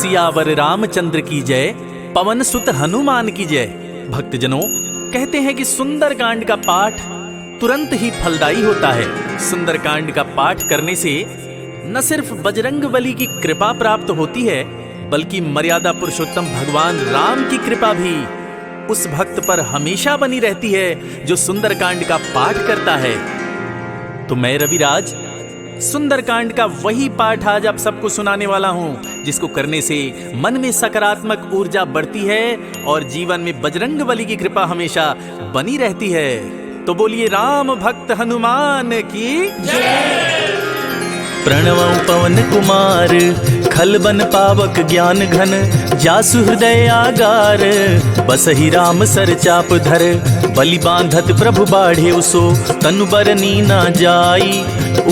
सियावर रामचंद्र की जय, पवन सुत हनुमान की जय। भक्तजनों, कहते हैं कि सुंदरकांड का पाठ तुरंत ही फलदायी होता है। सुंदरकांड का पाठ करने से न सिर्फ बजरंगबली की कृपा प्राप्त होती है, बल्कि मर्यादा पुरुषोत्तम भगवान राम की कृपा भी उस भक्त पर हमेशा बनी रहती है जो सुंदरकांड का पाठ करता है। तो मैं रविराज सुंदरकांड का वही पाठ आज आप सबको सुनाने वाला हूं, जिसको करने से मन में सकारात्मक ऊर्जा बढ़ती है और जीवन में बजरंगबली की कृपा हमेशा बनी रहती है। तो बोलिए राम भक्त हनुमान की जय। प्रणवं पवन कुमार, खलबन पावक ज्ञान घन, जासु हृदय आगार, बसहि राम सर चाप धर, बलि बांधत प्रभु बाढ़े उसो, तनु बरनी न जाई,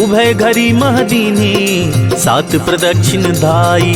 उभय घरी महदीनी, सात प्रदक्षिण धाई,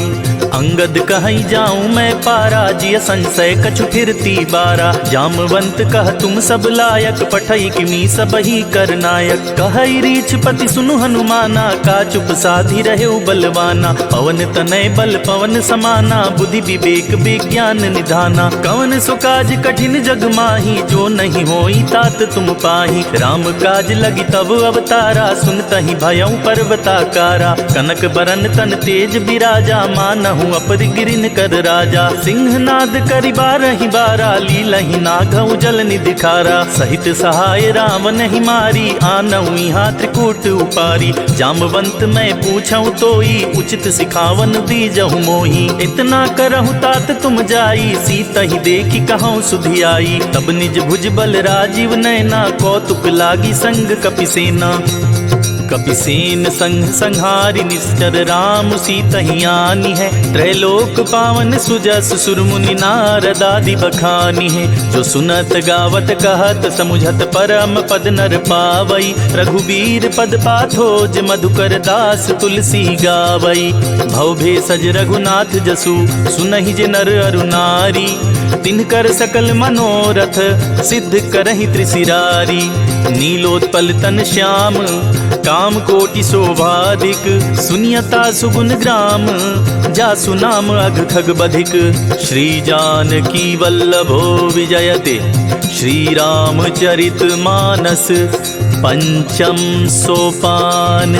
अंगद कहीं जाऊं मैं पारा, जिय संशय कछु फिरती बारा, जामवंत कह तुम सब लायक, पठई किमी सब ही कर नायक, कहई रीछ पति सुनु हनुमाना, का चुप साधी रहे बलवाना, पवन तनय बल पवन समाना, बुद्धि विवेक विज्ञान निधाना, कवन सो काज कठिन जग माही, जो नहीं होई तात तुम पाही, राम काज लगी तब अवतारा, सुनतहि भयउ पर्वताकारा, कनक बरन तन तेज बिराजा, मानहु अपरि गिरिन कर राजा, सिंहनाद करि बारहि बारा, लीलहि नागउ जल निधिखारा, सहित सहाय राम नहीं मारी, आनऊ यहाँ त्रिकूट उपारी, जामवंत मैं पूछऊं तोई, उचित सिखावन दीजहु मोही, इतना करहु तात तुम जाई, सीता ही देखी कहूँ सुधि आई, तब निज भुज बल राजीव नैना, कौतुक लागी संग कपिसेना, कपिसेन संग संहारि निश्चर, राम सीता ही आनी है, त्रैलोक पावन सुजस सुर मुनि नारद आदि बखानी है, जो सुनत गावत कहत समुझत परम पद नर पावई, रघुबीर पद पाथोज मधुकर दास तुलसी गावई, भव भेषज रघुनाथ जसु, सुनहि जे नर अरु नारी, तिनकर सकल मनोरथ सिद्ध करहि त्रिशिरारी, नीलोत्पल तन श्याम काम कोटि शोभाधिक, सुनियता सुगुन ग्राम, जासु नाम अघ खग बधिक, श्री जानकी वल्लभो विजयते, श्री रामचरित मानस पंचम सोपान।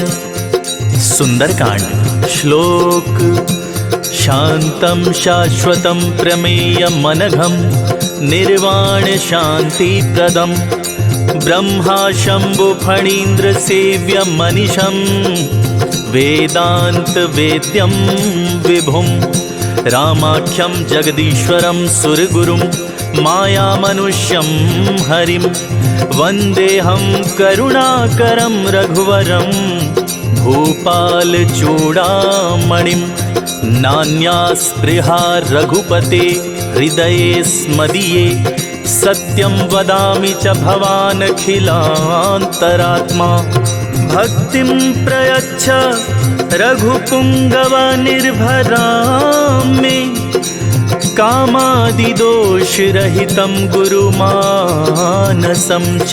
सुंदरकांड श्लोक। शांतं शाश्वतं प्रमेयम् अनघं, निर्वाण शांति प्रदम्, ब्रह्मा शंभु फणीन्द्र सेव्य मनीषं, वेदांत वेद्यं विभुं, रामाख्यं जगदीश्वरं सुरगुरुं, माया मनुष्यं हरिं, वन्देऽहं करुणाकरं रघुवरं, भूपाल चूड़ामणिं, नान्यास्पृहा रघुपते हृदये स्मदीये, सत्यं वदामि च भवान् अखिलान्तरात्मा, भक्तिं प्रयच्छ रघुपुङ्गव निर्भरां मे, कामादिदोषरहितं गुरुमानसं च,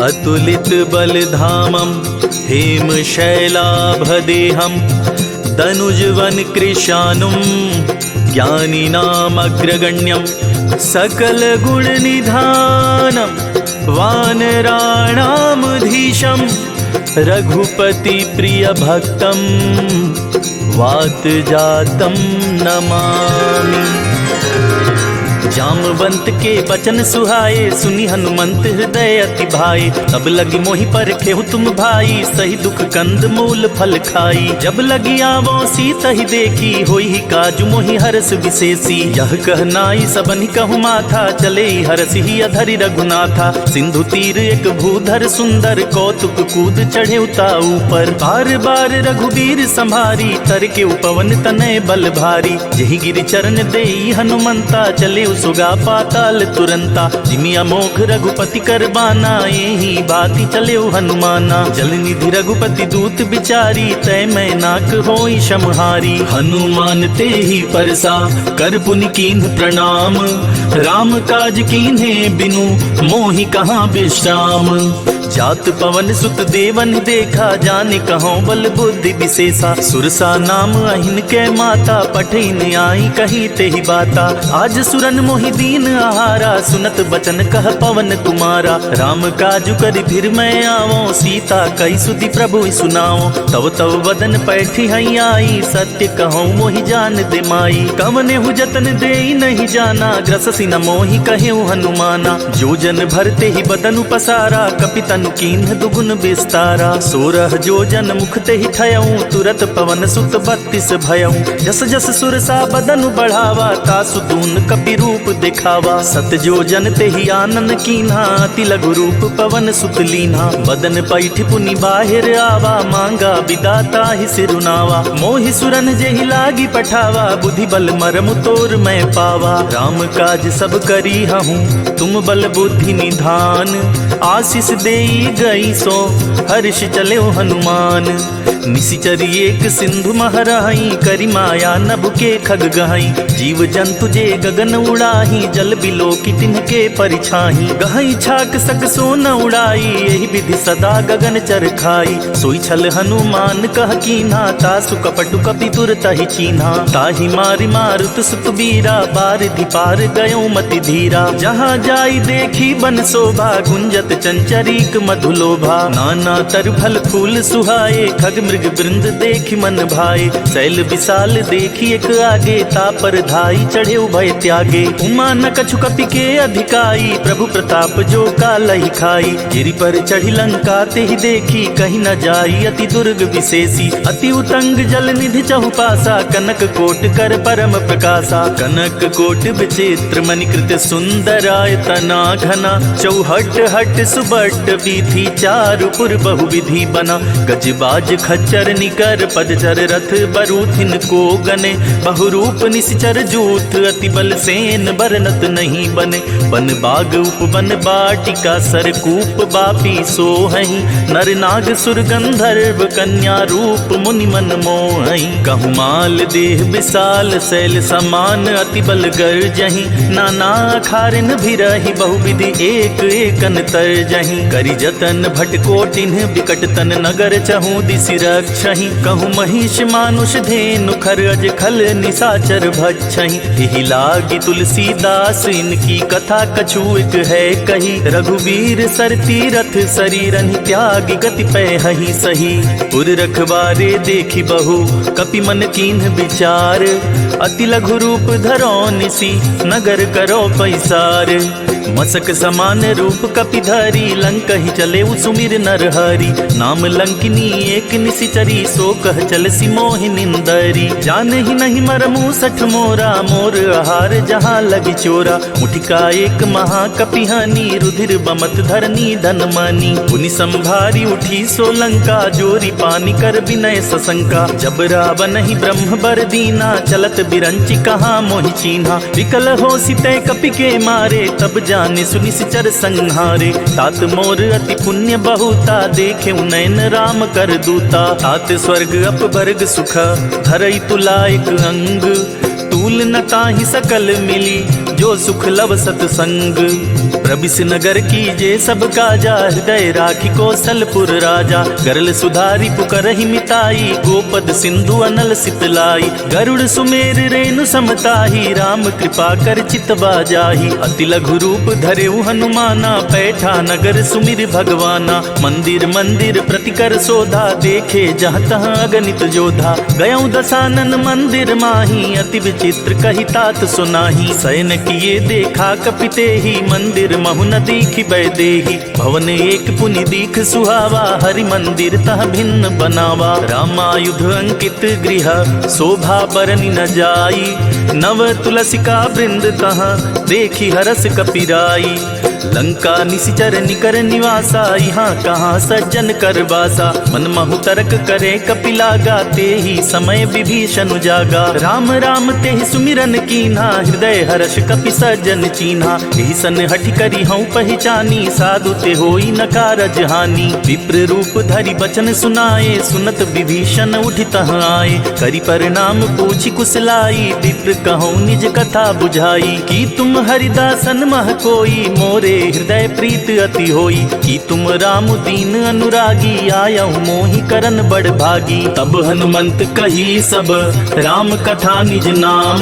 अतुलित बलधामं हेमशैलाभदेहं, दनुजवन कृशानुं ज्ञानिनामग्रगण्यं, सकल गुण निधानं, वानराणामधीशं, रघुपति प्रिय भक्तं, वात जातं नमामि। जामवंत के बचन सुहाए, सुनी हनुमंत हृदय अति भाए, तब लगी मोहि पर खेहु तुम भाई, सही दुख कंद मूल फल खाई, जब लगी आवो सीता ही देखी, होई ही काजु मोहि हरस विशेषी, यह कहनाई सबनि कहु माथा, चले हरस ही अधरि रघुनाथा, सिंधु तीर एक भूधर सुंदर, कौतुक कूद चढ़े उता ऊपर, बार बार रघुबीर संभारी, तर के उपवन तनय बल भारी, जहि गिरि चरण देई हनुमंता, चले सुगा पाताल तुरंता, जिमि अमोघ रघुपति कर बाना, यही बाती चले हनुमाना, जल निधि रघुपति दूत बिचारी, तय मैं नाक होई समहारी, हनुमान ते ही परसा कर पुनि कीन्ह प्रणाम, राम काज कीन्हे बिनु मोहि कहाँ विश्राम, जात पवन सुत देवन देखा, जाने कहो बल बुद्धि विशेषा। सुरसा नाम अहिन के माता, पठिन आई कही ते ही बाता। आज सुरन मोहि दीन आहारा, सुनत बचन कह पवन कुमारा। राम काजु करि फिर मैं आवो, सीता कई सुधि प्रभु सुनाओ। तव तव वदन पैठी हई आई, सत्य कहूँ मोहि जान दे माई। कवने हु जतन दे नहीं जाना, ग्रससी न मोहि कहे हनुमाना। जो जन भरते ही बदनु पसारा, कपितनु कीन्ह दुगुन विस्तारा। 16 जो जन मुखते ही ठयऊँ, तुरत पवन सुत 32 भयऊँ। जस जस सुरसा बदनु बढ़ावा, तासु दून कपि रूप दिखावा। सत जो जन ते ही आनन कीन्हा, अति लघु रूप पवन सुत लीन्हा। बदन पैठ पुनि बाहिर आवा, मांगा विदाता ही सिरुनावा। मोहि सुरन जेहि लागी पठावा, बुद्धि बल मरमु तोर मैं पावा। राम काज सब करी हूँ, तुम बल बुद्धि निधान। आशीष देई गई सो, हर्ष चले हनुमान। निशिचर एक सिंधु महराई, करी माया नभ के खग गहाई। जीव जंतु जे गगन उड़ाही, जल बिलो की तिनके परिछाही। गहाई छाक सक सो न उड़ाई, यही विधि सदा गगन चर खाई। सोई छल हनुमान कह कीन्हा, तासु कपटु कपि तुरत ही चीन्हा। ताहि मारि मारुत सुत बीरा, बारिधि पार गयो मति धीरा। जहाँ जाई देखी बन शोभा, गुंजत चंचरीक मधुलोभा। नाना तर फल फूल सुहाए, खग मृग वृंद देखी मन भाए। शैल विशाल देखी एक आगे, तापर धाई चढ़े उभय त्यागे। उमा न कछु कपि के अधिकाई, प्रभु प्रताप जो कालहि खाई। गिरि पर चढ़ी लंका ते ही देखी, कहीं न जाई अति दुर्ग विशेषी। अति उतंग जल निधि चहुपासा, कनक कोट कर परम प्रकाशा। कनक कोट विचित्र मणिकृत सुंदरायतना घना। चौहट हट सुबट वीथि, चारुपुर बहुविधि बना। गजबाज खच्चर निकर, पदचर रथ बरूथिन को गने। बहुरूप निश्चर जूथ, अति बल सेन बरनत नहीं बने। बन बाग उपवन बाटिका, सरकूप बापी सोहहि। नर नाग सुर गंधर्व, कन्या रूप मुनि मन मोहहि। कहु माल देह विशाल, शैल समान अति बल गर्जहि। नाना अखारिन भिरहि, बहुविधि एक एकन तरजहि। करि जतन भट कोटिन्ह, विकट तन नगर चहु दिसि रक्षहि। कहु महिष मानुष धेनु, खर अज खल निशाचर भक्षहि। एहि लागी तुलसीदास, इनकी कथा कछु एक है कही। रघुवीर सर तीरथ, शरीरहि त्यागी गति पैहि सही। उर रखवारे देखी बहु, कपि मन कीन्ह विचार। अति लघु रूप धरो निसी, नगर करो पैसार। मसक समान रूप कपि धरी, लंक ही चले सुमिर नर हरि। नाम लंकिनी एक निशिचरी, सो कह चल सी मोहि निंदरी। जान ही नहीं मरमु सठ मोरा, मोर आहार जहाँ लगी चोरा। मुठिका एक महा कपिहानी, रुधिर बमत धरनी धन मानी। पुनि संभारी उठी सो लंका, जोरी पानी कर विनय सशंका। जब रावण ही ब्रह्म बर दीना, चलत बिरंचि कहाँ मोहि चीन्हा। विकल हो सिते कपि के मारे, तब जाने सुनि सिचर संहारे। तात मोर अति पुण्य बहुता, देखे नयन राम कर दूता। तात स्वर्ग अपवर्ग सुख, धरई तुला एक अंग। तूल न ताहि सकल मिली, जो सुख लव सतसंग। प्रबिस नगर कीजे सब काजा, हृदय राखी कौशलपुर राजा। गरल सुधारी पुकरहि मिताई, गोपद सिंधु अनल सितलाई। गरुड़ सुमेर रेणु समताही, राम कृपा कर चितवा जाही। अति लघु रूप धरेउ हनुमाना, पैठा नगर सुमिर भगवाना। मंदिर मंदिर प्रतिकर शोधा, देखे जहाँ तहाँ अगणित जोधा। गयौ दसानन मंदिर माही, अति विचित्र कही तात सुनाही। शयन किए देखा कपिते ही, मंदिर महु न दीखि बैदेही। भवन एक पुनि दीख सुहावा, हरि मंदिर तह भिन्न बनावा। रामायुध अंकित गृह, शोभा बरनि न जाई। नव तुलसिका वृंद तह, देखी हरस कपिराई। लंका निशिचर निकर निवासा, यहाँ कहाँ सज्जन कर बासा। मन महु तर्क करे कपिलागा, ते ही समय विभीषण जागा। राम राम ते ही सुमिरन कीन्हा, हृदय हर्ष कपि सज्जन चीन्हा। एहि सन हठि करी हूँ पहचानी, साधु ते होई न कारज हानि। विप्र रूप धरि बचन सुनाए, सुनत विभीषण उठि तह आए। करि परिणाम पूछि कुशलाई, विप्र कहूँ निज कथा बुझाई। कि तुम हरिदासन मह कोई, मोरे से हृदय प्रीत अति होई, कि तुम राम दीन अनुरागी, आयहु मोहि करन बड़ भागी। तब हनुमंत कही सब राम कथा निज नाम,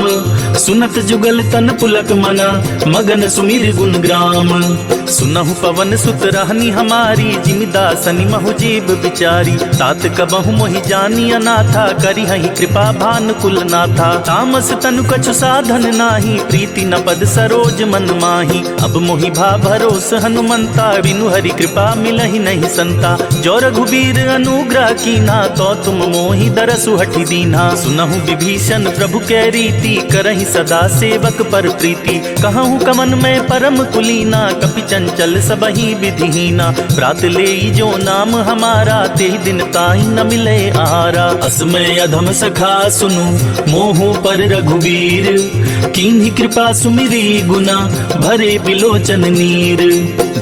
सुनत जुगल तन पुलक मन, मगन सुमिर गुण ग्राम। सुनहु पवन सुत रहनी हमारी, जिमिदासनि महु जीव बिचारी। तात कबहु मोहि जानी अनाथा, करिहहि कृपा भानुकुल नाथा। तामस तनु कछु साधन नाही, प्रीति न पद सरोज मन माही। अब मोहि भा भरोस हनुमंता, बिनु हरि कृपा मिलहि नहीं संता। जो रघुबीर अनुग्रह कीन्हा, तो तुम मोहि दरसु हठि दीन्हा। सुनहु विभीषण प्रभु कै रीति, करहि सदा सेवक पर प्रीति। कहूँ कमन में परम कुलीना, कपि चंचल सबहि विधिहीना। प्रात लेई जो नाम हमारा, तेहि दिन ताहि न मिले आहारा। असमय अधम सखा सुनु, मोहु पर रघुवीर। कीन्ही कृपा सुमिरी गुना, भरे बिलोचन नीर।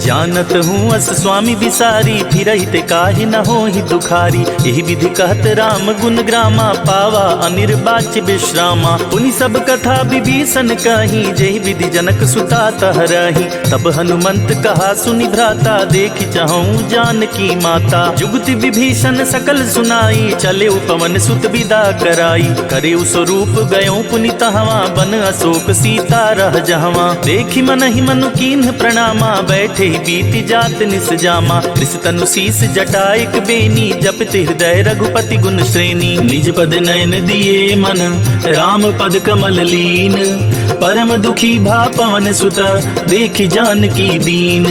जानत हूँ अस स्वामी विसारी, फिरहि ते काहि न होहि दुखारी। एहि विधि कहत राम गुण ग्रामा, पावा अनिर्वाच्य विश्रामा। पुनि सब कथा विभीषण कही, जेहि विधि जनक सुता तहरहि। तब हनुमंत कहा सुनि भ्राता, देखि चाहूँ जानकी माता। जुगति विभीषण सकल सुनाई, चले पवन सुत विदा कराई। करे स्वरूप गयो पुनि तहवा, बन अशोक सीता रह जहवा। देखि मनहि मनु कीन्ह प्रणामा, बैठे बीति जात निस जामा। तनु शीस जटाइक बेनी, जपति हृदय रघुपति गुण श्रेणी। निज पद नयन दिए मन, राम पद कमल लीन। परम दुखी भा पवन सुत, देखि जानकी दीन।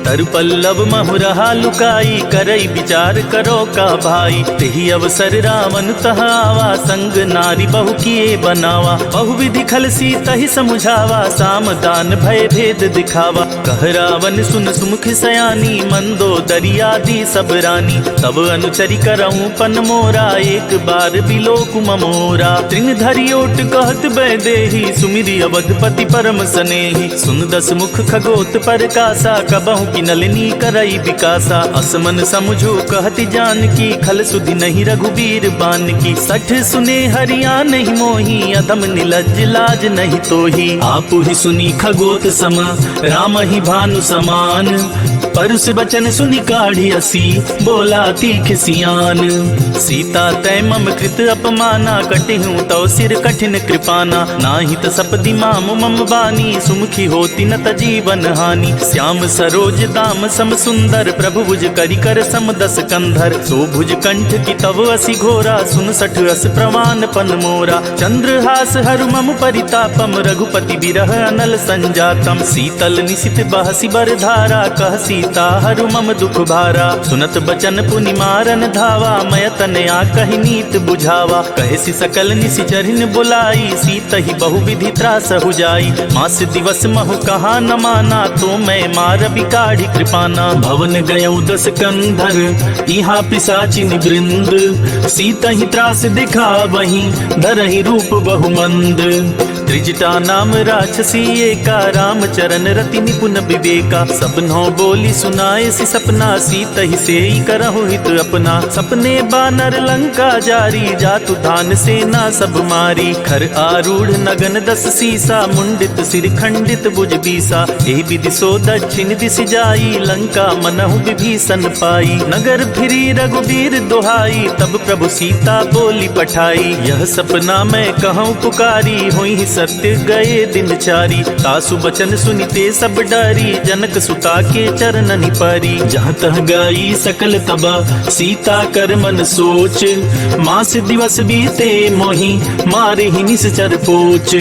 तरु पल्लव महु रहा लुकाई, करई विचार करो का भाई। तेहि अवसर रावण तह आवा, संग नारी बहु किए बनावा। बहु विधि खल सीतहि समुझावा, साम दान भय भेद दिखावा। कह रावण सुन सुमुख सयानी, मंदो दरियादी सब रानी। तब अनुचरि करऊँ पन मोरा, एक बार बिलोकु ममोरा। तृण धरि ओट कहत बैदेही, सुमिरि अवधपति परम सनेही। सुन दस मुख खगोत पर कासा, कबहु की नलिनी करई विकासा। असमन समझो कहति जानकी, खल सुधि नहीं रघुबीर बानकी। सठ सुने हरिया नहीं मोही, अधम निलज्ज लाज नहीं तोही। आपु ही सुनी खगोत सम, राम ही भानु समान। परुष बचन सुनि काढ़ी असी, बोला तीख सियान। सीता तै मम कृत अपमाना, कटिहूँ तौ सिर कठिन कृपाना। नाहि त सपदि माम मम बानी, सुमुखी होती न त जीवन हानि। श्याम सरोज दाम सम सुंदर, प्रभु भुज करि कर सम दस कंधर। सो भुज कंठ की तव असि घोरा, सुन सठ अस प्रमाण पन मोरा। चंद्रहास हरु मम परितापम, रघुपति बिरह अनल संजातम। शीतल निशित बहसि बर धारा, कह सीता हरु मम दुख भारा। सुनत बचन पुनि मारन धावा, मय तनया कहि नीत बुझावा। कहसी सकल निशिचरिन बुलाई, सीतहि बहु विधि त्रास हो जाई। मास दिवस महु कहा न माना, तो मैं मार बिकाढ़ी कृपाना। भवन गयौ दस कंधर, इहाँ पिशाचिन वृंद। सीतहि त्रास दिखावहि, धरहि रूप बहुमंद। त्रिजटा नाम राक्षसी एका, राम चरण रति निपुण विवेका। सपनों बोली सुनाए सि सपना, सीतहि सेई करहु हित अपना। सपने बानर लंका जारी, जातु धान सेना सब मारी। खर आरूढ़ नगन दस सीसा, मुंडित सिर खंडित भुज बीसा। एहि विधि सो दक्षिण दिशि जाई, लंका मनहु विभीषण पाई। नगर फिरी रघुबीर दुहाई, तब प्रभु सीता बोली पठाई। यह सपना मैं कहूँ पुकारी, हुई सत्य गए दिन चारी। तासु बचन सुनिते सब डरी, जनक सुता के चरणनि परी। जहाँ तह गई सकल तबा, सीता कर मन सोच। मास दिवस बीते मोहि, मारे ही निश्चर पोच।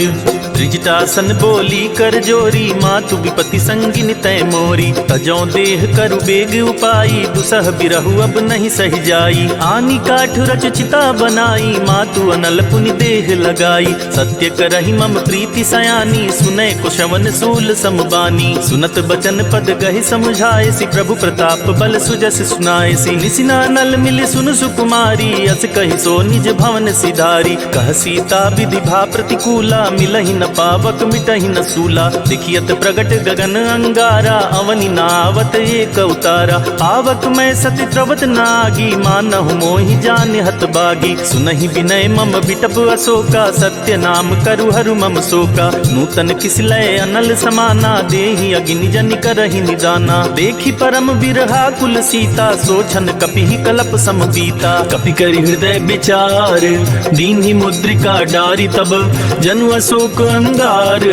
त्रिजटासन बोली कर जोरी, मातु विपति संगिन तय मोरी। तजौ देह करु बेग उपाई, दुसह बिरहु अब नहीं सह जाई। आनी काठ रच चिता बनाई, मातु अनल पुनि देह लगाई। सत्य करहि मम प्रीति सयानी, सुनै कुशवन सूल समबानी। सुनत बचन पद गहि समझाए सि, प्रभु प्रताप बल सुजस सुनाए सि। निसिना नल मिल सुन सुकुमारी, अस कहि सो निज भवन सिधारी। कह सीता विधि भा प्रतिकूला, मिलहि न न पावक मिटहि न सूला। देखियत प्रगट गगन अंगारा, अवनि नावत एक अवतारा। आवक मैं सति त्रवत नागी, मानहु मोहि जान हत बागी। सुनहि विनय मम बिटप अशोका, सत्य नाम करु हरु मम शोका। नूतन किसलय अनल समाना, देहि अग्नि जन करहि निदाना। देखि परम बिरहा कुल सीता, सोचन कपिहि कलप सम बीता। कपि करि हृदय विचार, दीन्हि मुद्रिका डारी। तब जनु अशोक अंगार,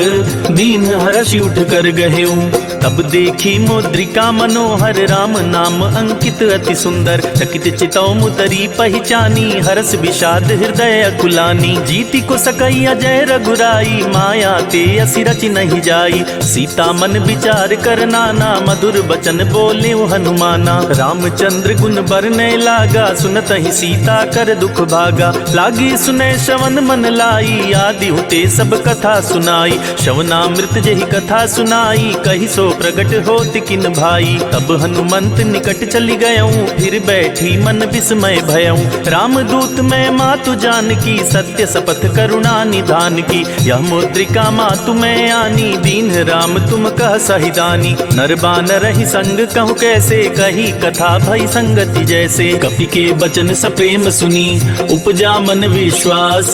दीन हर्षि उठ कर गहेऊ। तब देखी मुद्रिका मनोहर, राम नाम अंकित अति सुंदर। चकित चितौ मुतरी पहचानी, हरस विषाद हृदय अकुलानी। जीति को सकई अजय रघुराई, माया ते असि रचि नहीं जाई। सीता मन विचार कर नाना, मधुर बचन बोले हनुमाना। रामचंद्र गुण बरनय लागा, सुनत ही सीता कर दुख भागा। लागी सुनय श्रवण मन लाई, आदि होते सब कथा सुनाई। श्रवणामृत जहि कथा सुनाई, कही सो प्रगट होत किन भाई। तब हनुमंत निकट चली गयऊं, फिर बैठी मन विस्मय भयऊं। रामदूत मैं मातु जानकी, सत्य शपथ करुणा निधान की। यह मुद्रिका मातु मैं आनी, दीन राम तुम कह सहिदानी। नर बानर ही संग कहूँ कैसे, कही कथा भई संगति जैसे। कपि के बचन सप्रेम सुनी, उपजा मन विश्वास।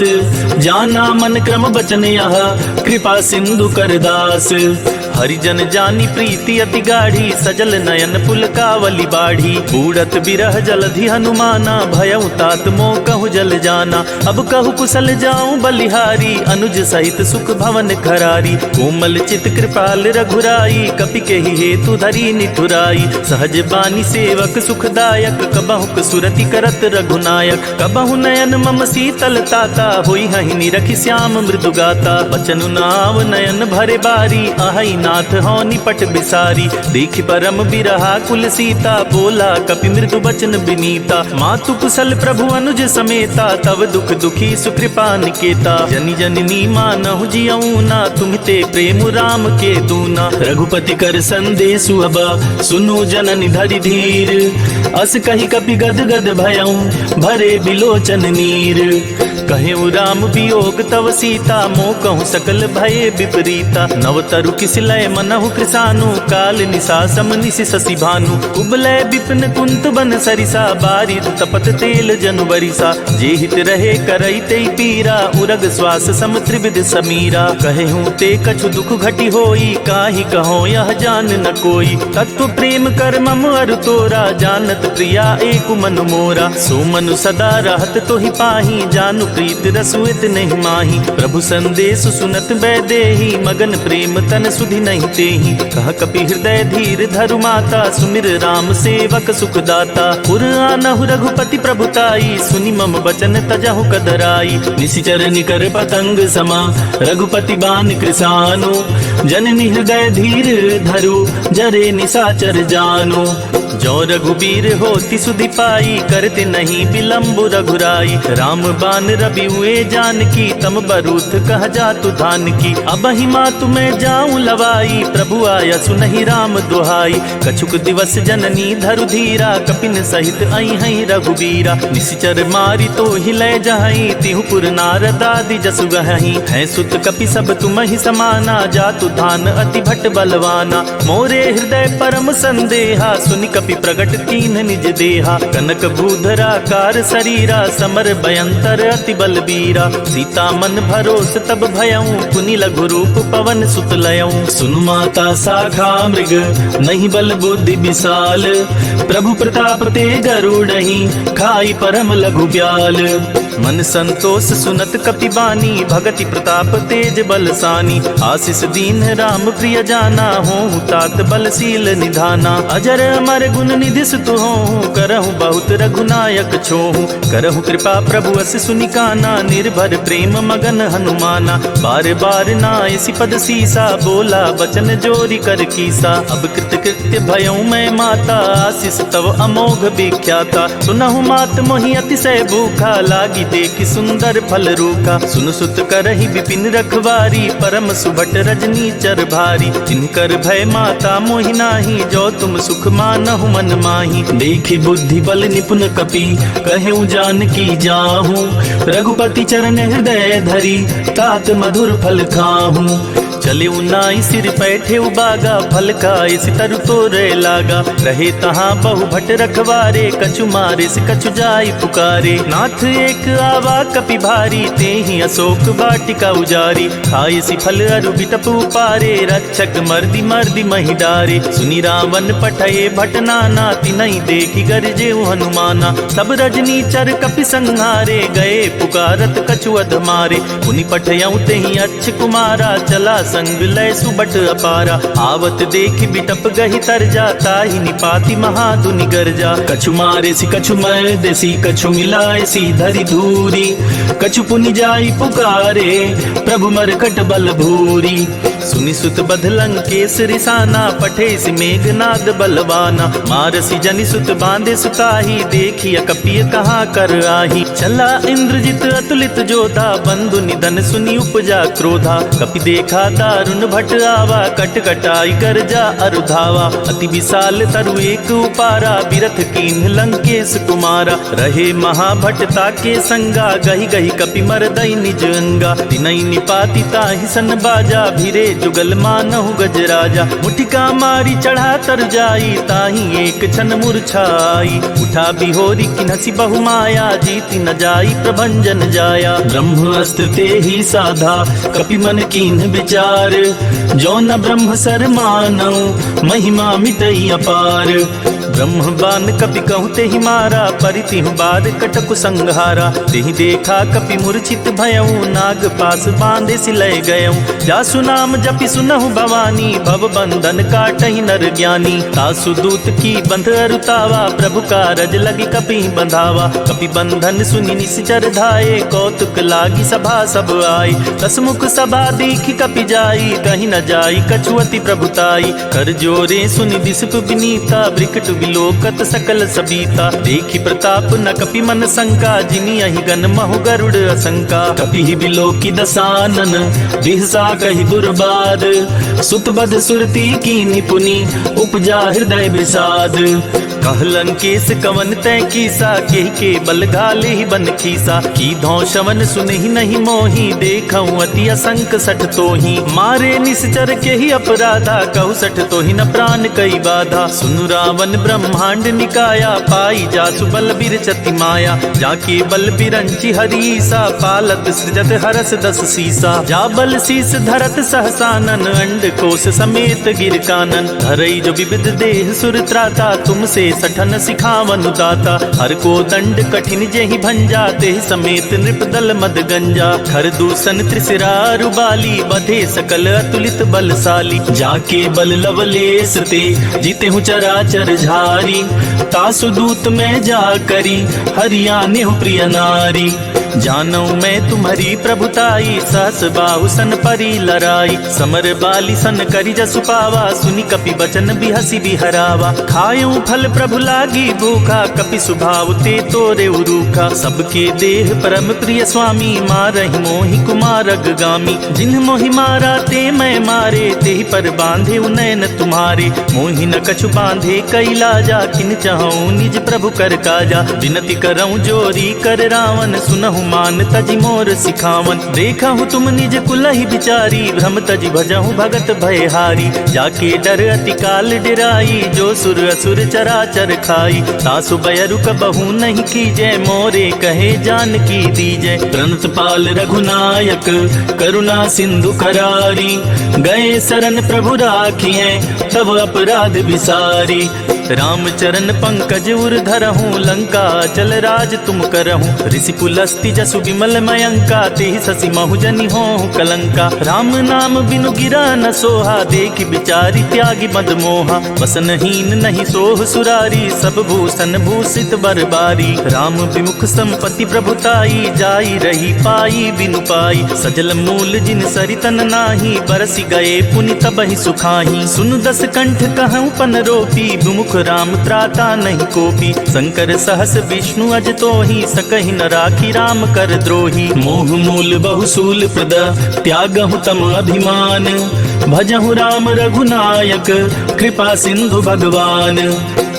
जाना मन क्रम बचन यह, कृपा सिंधु कर दास। हरिजन जानी प्रीति अति गाढ़ी, सजल नयन पुलकावली बाढ़ी। बूढ़त बिरह जलधि हनुमाना, भयउ तात मोह कहु जल जाना। अब कहु कुशल जाऊं बलिहारी, अनुज सहित सुख भवन खरारी। कोमल चित कृपाल रघुराई, कपि के ही हेतु धरी निठुराई। सहज बानी सेवक सुखदायक, कबहुक सुरति करत रघुनायक। कबहु नयन मम शीतल ताता, होई हहि निरखि श्याम मृदु गाता। बचनु नाव नयन भरे बारी, आहई नाथ हो निपट बिसारी। देखि परम बिरहा कुल सीता, बोला कपि मृदु बचन बिनीता। मातु कुशल प्रभु अनुज समेता, तव दुख दुखी सुकृपा निकेता। जनि जननी मानहु जियऊ ना, तुम ते प्रेम राम के दूना। रघुपति कर संदेशु अब, सुनु जननि धरि धीर। अस कहि कपि गद गद भयऊ, भरे बिलोचन नीर। कहेउ राम वियोग तव सीता, मोह कहूँ सकल भये विपरीता। नव तरु किसलय मनहु कृसानु, काल निशा सम निशि शशि भानु। उबलय विपिन कुंत बन सरिसा, बारिद तपत तेल जनु बरिसा। जे हित रहे करई ते पीरा, उरग श्वास सम त्रिविध समीरा। कहेहूँ ते कछु दुख घटी होई, काहि कहो यह जान न कोई। तत्व प्रेम कर मम अरु तोरा, जानत प्रिया एक मन मोरा। सो मनु सदा रहत तोहि पाही, जानु प्रीत रसुइत नहीं माही। प्रभु संदेश सुनत बैदेही, मगन प्रेम तन सुधि नहीं तेही। कह कपि हृदय धीर धरु माता, सुमिर राम सेवक सुखदाता। पुर आनहु रघुपति प्रभुताई, सुनि मम बचन तजहु कदराई। निशिचर निकर पतंग समा, रघुपति बान कृसानु। जननी हृदय धीर धरु, जरे निशाचर जानु। जो रघुबीर होति सुधि पाई, करते नहीं विलम्ब रघुराई। राम बान रवि हुए जानकी, तम बरूथ कह जातु धान की। अब ही मातु मैं जाऊं लवाई, प्रभु आया सुनहि राम दुहाई। कछुक दिवस जननी धरु धीरा, कपिन सहित आई हई रघुबीरा। निशिचर मारी तो हिलय जहई, तिहु पुर नारद आदि जसु गहई। है सुत कपि सब तुम ही समाना, जातु धान अति भट बलवाना। मोरे हृदय परम संदेहा, सुनि कपि प्रगट कीन निज देहा। कनक भूधरा कार शरीरा, समर भयंतर अति बलबीरा। सीता मन भरोस तब भयऊं, पुनि लघु रूप पवन सुत लयऊं। सुनु माता शाखा मृग, नहीं बल बुद्धि विशाल। प्रभु प्रताप ते गरुड़हि, खाई परम लघु ब्याल। मन संतोष सुनत कपि बानी, भगति प्रताप तेज बलसानी। आशीष दीन राम प्रिय जाना, हों तात बलशील निधाना। अजर अमर गुण निधि सुत हों, करहु बहुत रघुनायक छोहु। करहु कृपा प्रभु अस सुनिकाना, निर्भर प्रेम मगन हनुमाना। बार बार नायसि पद सीसा, बोला बचन जोरी कर कीसा। अब कृत कृत्य भयऊं मैं माता, आशीष तव अमोघ विख्याता। सुनहु मात मोहि अतिशय भूखा, लागी देखि सुंदर फल रूखा। सुन सुत करहि विपिन रखवारी, परम सुभट रजनी चर भारी। तिनकर भय माता मोहि नाही, जो तुम सुख मानहु मन माही। देखि बुद्धि बल निपुण कपि, कहूँ जानकी जाहूँ। रघुपति चरण हृदय धरी, तात मधुर फल खाहूँ। चले उनाई सिर पैठे उबागा, फल खाए सितर तोरे लागा। रहे तहाँ बहु भट रखवारे, कछु मारे से कछु जाई पुकारे। नाथ एक आवा कपि भारी, तेहि अशोक वाटिका उजारी। खाए सि फल अरु बिटप उपारे, रक्षक मर्दी मर्दी महि डारे। सुनि रावण पठये भट नाना, तिनहि देखि गरजे हनुमाना। सब रजनी चर कपि संहारे, गए पुकारत कछु अध मारे। मुनि पठयऊ तेहि अच्छ कुमारा, चला संग लय सुबट अपारा। आवत देखि बिटप गहि तरजा, ताहि निपाति महाधुनि गरजा। कछु मारे सी कछु मर्द सी, कछु मिलाए सी धरि धूरी। कछु पुनि जाई पुकारे, प्रभु मरकट बल भूरी। सुनि सुत बध लंकेश रिसाना, पठे सि मेघनाद बलवाना। मारसी जनि सुत बांधे सुताही, देखिय कपिय कहाँ कर आही। चला इंद्रजित अतुलित जोधा, बंधु निधन सुनि उपजा क्रोधा। कपि देखा दारुण भट आवा, कट कटाई गर्जा अरुधावा। अति विशाल तरु एक उपारा, बिरथ कीन्ह लंकेश कुमारा। रहे महाभटता के संगा, गहि गहि कपि मरदई निज अंगा। तिनहि निपाति ताहि सन बाजा, भिरे जुगल मानहु गजराजा। मुठिका मारी चढ़ा तर जाई, ताहि एक क्षण मूर्छाई। उठा बिहोरी किन्हसी बहु माया, जीति न जाई प्रभंजन जाया। ब्रह्म अस्त्र ते ही साधा, कपि मन कीन्ह विचार। जो न ब्रह्म सर मानौ, महिमा मिटई अपार। ब्रह्म बान कपि कहूँ तेहि मारा, परितिहु बार कटकु संहारा। तेहि देखा कपि मूर्छित भयऊ, नाग पास बांधे सिलय गयऊ। जासु नाम जपि सुनहु भवानी, भव बंधन काटहि नर ज्ञानी। तासु दूत की बंध अरुतावा, प्रभु कारज लगी कपि बंधावा। कपि बंधन सुनि निश्चर धाये, कौतुक लागी सभा सब आई। दसमुख सभा देखि कपि जाई, कहीं न जाई कछुअति प्रभुताई। कर जोरे सुनि दिसप विनीता, ब्रिकट विलोकत सकल सबीता। देखि प्रताप न कपि मन शंका, जिनि अहि गन महु गरुड़ असंका। कपि विलोकी दसानन, बिहसा कहि दुर्बाद। सुत बध सुरती की निपुनि, उपजा हृदय विषाद। कह लंकेश कवन तै कीसा, केहि के बल घाले ही बन खीसा। की धौ शवन सुनहि नहीं मोही, देखऊं अति असंक सठ तोही। मारे निश्चर के ही अपराधा, कहु सठ तोहि न प्राण कई बाधा। सुनु रावण ब्रह्मांड निकाया, पाई जासु बल बिरचति माया। जाके बल बिरंचि हरीसा, पालत सृजत हरस दस सीसा। जा बल शीस धरत सहसानन, अंड कोश समेत गिर कानन। धरई जो विविध देह सुर त्राता, तुमसे सठन सिखावन दाता। हर को दंड कठिन जेहि भंजा, तेहि समेत नृप दल मद गंजा। खर दूषण त्रिशिरा रुबाली, बधे सकल अतुलित बलशाली। जाके बल लवलेश ते, जीते चराचर झारी। तासु दूत में जा करी, हरियाने प्रिय नारी। जानऊ मैं तुम्हारी प्रभुताई, सहस बाहु सन परी लराई। समर बाली सन करी जसु पावा, सुनि कपि बचन बिहसी बिहरावा। खायूं फल प्रभु लागी भूखा, कपि सुभाव ते तोरे उरूखा। सबके देह परम प्रिय स्वामी, मारहि मोहि कुमारग गामी। जिन्ह मोहि मारा ते मैं मारे, तेहि पर बांधे उनैन तुम्हारे। मोहि न कछु बांधे कैलाजा, किन चाहूं निज प्रभु कर काजा। विनती करऊं जोरी कर रावण, सुनहु मान तजि मोर सिखावन। देखहु तुम निज कुलहि बिचारी, भ्रम तजि भजहु भगत भयहारी। जाके डर अति काल डिराई, जो सुर असुर चराचर खाई। तासु बयरु कबहु नहीं कीजय, मोरे कहे जानकी दीजय। प्रणत पाल रघुनायक, करुणा सिंधु करारी। गए शरण प्रभु राखिए, तब अपराध विसारी। राम चरण पंकज उर धरहूँ, लंका चल राज तुम करहूँ। ऋषि पुलस्ति जसु विमल मयंका, तेहि शशि महु जनि होहु कलंका। राम नाम बिनु गिरा न सोहा, देखि बिचारी त्यागी मद मोहा। वसनहीन नहीं सोह सुरारी, सब भूषण भूषित बरबारी। राम विमुख संपत्ति प्रभुताई, जाई रही पाई बिनु पाई। सजल मूल जिन सरितन नाही, बरसि गए पुनि तबहि सुखाही। सुनु दस कंठ कहूँ पन रोपी, विमुख राम त्राता नहीं कोपी। शंकर सहस विष्णु अज तो ही सकहि न राखी राम कर द्रोही। मोह मूल बहुसूल प्रद त्यागहु तम अभिमान। भजहु राम रघुनायक कृपा सिंधु भगवान।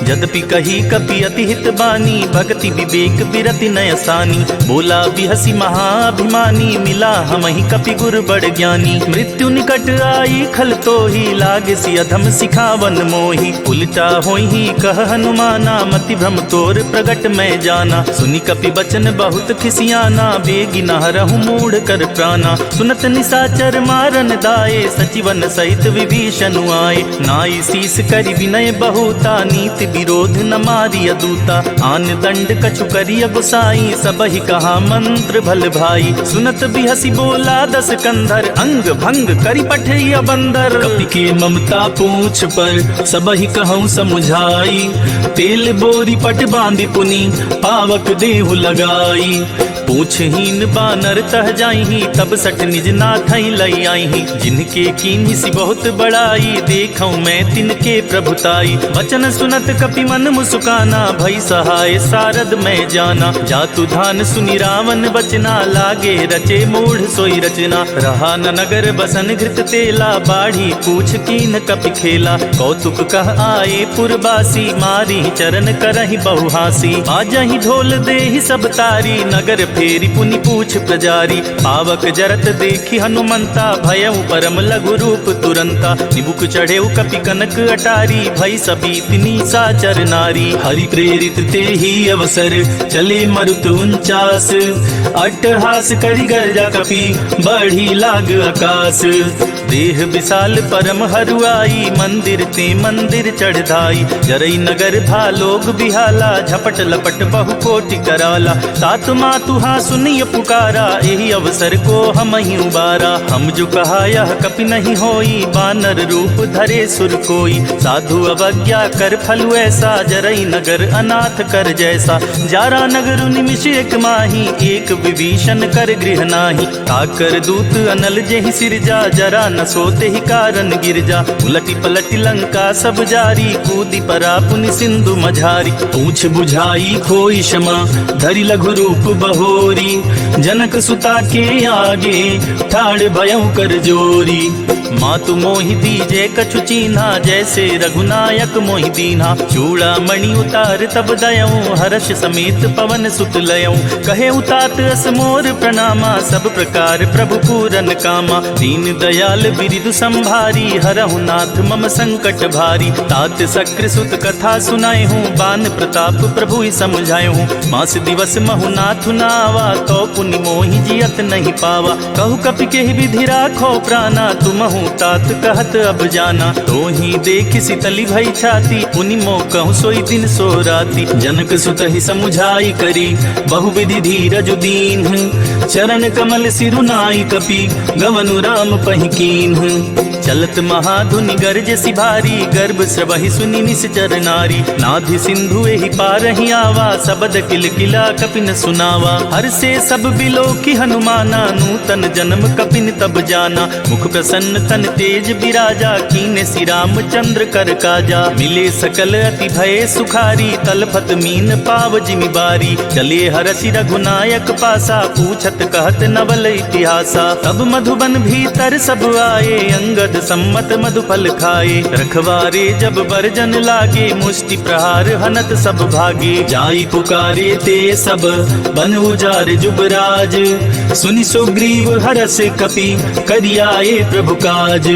यद्यपि कही कपि अति हित बानी भक्ति विवेक बिरति नयसानी। बोला बिहसी महाभिमानी मिला हमहि कपि गुर बड़ ज्ञानी। मृत्यु निकट आई खल तो ही लागे सि अधम सिखावन मोही। उल्टा होई कह हनुमाना मति भ्रम तोर प्रगट मैं जाना। सुनि कपि बचन बहुत खिसियाना बेगी न हरहु मूढ़ कर प्राणा। सुनत निशाचर मारन दाए सचिवन सहित विभीषण आए। नाई शीस करि विनय बहुता नीति विरोध न मारिय दूता। आन दंड कछु करिय गुसाई सबहि कहा मंत्र भल भाई। सुनत बिहसी बोला दस कंधर अंग भंग करि पठिय बंदर। कपि के ममता पूछ पर सबहि कहूँ समुझाई। तेल बोरी पट बांधि पुनि पावक देहु लगाई। पूछहीन बानर तह जाई तब सठ निज नाथ लई आई। जिनके कीन्ही सी बहुत बड़ाई देखऊं मैं तिनके प्रभुताई। वचन सुनत कपि मन मुस्काना भई सहाय सारद मैं जाना। जातु धान सुनि रावण बचना लागे रचे मूढ़ सोई रचना। रहा न नगर बसन घृत तेला बाढ़ी पूछ कीन कपि खेला। कौतुक कह आए पुरबासी मारी चरण करहि बहुहासी। बाजहि ढोल देहि सब तारी नगर फेरी पुनि पूछ प्रजारी। पावक जरत देखी हनुमंता भयउ परम लघु रूप तुरंता। निबुक चढ़ेउ कपि कनक अटारी भई सभी तिनी साचर नारी। हरि प्रेरित ते ही अवसर चले मरुत 49। अट्टहास करि गर्जा कपि बढ़ी लाग आकाश। देह विशाल परम हरुआई मंदिर ते मंदिर चढ़ाई। जरई नगर था लोग बिहाला झपट लपट बहु कोटि कराला। तात मातु हाँ सुनिय पुकारा यही अवसर को हम ही उबारा। हम जो कहा यह कपि नहीं होई बानर रूप धरे सुर कोई। साधु अवज्ञा कर फलु ऐसा जरई नगर अनाथ कर जैसा। जारा नगर निमिष एक माही एक विभीषण कर गृह नाही। ताकर दूत अनल जेहि सिरजा जरा न सोते ही कारण गिरजा। उलटी पलटी लंका सब जारी कूदी परा पुनि सिंधु मझारी। पूछ बुझाई खोई क्षमा धरि लघु रूप बहोरी। जनक सुता के आगे ठाड़ भयउ कर जोरी। मातु मोहि दीजे कछु चीन्हा जैसे रघुनायक मोहि दीन्हा। चूड़ा मणि उतार तब दयऊं हर्ष समेत पवन सुत लयऊं। कहे उतात अस मोर प्रणामा सब प्रकार प्रभु पूरन कामा। दीन दयाल बिरिदु संभारी हरहु नाथ मम संकट भारी। तात सक्र सुत कथा सुनाए हूँ बान प्रताप प्रभु ही समझाए हूँ। मास दिवस महु नाथ नावा तो पुनि मोहि जियत नहीं पावा। कहु कपि केहि विधि राखो प्राणा तुमहु तात कहत अब जाना। तो ही देख सितली भई छाती पुनि मो कहूँ सोई दिन सो राती। जनक सुत ही समुझाई करी बहुविधि धीरज दीन। चरण कमल सिरुनाई कपि गवनु राम पहि कीन्ह। चलत महाधुनि गर्ज सिभारी गर्भ स्रवहि सुनि निश्चर नारी। नाधि सिंधु एहि पारहि आवा सबद किल किला कपिन सुनावा। हर से सब बिलो की हनुमाना नूतन जन्म कपिन तब जाना। मुख प्रसन्न तन तेज बिराजा कीने श्री रामचंद्र कर काजा। मिले सकल अति भय सुखारी तलफत मीन पाव जिमि बारी। चले हरषि रघुनायक पासा पूछत कहत नवल इतिहासा। तब मधुबन भीतर सब आए अंगद सम्मत मधुफल खाए। रखवारे जब बरजन लागे मुष्टि प्रहार हनत सब भागे। जाई पुकारे ते सब बन उजार जुबराज। सुनि सुग्रीव हरष कपि करियाए प्रभु काज।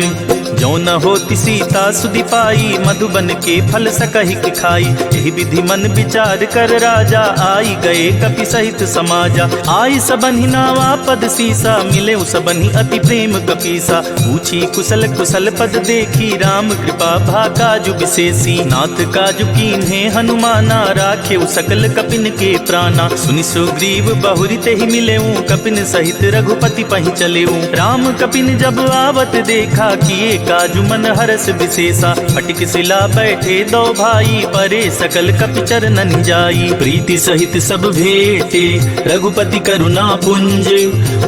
जो न होती सीता सुधि पाई मधुबन के फल सकहि खाई। यही विधि मन विचार कर राजा आई गए कपि सहित समाजा। आई सबनि नावा पद सीसा मिले सबनि अति प्रेम कपीसा। पूछी कुशल कुशल पद देखी राम कृपा भा काजु विशेषी। नाथ काजु कीन्हे हनुमाना राखे सकल कपिन के प्राणा। सुनि सुग्रीव बहुरी ते ही मिले कपिन सहित रघुपति पहि चले। राम कपिन जब आवत देखा किए काजु मन हरस विशेषा। फटिक शिला बैठे दो भाई, परे सकल कपि चरणन जाई। प्रीति सहित सब भेटे रघुपति करुणा पुंज,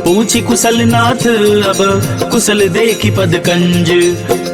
पूछी कुशल नाथ अब कुशल देखी पद कंज।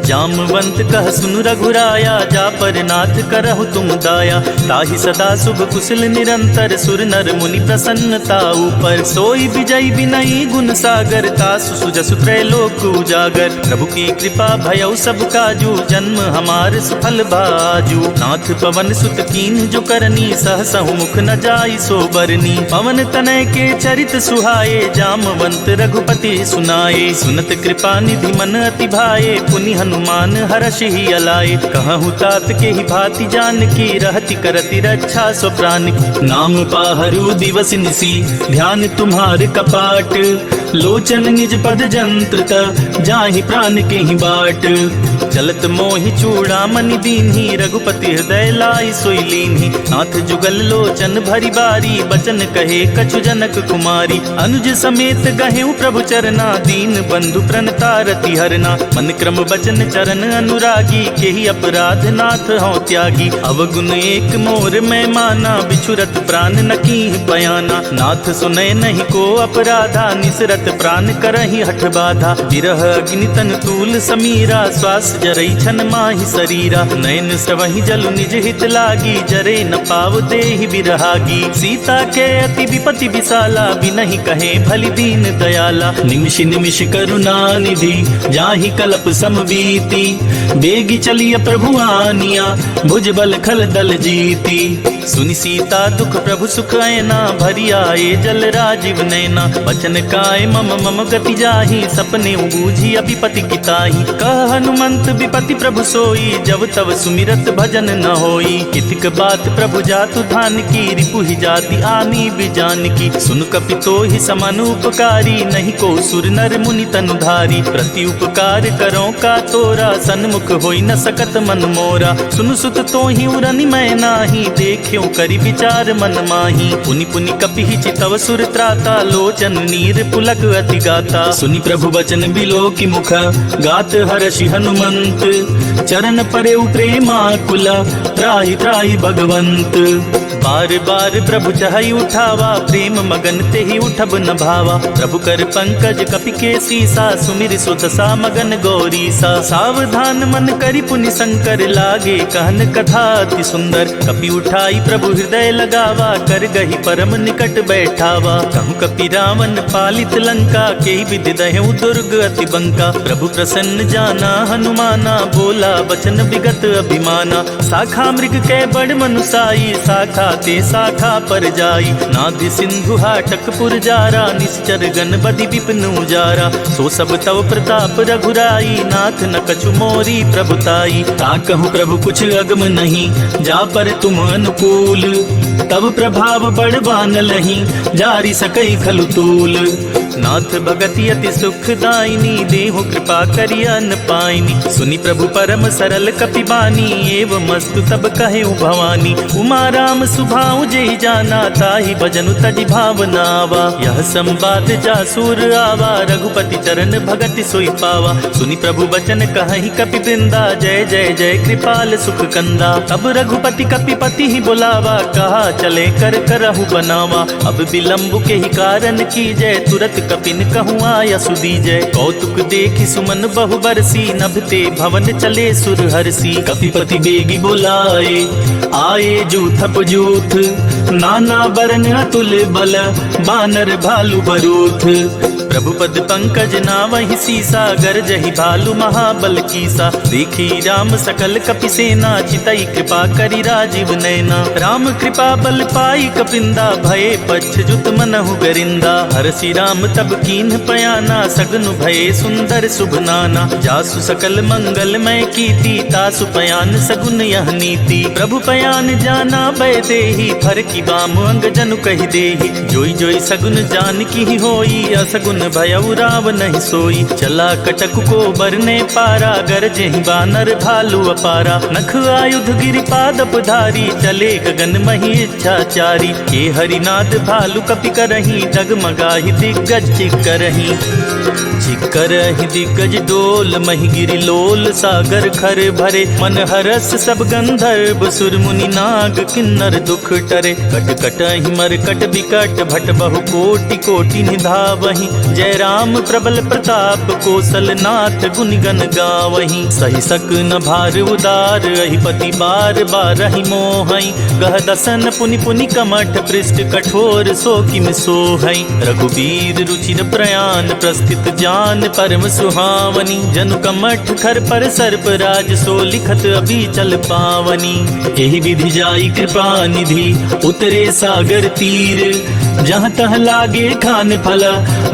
जामवंत कह सुन रघुराया, जा पर नाथ करहु तुम दाया। ताहि सदा शुभ कुशल निरंतर, सुर नर मुनि प्रसन्नता ऊपर। सोई विजय विनयी गुण सागर, तासु सुजसु त्रैलोक उजागर। प्रभु की कृपा भयउ सब काजू, जन्म हमार सुफल बाजू। नाथ पवन सुत कीन जो करनी, सहसहु मुख न जाई सो बरनी। पवन तनय के चरित सुहाए, जामवंत रघुपति सुनाए। सुनत कृपा निधि मन अति भाए, पुनि हनुमान हर्ष ही अलाए। कहूँ तात के ही भांति जान की, रहति करति रक्षा सो प्राण की। नाम पाहरु दिवस निसी, ध्यान तुम्हार कपाट। लोचन निज पद जंत्रता, जाहि प्राण के ही बाट। चलत मोहि चूड़ामणि दीन्ही, रघुपति हृदय लाई सोई लीन्ही। नाथ जुगल लोचन भरी बारी, बचन कहे कछु जनक कुमारी। अनुज समेत गहेउ प्रभु चरना, दीन बंधु प्रणतारति हरना। मन क्रम बचन चरण अनुरागी, केहि अपराध नाथ हौं त्यागी। अवगुण एक मोर मैं माना, बिछुरत प्राण न कीह बयाना। नाथ सुनय नहीं को अपराधा, निसरत प्राण करहि हठ बाधा। विरह अग्नि तन तूल समीरा, श्वास जरई छन माहि शरीरा। नयन स्रवहि जलु निज हित लागी, जरे न पाव देहि बिरहागी। सीता के अति विपति विशाला, बिनहि कहे भलि दीन दयाला। निमिष निमिष करुणा निधि, जाहि कल्प समबीति। बेगी चलिय प्रभु आनिया, भुज बल खल दल जीती। सुनि सीता दुख प्रभु सुख ऐना, भरी आए जल राजीव नैना। बचन काय मम मम गति जाहि, सपने बूझी अभिपति किताहि। कह हनुमंत विपति प्रभु सोई, जब तब सुमिरत भजन न होई। कितिक बात प्रभु जातु धान की, रिपु ही जाति आनी बिजान की। सुन कपि तोहि समान उपकारी, नहीं को सुर नर मुनि तनुधारी। प्रति उपकार करो का तोरा, सन्मुख होई न सकत मन मोरा। सुनु सुत तोहि उरनि मैं नाही, देख्यो करि विचार मन माही। पुनि पुनि कपि चितव सुर त्राता, लोचन नीर पुलक अति गाता। सुनि प्रभु बचन बिलोकि मुख, गात हर्षि हनुमंत। चरण परेउ प्रेमाकुला, त्राहि त्राहि भगवंत। बार बार प्रभु चहई उठावा, प्रेम मगन ते ही उठब न भावा। प्रभु कर पंकज कपि के सीसा, सुमिर सुत सा मगन गौरीसा। सावधान मन करि पुनि शंकर, लागे कहन कथा अति सुंदर। कपि उठाई प्रभु हृदय लगावा, कर गही परम निकट बैठावा। कहूँ कपि रावण पालित लंका, के विधि दहेउ दुर्ग अति बंका। प्रभु प्रसन्न जाना हनुमाना, बोला बचन विगत अभिमाना। शाखा मृग के बड़ मनुसाई, शाखा ते शाखा पर जाई। नाधि सिंधु हाटक पुरजारा, निश्चर गण बधि विपिन उजारा। सो सब तव प्रताप रघुराई, नाथ न कछु मोरी प्रभुताई। ताकहु प्रभु कुछ अगम नहीं, जा पर तुम अनुकूल। तब प्रभाव बड़वान लही, जारी सकई खलु तूल। नाथ भगति अति सुखदायिनी, देहु कृपा करि अन पाइनी। सुनि प्रभु परम सरल कपि बानी, एवं मस्तु तब कहेउ भवानी। उमा राम सुभाउ जेहि जाना, ताहि भजनु तजि भावनावा। यह संवाद जासुर आवा, रघुपति चरण भगति सोई पावा। सुनि प्रभु बचन कहहि कपि वृंदा, जय जय जय कृपाल सुख कंदा। अब रघुपति कपिपति ही बुलावा, कहा चले कर करहु बनावा। अब विलंब के ही कारण की जय, तुरत कपिन कहूँ आया सुदीजय। कौतुक देखि सुमन बहु बरसी, नभते भवन चले सुर हरसी। कपिपति बेगी बुलाए, आए जूथप जूथ। नाना बरन अतुल बल, बानर भालु बरूथ। प्रभु पद पंकज नावहि सीसा, गरजहि भालु महाबल कीसा। देखी राम सकल कपि सेना, चितई कृपा करि राजीव नैना। राम कृपा बल पाई कपिंदा, भये पच्छजुत मनहु गरिंदा। हरसि राम तब कीन्ह पयाना, सगनु भये सुंदर शुभ नाना। जासु सकल मंगल मय कीर्ति, तासु पयान सगुन यह नीति। प्रभु पयान जाना भय देहि, फर की बाम अंग जनु कहि देहि। जोई जोई सगुन जान की होई, असगुन भयउ राव नहीं सोई। चला कटक को बरने पारा, गरजेहि बानर भालू अपारा। नख आयुध गिरिपादप धारी, चले गगन मही इच्छाचारी। के हरिनाद भालु कपि करही, डगमगाहि दिग्गज चिक्करही। चिक्करहि दिग्गज डोल, मही गिरि लोल सागर खर भरे। मन हरस सब गंधर्व, सुर मुनि नाग किन्नर दुख टरे। कट कटहि मरकट बिकट, भट बहु कोटि कोटि निधावहि। जय राम प्रबल प्रताप, कौशल नाथ गुनि गन गावहि। सहि सक न भार उदार, अहिपति बार बारहि मोहई। गह दसन पुनि पुनि कमठ, पृष्ठ कठोर सो किम सोहई। रघुबीर रुचिर प्रयाण, प्रस्थित जान परम सुहावनी। जनु कमठ खर पर सर्प राज, सो लिखत अभी चल पावनी। एहि विधि जाई कृपा निधि, उतरे सागर तीर। जहाँ तह लागे खान फल,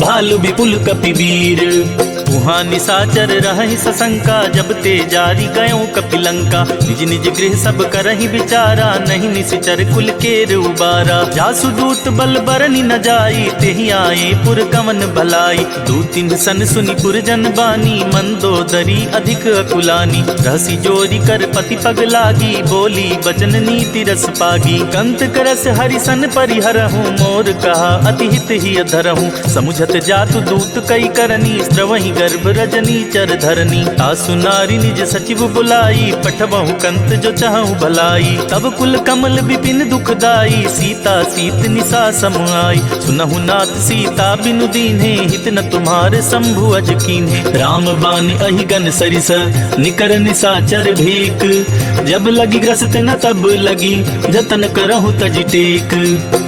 भालु विपुल कपिवीर। वहाँ निशाचर रहहि सशंका, जब ते जारी गयों कपिलंका। निज निज गृह सब करहि विचारा, नहीं निश्चर कुल केर उबारा। जासु दूत बल बरनि न जाई, तेहि आए पुर कवन भलाई। दूतिन सन सुनि पुरजन बानी, मंदोदरी अधिक अकुलानी। रहसी जोरी कर पति पग लागी, बोली बचन नीति रस पागी। कंत करस हरिसन परिहरहूँ, मोर कहा अति हित ही अधरहूँ। समुझत जातु दूत कई करनी, स्त्रवहि गर्भ रजनी चर धरनी। तासु नारी निज सचिव बुलाई, पठबहु कंत जो चाहूं भलाई। तब कुल कमल विपिन दुखदाई, सीता सीत निसा समुआई। सुनहु नाथ सीता बिनु दीन्हे, हित न तुम्हारे शंभु अज कीन्हे। राम बान अहिगन सरिस, निकर निसाचर भेक। जब लगी ग्रस्त न तब लगी, जतन करहु तज टेक।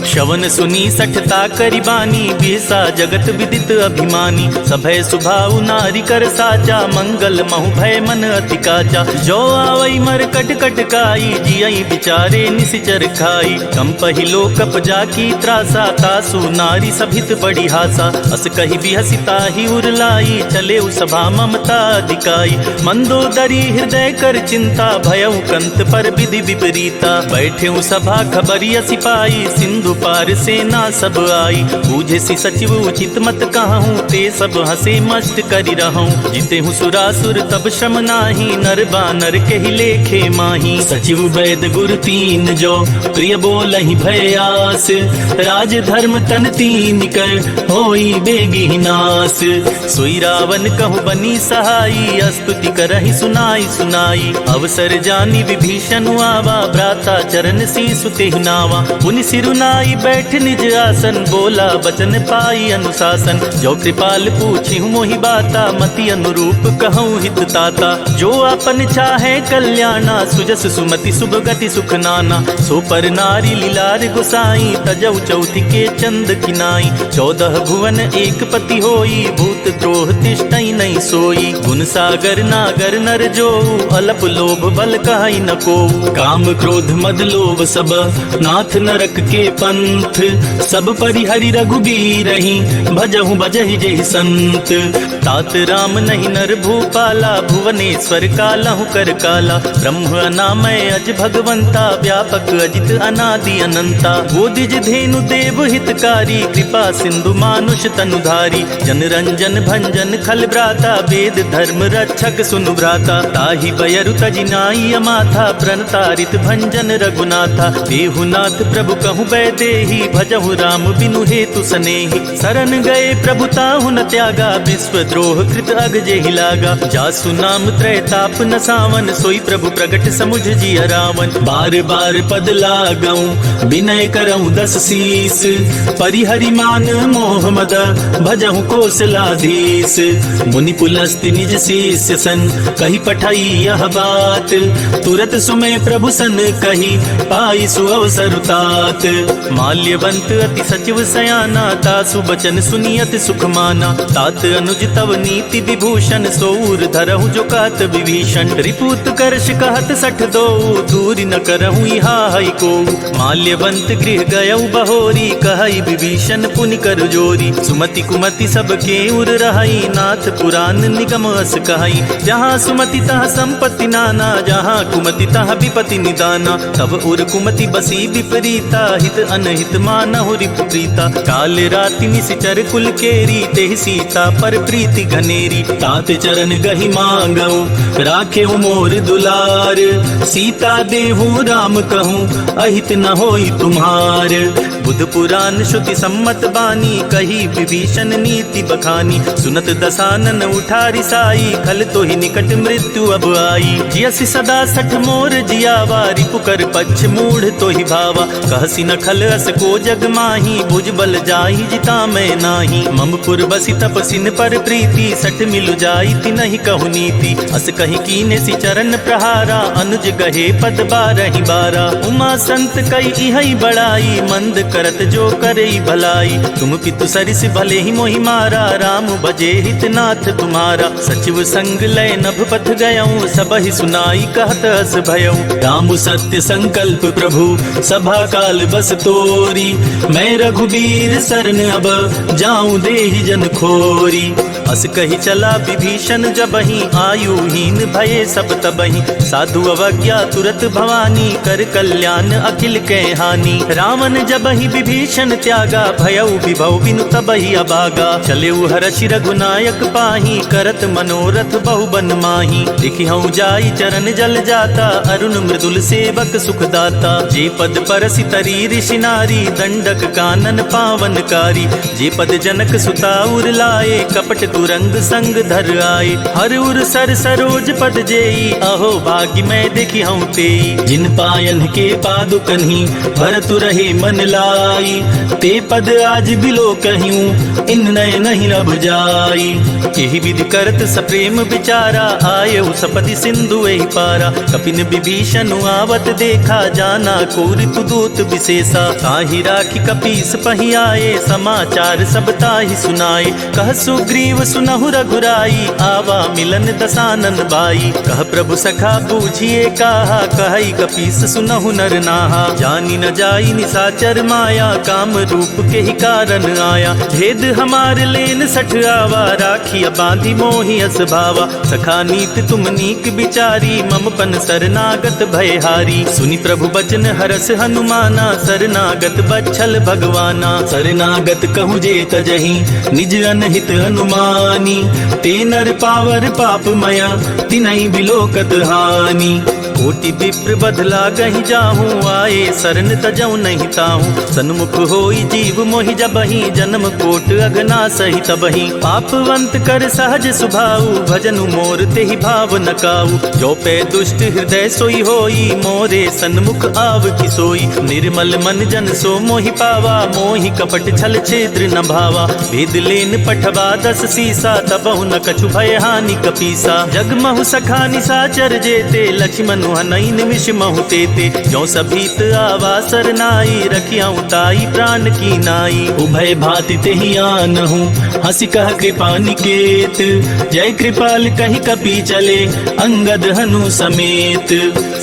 श्रवण सुनी सठता करिबानी, बिहसा जगत विदित अभिमानी। सभय सुभाउ नारी कर साचा, मंगल महु भय मन अति काचा। जो आवई मर कट कटकाई, जियई बिचारे निसिचर खाई। कंपहि लोकप जाकी त्रासा, तासु नारी सभित बड़ी हासा। अस कहि बिहसिता ही उरलाई, चले सभा ममता दिकाई। मंदोदरी हृदय कर चिंता, भयउ कंत पर विधि विपरीता। बैठे सभा खबरिया सिपाही, सिंधु पार सेना सब आई। बूझे सी सचिव उचित मत कहूँ, ते सब हंसे मस्त करि रहूं। जिते हूँ सुरासुर तब श्रम नाही, नर बानर के ही लेखे माही। सचिव वैद गुर तीन जो, प्रिय बोलहि भय आस। राज धर्म तन तीन कर, होई बेगी नास। सोई रावण कहु बनी सहाई, स्तुति करहि सुनाई सुनाई। अवसर जानी विभीषण आवा, भ्राता चरण शीसु तेहि नावा। पुनि सिरुनाई बैठ निज आसन, बोला बचन पाई अनुशासन। जो कृपाल पूछी मोहि बाता, मति अनुरूप कहूँ हित ताता। जो अपन चाहे कल्याणा, सुजस सुमति शुभ गति सुख नाना। सो पर नारी लीलार गुसाई, तजौ चौथि के चंद किनाई। 14 भुवन एक पति होई, भूत द्रोह तिष्ठई नहीं सोई। गुण सागर नागर नर जो, अलप लोभ बल कहाई न को। काम क्रोध मद लोभ सब, नाथ नरक के पंथ। सब परिहरि रघुबीरहि, भजहु बजहि जेहि संत। तात राम नहीं नर भूपाला, भुवनेश्वर कालहु कर काला। ब्रह्म अनामय अज भगवंता, व्यापक अजित अनादि अनंता। गोदिज धेनु देव हितकारी, कृपा सिंधु मानुष तनुधारी। जन रंजन भंजन खल भ्राता, वेद धर्म रक्षक सुनु भ्राता। ताहि बयरु तजि नाई अमाथा, प्रणतारित भंजन रघुनाथा। देहुनाथ प्रभु कहु बैदेही, भजहु राम बिनु हेतु सनेही। शरण गए प्रभु ताहु न त्यागा, विश्वद्रोह कृत अग जेहि लागा। जासु नाम त्रैताप न सावन, सोई प्रभु प्रगट समुझ जिय रावण। बार बार पद लागऊं, विनय करऊं 10 शीस। परिहरि मान मोह मद, भजहु कौशलाधीश। मुनि पुलस्त्य निज शिष्य सन, कही पठाई यह बात। तुरत सुमय प्रभु सन कही, पाई सुअवसर तात। माल्यवंत अति सचिव सयाना, तासु बचन सुनियत सुख माना। तात अनुज तव भव नीति विभूषण सोऊर धरहु जो कहत विभीषण रिपुत कर्ष कहत सठ दो दूरी न करहु इहा हई को माल्यवंत गृह गयउ बहोरी कहई विभीषण पुनि कर जोरी सुमति कुमति सबके उर रहई नाथ पुराण निगम अस कहई जहाँ सुमति तहाँ संपत्ति नाना जहाँ कुमति तहाँ विपति निदाना तब उर कुमति बसी विपरीता हित अनहित मानहु रिपु प्रीता काल राति निशिचर कुल केरी तेहि सीता पर प्रीति घनेरी तात चरण गहि मांगऊ राखे मोर दुलार सीता देहु राम कहूँ अहित न होई तुम्हार बुध पुराण श्रुति सम्मत बानी कही विभीषण नीति बखानी सुनत दसानन उठारी साई खल तो ही निकट मृत्यु अब आई जियसि सदा सठ मोर जियावा रिपुकर पक्ष मूढ़ तो ही भावा कहसी न खल अस को जग माही भुज बल जाही जिता मैं नाही ममपुर बसी तपसिन पर प्रीति सठ मिलु जाई ति नहीं कहु नीति अस कही कीने सि चरण प्रहारा अनुज गहे पद बारहि बारा उमा संत कई इहई बड़ाई मंद करत जो करई भलाई तुम पितु सरिस भले ही मोहि मारा राम भजे हित नाथ तुम्हारा सचिव संग लय नभ पथ गयऊँ सब ही सुनाई कहत अस भयऊँ राम सत्य संकल्प प्रभु सभा काल बस तोरी मैं रघुबीर सरन अब जाऊं देहि जन खोरी अस कही चला विभीषण जबहि आयुहीन भये सब तबहि साधु अवज्ञा तुरत भवानी कर कल्याण अखिल के हानि रावण जबहि विभीषण त्यागा भयउ विभव बिनु तबहि अभागा चलेउ हरषि रघुनायक पाही करत मनोरथ बहु बन माही लिखिहउ जाई चरण जल जाता अरुण मृदुल सेवक सुखदाता जे पद परसि तरी ऋषि नारी दंडक कानन पावनकारी जे पद जनक सुता उर लाए कपट तुरंग संग धर आए हर उर सर सरोज पद जेई अहो भाग्य मैं देखी हूँ तेई जिन पायन के पादुकन्ही भरतु रहे मन लाई ते पद आज बिलो कहियूं इन नय नहीं रब जाई यही विधि करत सप्रेम विचारा आये सपति सिंधु एहि पारा कपिन विभीषण आवत देखा जाना कोरि तु दूत विशेषा ताहि राखी कपीस पहि आए समाचार सब ताहि सुनाए कह सुग्रीव सुनहु रघुराई आवा मिलन दसानन बाई कह प्रभु सखा बूझिए काहा कहई कपीस सुनहु नर नाहा जानी न जाई निसाचर माया काम रूप के ही कारण आया भेद हमार लेन सठ आवा राखी बांधी मोहि अस भावा सखा नीत तुम नीक बिचारी मम पन शरणागत भयहारी सुनि प्रभु बचन हरस हनुमाना शरणागत बच्छल भगवाना शरणागत कहु जे तजहि निज अनहित हनुमानी ते नर पावर पाप मया तिनहि बिलोकत हानि कोटि विप्र बदला गहि जाहूँ आए शरण तजऊ नहीं ताहूँ सन्मुख होई जीव मोहि जबहि जन्म कोट अगना सही तबहि पापवंत कर सहज सुभाऊ भजनु मोर तेहि भाव नकाऊ जो पे दुष्ट हृदय सोई होई मोरे सन्मुख आव किसोई निर्मल मन जन सो मोहि पावा मोहि कपट छल छेद्र न भावा भेद लेन पठवा दस सीसा तबहु न कछु भय हानि कपीसा जगमहु सखा निसाचर जेते लक्ष्मण हनई निमिष महु तेते जो सभीत आवा सरनाई रखियाऊं ताई प्राण की नाई उभय भाति तेहि आनहु हंसी कह कृपा निकेत जय कृपाल कहि कपि चले अंगद हनु समेत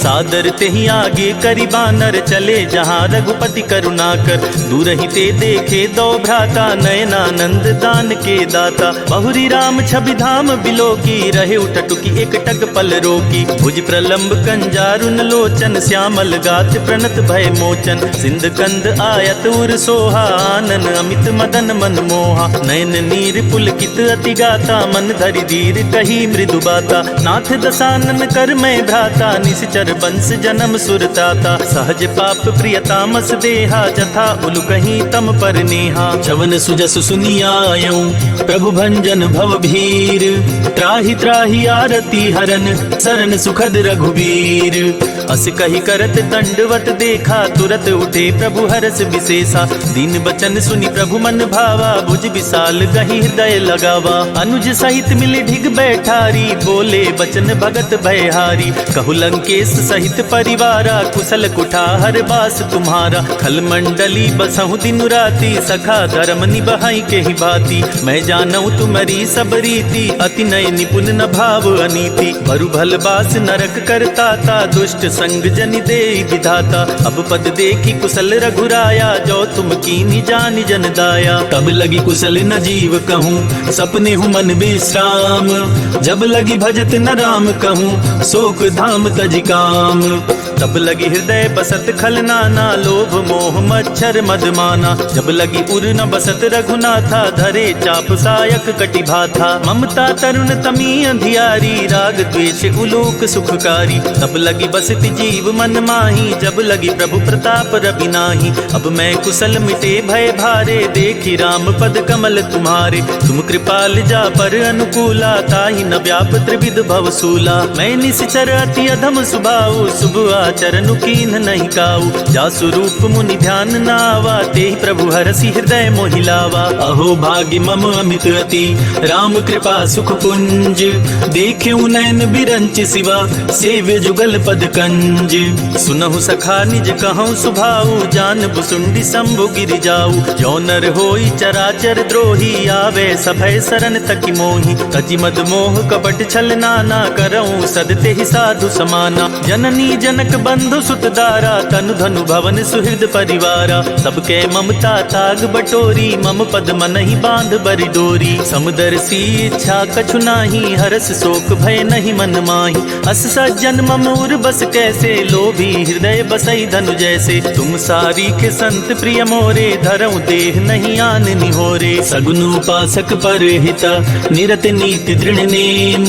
सादर तेहि आगे करि बानर चले जहाँ रघुपति करुणाकर दूर ही ते देखे दो भ्राता नयनानंद दान के दाता बहुरी राम छवि धाम बिलोकी रहे उठटुकी एक टक पल रोकी भुज प्रलंब कंजारुन लोचन श्यामल गात प्रणत भय मोचन सिंध कंद आयत उर सोहा आनन अमित मदन मन मोहा नयन नीर पुलकित अति गाता मन धरि धीर कही मृदु बाता नाथ दसानन कर मैं भ्राता निश्चर बंस जन्म सुरताता सहज पाप प्रियतामस देहा जथा उलु कहीं तम पर नेहा चवन सुजस सुनियायऊं प्रभु भंजन भव भीर त्राहि त्राहि आरती हरन सरन सुखद रघुबीर वीर। अस कही करत दंडवत देखा, तुरत उठे प्रभु हरस विशेषा। दीन बचन सुनि प्रभु मन भावा, भुज विशाल गही हृदय लगावा। अनुज सहित मिली ढिग बैठारी, बोले बचन भगत भयहारी। कहु लंकेश सहित परिवारा, कुशल कुठार बास तुम्हारा। खल मंडली बसहु दिन राति, सखा धर्म निबहाई के ही भांति। मैं जानऊ तुम्हारी सब रीति, अति नय निपुण न भाव अनीति। बरु भल बास नरक करता था, दुष्ट संग जनि दे विधाता। अब पद देखी कुशल रघुराया, जो तुम कीनी जानि जन दाया। तब लगी कुशल न जीव कहूँ, सपने हूँ मन विश्राम। जब लगी भजत न राम कहूँ, शोक धाम तज काम। तब लगी हृदय बसत खल नाना, लोभ मोह मच्छर मदमाना। जब लगी उर न बसत रघुनाथा, धरे चाप सायक कटिभा था। ममता तरुण तमी अंधियारी, राग द्वेष उलोक सुखकारी। तब लगी बसती जीव मन माही, जब लगी प्रभु प्रताप रवि नाही। अब मैं कुशल मिटे भय भारे, देखी राम पद कमल तुम्हारे। तुम कृपाल जा पर अनुकूला, ताहि न व्याप त्रिविध भवसूला। मैं निश्चर अति अधम सुभाऊ, शुभ आचरण कीन नहीं काऊ। जासु रूप मुनि ध्यान नावा, तेहि प्रभु हरसि हृदय मोहिलावा। अहो भाग्य मम अमित अति, राम कृपा सुख पुंज। देखेउ नयन बिरंच सिवा, सेव्य जुगल पद कंज। सुनहु सखा निज कहूँ सुभाऊ, जान बुसुंडी शंभु गिरि जाऊ। जो नर होई चराचर द्रोही, आवे सभय शरण तकी मोहि। तजि मद मोह कपट छल नाना, करऊँ सदते ही साधु समाना। जननी जनक बंधु सुत दारा, तनु धनु भवन सुहृद परिवारा। सबके ममता ताग बटोरी, मम पद मन ही बांध बरि डोरी। समदर्शी इच्छा कछु नाही, हरस शोक भय नहीं मन माही। अस सज्जन मम उर बस कैसे, लोभी हृदय बसई धनु जैसे। तुम सारी के संत प्रिय मोरे, धरऊँ देह नहीं आन निहोरे। सगुन उपासक पर हिता, निरत नीति दृढ़ नेम।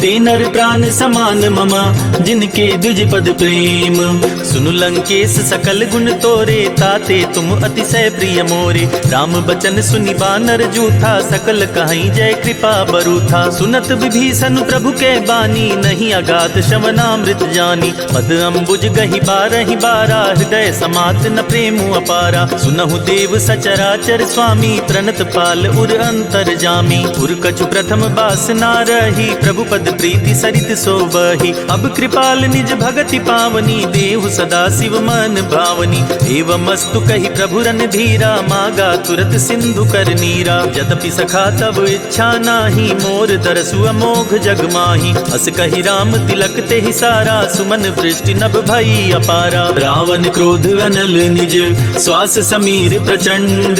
ते नर प्राण समान ममा, जिनके द्विज पद प्रेम। सुनु लंकेश सकल गुण तोरे, ताते तुम अतिशय प्रिय मोरे। राम बचन सुनि बानर जूठा, सकल कहीं जय कृपा बरूथा। सुनत विभीषण प्रभु के बानी, नहीं अगाध श्रवणामृत जानी। पद अम्बुज गही बारहि बारा, हृदय समात न प्रेम अपारा। सुनहु देव सचराचर स्वामी, प्रणत पाल उर अंतर जामी। उर कछु प्रथम बास ना रही, प्रभु पद प्रीति सरित सोबही। अब कृपाल निज भगति पावनी, देहु सदा शिव मन भावनी। एवं मस्तु कही प्रभु रन धीरा, मागा तुरत सिंधु कर नीरा। यद्यपि सखा तब इच्छा नाही, मोर दरसु अमोघ जग माही। अस कही राम तिलक ते ही सारा, सुमन वृष्टि नभ भई अपारा। रावण क्रोध अनल निज, श्वास समीर प्रचंड।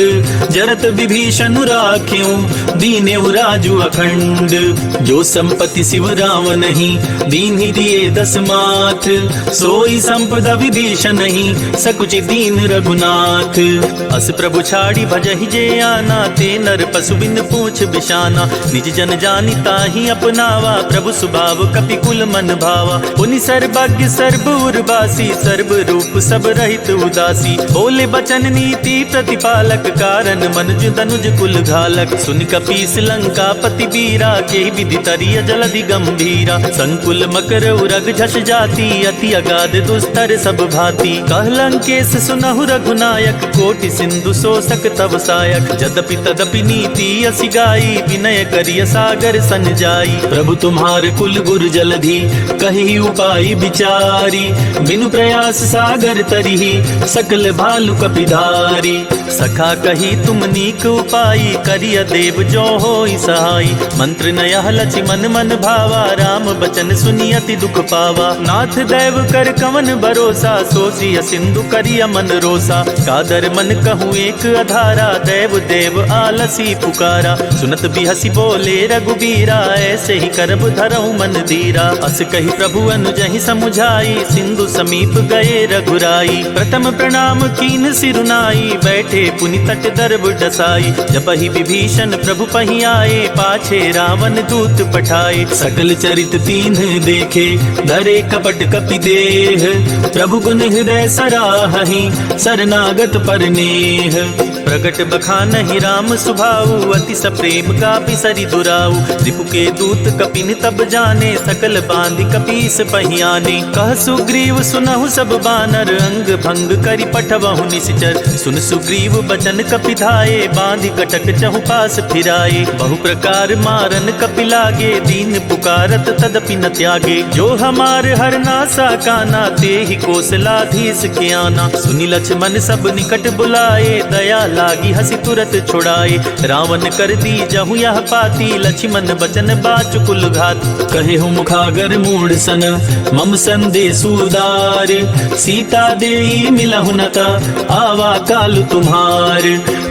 जरत विभीषण राख्यों, दीनेउ राजु अखंड। जो संपत्ति शिव रावण नहीं, दीन ही दिए दस माथ। सोई संपदा विभीषण नहीं, सकुचि दीन रघुनाथ। अस प्रभु छाड़ी भजहि जे आना, ते नर पशु बिन पूछ बिशाना। निज जन जानि ताहि अपनावा, प्रभु सुभाव कपि कुल मन भावा। पुनि सर्वज्ञ सर्व उर्वासी, सर्व रूप सब रहित उदासी। बोले बचन नीति प्रतिपालक, कारण मनुज तनुज कुल घालक। सुनि कपीस लंका पति बीरा, के विधि तरिय जलधि गंभीरा। संकुल मकर उरग झस जाति, अति अगाध दुस्तर सब भांति। कह लंकेश सुनहु रघुनायक, कोटि सिंधु शोषक तव सायक। यद्यपि तदपि नीति असि गाई, विनय करिय सागर सन जाई। प्रभु तुम्हार कुल गुर जलधि, कही उपाय विचारी। बिनु प्रयास सागर तरिहि, सकल भालु कपिधारी। सखा कही तुम नीक उपाय, करिय देव जो होई सहाय। मंत्र नयह लचि मन मन भावा, राम बचन सुनि अति दुख पावा। नाथ दैव कर कवन भरोसा, सोचिय सिंधु करिय मन रोसा। कादर मन कहूँ एक अधारा, देव देव आलसी पुकारा। सुनत बिहसी बोले रघुबीरा, ऐसे ही करब धरऊँ मन धीरा। अस कही प्रभु अनुजहि समुझाई, सिंधु समीप गए रघुराई। प्रथम प्रणाम कीन सिरुनाई, बैठे पुनि तट दर्भ डसाई। जबहि विभीषण प्रभु पहि आए, पाछे रावण दूत पठाए। सकल चरित तीन देखे, धरे कपट कपि दे। देह, प्रभु गुण हृदय सराहहि, शरणागत पर नेह। प्रगट बखानहि राम सुभाऊ, अति सप्रेम का बिसरि दुराऊ। रिपु के दूत कपिन तब जाने, सकल बांधि कपीस पहियाने। कह सुग्रीव सुनहु सब बानर, अंग भंग करि पठवहु निश्चर। सुन सुग्रीव बचन कपि धाये, बांधि कटक चहु पास फिराए। बहु प्रकार मारन कपि लागे, दीन पुकारत तदपि न त्यागे। जो हमार हरनासा काना, तेहि कौशलाधीश के आना। सुनि लक्ष्मण सब निकट बुलाए, दया लागी हसी तुरत छुड़ाए। रावण कर दी जहु यह पाती, लक्ष्मण बचन बाचुकुल घात। कहे हूँ मुखागर मूढ़ सन, मम संदेश उदार। सीता देई मिलहु नता, आवा काल तुम्हार।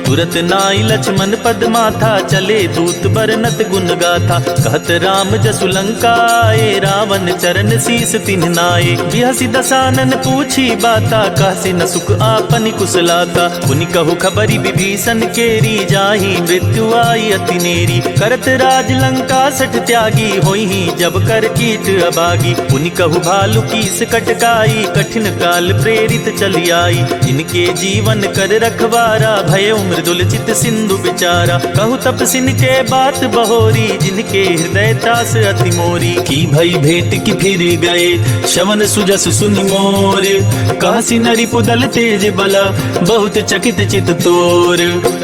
तुरत नाई लक्ष्मण पद माथा, चले दूत बरनत गुण गाथा। कहत राम जसु लंका आए, रावण चरण शीस तिन्ह नाए। बिहसी दसानन पूछी बाता, कहसी न सुख आपनि कुशलाता। पुनि कहु खबरी विभीषण केरी, जाहि मृत्यु आई अति नेरी। करत राज लंका सठ त्यागी, होई जब कर कीट अबागी। पुनि कहु भालु कीस कटकाई, कठिन काल प्रेरित चली आई। इनके जीवन कर रखवारा, भय मृदुल चित सिंधु विचारा। कहु तपसिन के बात बहोरी, जिनके हृदय त्रास अति मोरी। की भई भेंट की फिर गए, शवन सुजस सुनि मोर। कहसी नरि पुदल तेज बला, बहुत चकित चित तोर।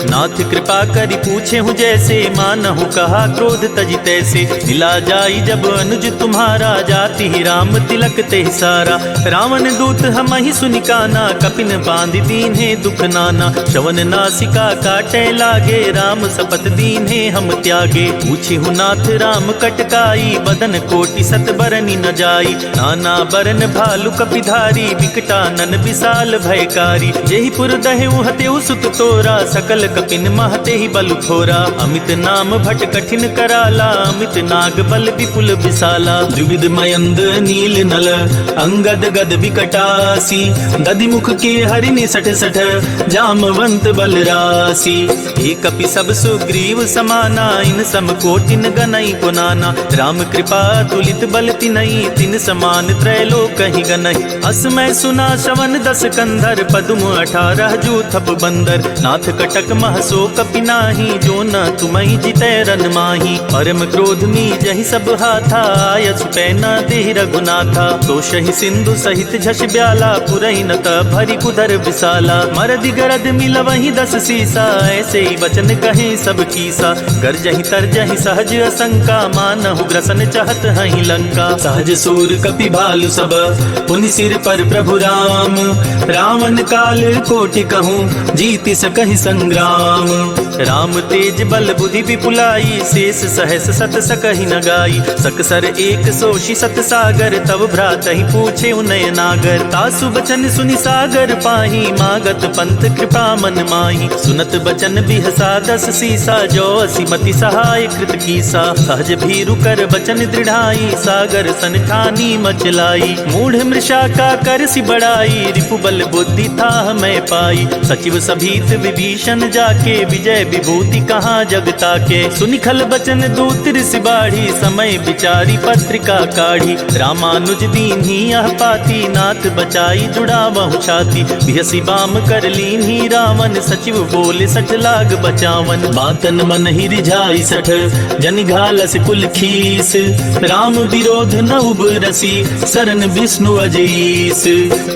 नाथ कृपा करि पूछे हूँ जैसे, मानहु कहा क्रोध तजि तैसे। मिला जाई जब अनुज तुम्हारा, जाति ही राम तिलक ते सारा। रावण दूत हम ही सुनि काना, कपिन बांधि दीन्हे दुख नाना। श्रवण नासिका काटे लागे, राम सपत दीन्हे हम त्यागे। पूछे हूँ नाथ राम कटकाई, बदन कोटि सत बरनि न जाई। नाना बरन भालु कपिधारी, विकटानन विशाल भयकारी। जेहि पुर दहेउ हतेउ सुत तोरा, सकल कपिन महते ही बल थोरा। अमित नाम भट कठिन कराला, अमित नाग बल विपुल विशाला। द्विविध मयंद नील नल, अंगद गद विकटासी। दधिमुख के हरिनि सठ सठ, जामवंत बल रासी। एक कपि सब सुग्रीव समाना, इन सम कोटिन गनई पुनाना। राम कृपा तुलित बल तिनई, तिन समान त्रैलोक ही गनई। असमय सुना श्रवण दस कंधर, पदुम 18 जूथप बंदर। नाथ कटक महसो कपि नाही, जो न तुमहि जितै रन माही। परम क्रोध में जहि सब हाथा, आयस पैना देहि रघुनाथा। तो शहि सिंधु सहित झस ब्याला, पुरहि न त भरि कुधर विशाला। मरदि गरद मिलवहि 10 सीसा, ऐसे ही वचन कहे सब कीसा। गरजहि तरजहि सहज असंका, मानहु ग्रसन चाहत हहि लंका। सहज सूर कपि भालु सब, पुनि सिर पर प्रभु राम। रावण काल कोटि कहूँ, जीति सकहि संग्राम। राम तेज बल बुद्धि विपुलाई, शेष सहस सत सकहि न गाई। सकसर एक सोषि सत सागर, तब भ्रातहि पूछे उनय नागर। तासु बचन सुनि सागर पाही, मागत पंथ कृपा मन माही। सुनत बचन बिहसा 10 सीसा, जो असिमति सहाय कृत कीसा। सहज भीरु कर बचन दृढ़ाई, सागर सन ठानी मचलाई। मूढ़ मृषा का कर सि बड़ाई, रिपु बल बुद्धि था मैं पाई। सचिव सभीत विभीषण जाके, विजय विभूति कहाँ जगता के। सुनिखल बचन दूत ऋषि बाढ़ी, समय विचारी पत्रिका काढ़ी। रामानुज दीन्ही यह पाती, नाथ बचाई जुड़ावहु छाती। बिहसी बाम कर लीन्ही रावण, सचिव बोले सठ लाग बचावन। बातन मन ही रिझाई सठ, जनि घालस कुल खीस। राम विरोध न उबरसी, शरण विष्णु अजीस।